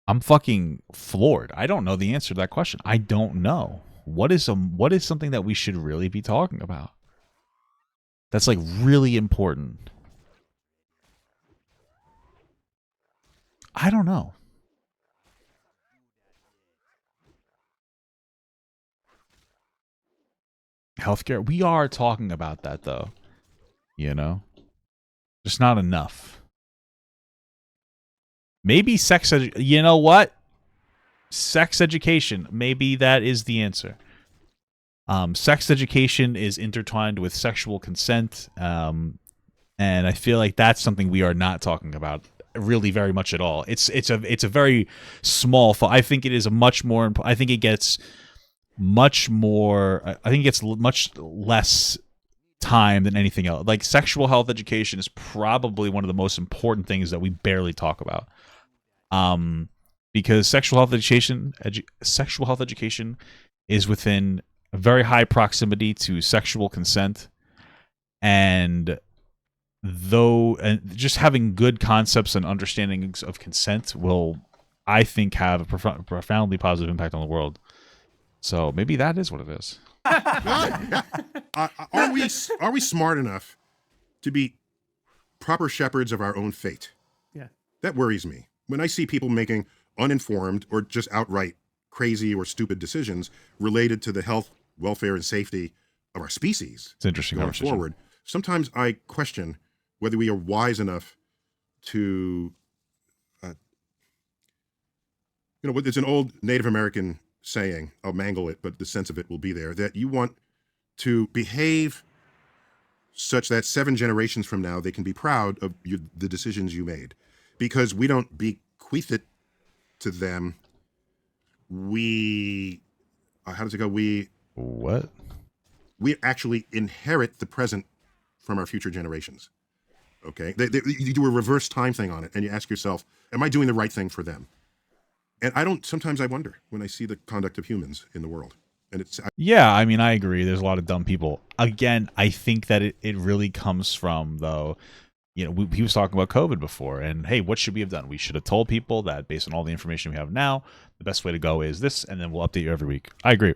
I'm fucking floored. I don't know the answer to that question. I don't know. What is something that we should really be talking about? That's like really important. I don't know. Healthcare. We are talking about that though. You know? Just not enough. Maybe you know what? Sex education. Maybe that is the answer. Sex education is intertwined with sexual consent. And I feel like that's something we are not talking about really very much at all. It's a very small I think it is a much more, I think it gets much more, I think it gets much less time than anything else. Like sexual health education is probably one of the most important things that we barely talk about. Because sexual health education is within a very high proximity to sexual consent, and just having good concepts and understandings of consent will, I think, have a profoundly positive impact on the world. So maybe that is what it is. Are we smart enough to be proper shepherds of our own fate? Yeah. That worries me. When I see people making uninformed or just outright crazy or stupid decisions related to the health, welfare, and safety of our species, it's interesting going forward, sometimes I question whether we are wise enough to, there's an old Native American saying, I'll mangle it, but the sense of it will be there, that you want to behave such that 7 generations from now, they can be proud of the decisions you made. Because we don't bequeath it to them. How does it go? We actually inherit the present from our future generations. Okay? You do a reverse time thing on it, and you ask yourself, am I doing the right thing for them? And sometimes I wonder when I see the conduct of humans in the world. And yeah, I mean, I agree. There's a lot of dumb people. Again, I think that it really comes from, though, he was talking about COVID before, and hey, what should we have done? We should have told people that based on all the information we have now, the best way to go is this, and then we'll update you every week. I agree.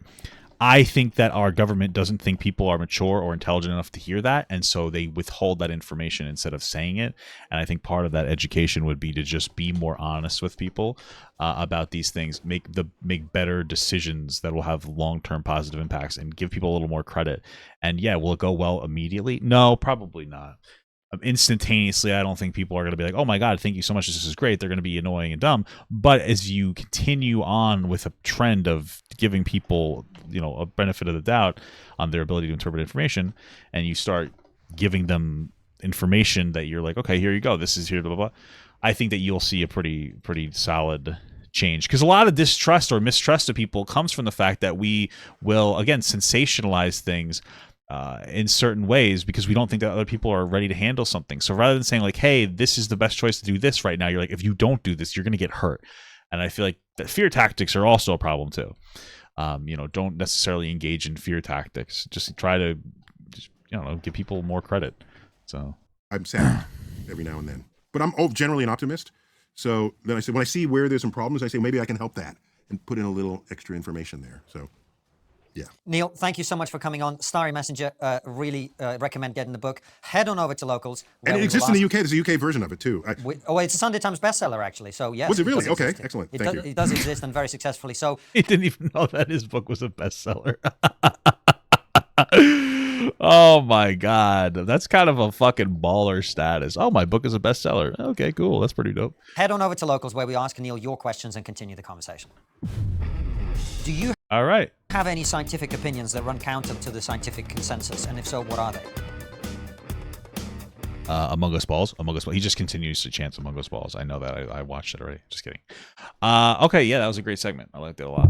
I think that our government doesn't think people are mature or intelligent enough to hear that, and so they withhold that information instead of saying it. And I think part of that education would be to just be more honest with people about these things, make better decisions that will have long-term positive impacts, and give people a little more credit. And yeah, will it go well immediately? No, probably not. Instantaneously, I don't think people are going to be like, oh my god, thank you so much, this is great. They're going to be annoying and dumb. But as you continue on with a trend of giving people a benefit of the doubt on their ability to interpret information, and you start giving them information that you're like, okay, here you go, this is here, blah blah blah, I think that you'll see a pretty solid change. Because a lot of distrust or mistrust of people comes from the fact that we will, again, sensationalize things in certain ways because we don't think that other people are ready to handle something. So rather than saying like, hey, this is the best choice to do this right now, you're like, if you don't do this, you're going to get hurt. And I feel like that fear tactics are also a problem too. Don't necessarily engage in fear tactics. Just try to give people more credit. So I'm sad every now and then, but I'm generally an optimist. So then I say, when I see where there's some problems, I say maybe I can help that and put in a little extra information there. So yeah. Neil, thank you so much for coming on. Starry Messenger, really recommend getting the book. Head on over to Locals. And it exists in the UK. There's a UK version of it too. It's a Sunday Times bestseller, actually. So yes. Was it really? Okay, excellent. Thank you. It does exist, and very successfully. So he didn't even know that his book was a bestseller. Oh my god, that's kind of a fucking baller status. Oh, my book is a bestseller. Okay, cool. That's pretty dope. Head on over to Locals, where we ask Neil your questions and continue the conversation. Do you all right have any scientific opinions that run counter to the scientific consensus? And if so, what are they? Among Us Balls. He just continues to chant Among Us Balls. I know that. I watched it already. Just kidding. Okay, yeah, that was a great segment. I liked it a lot.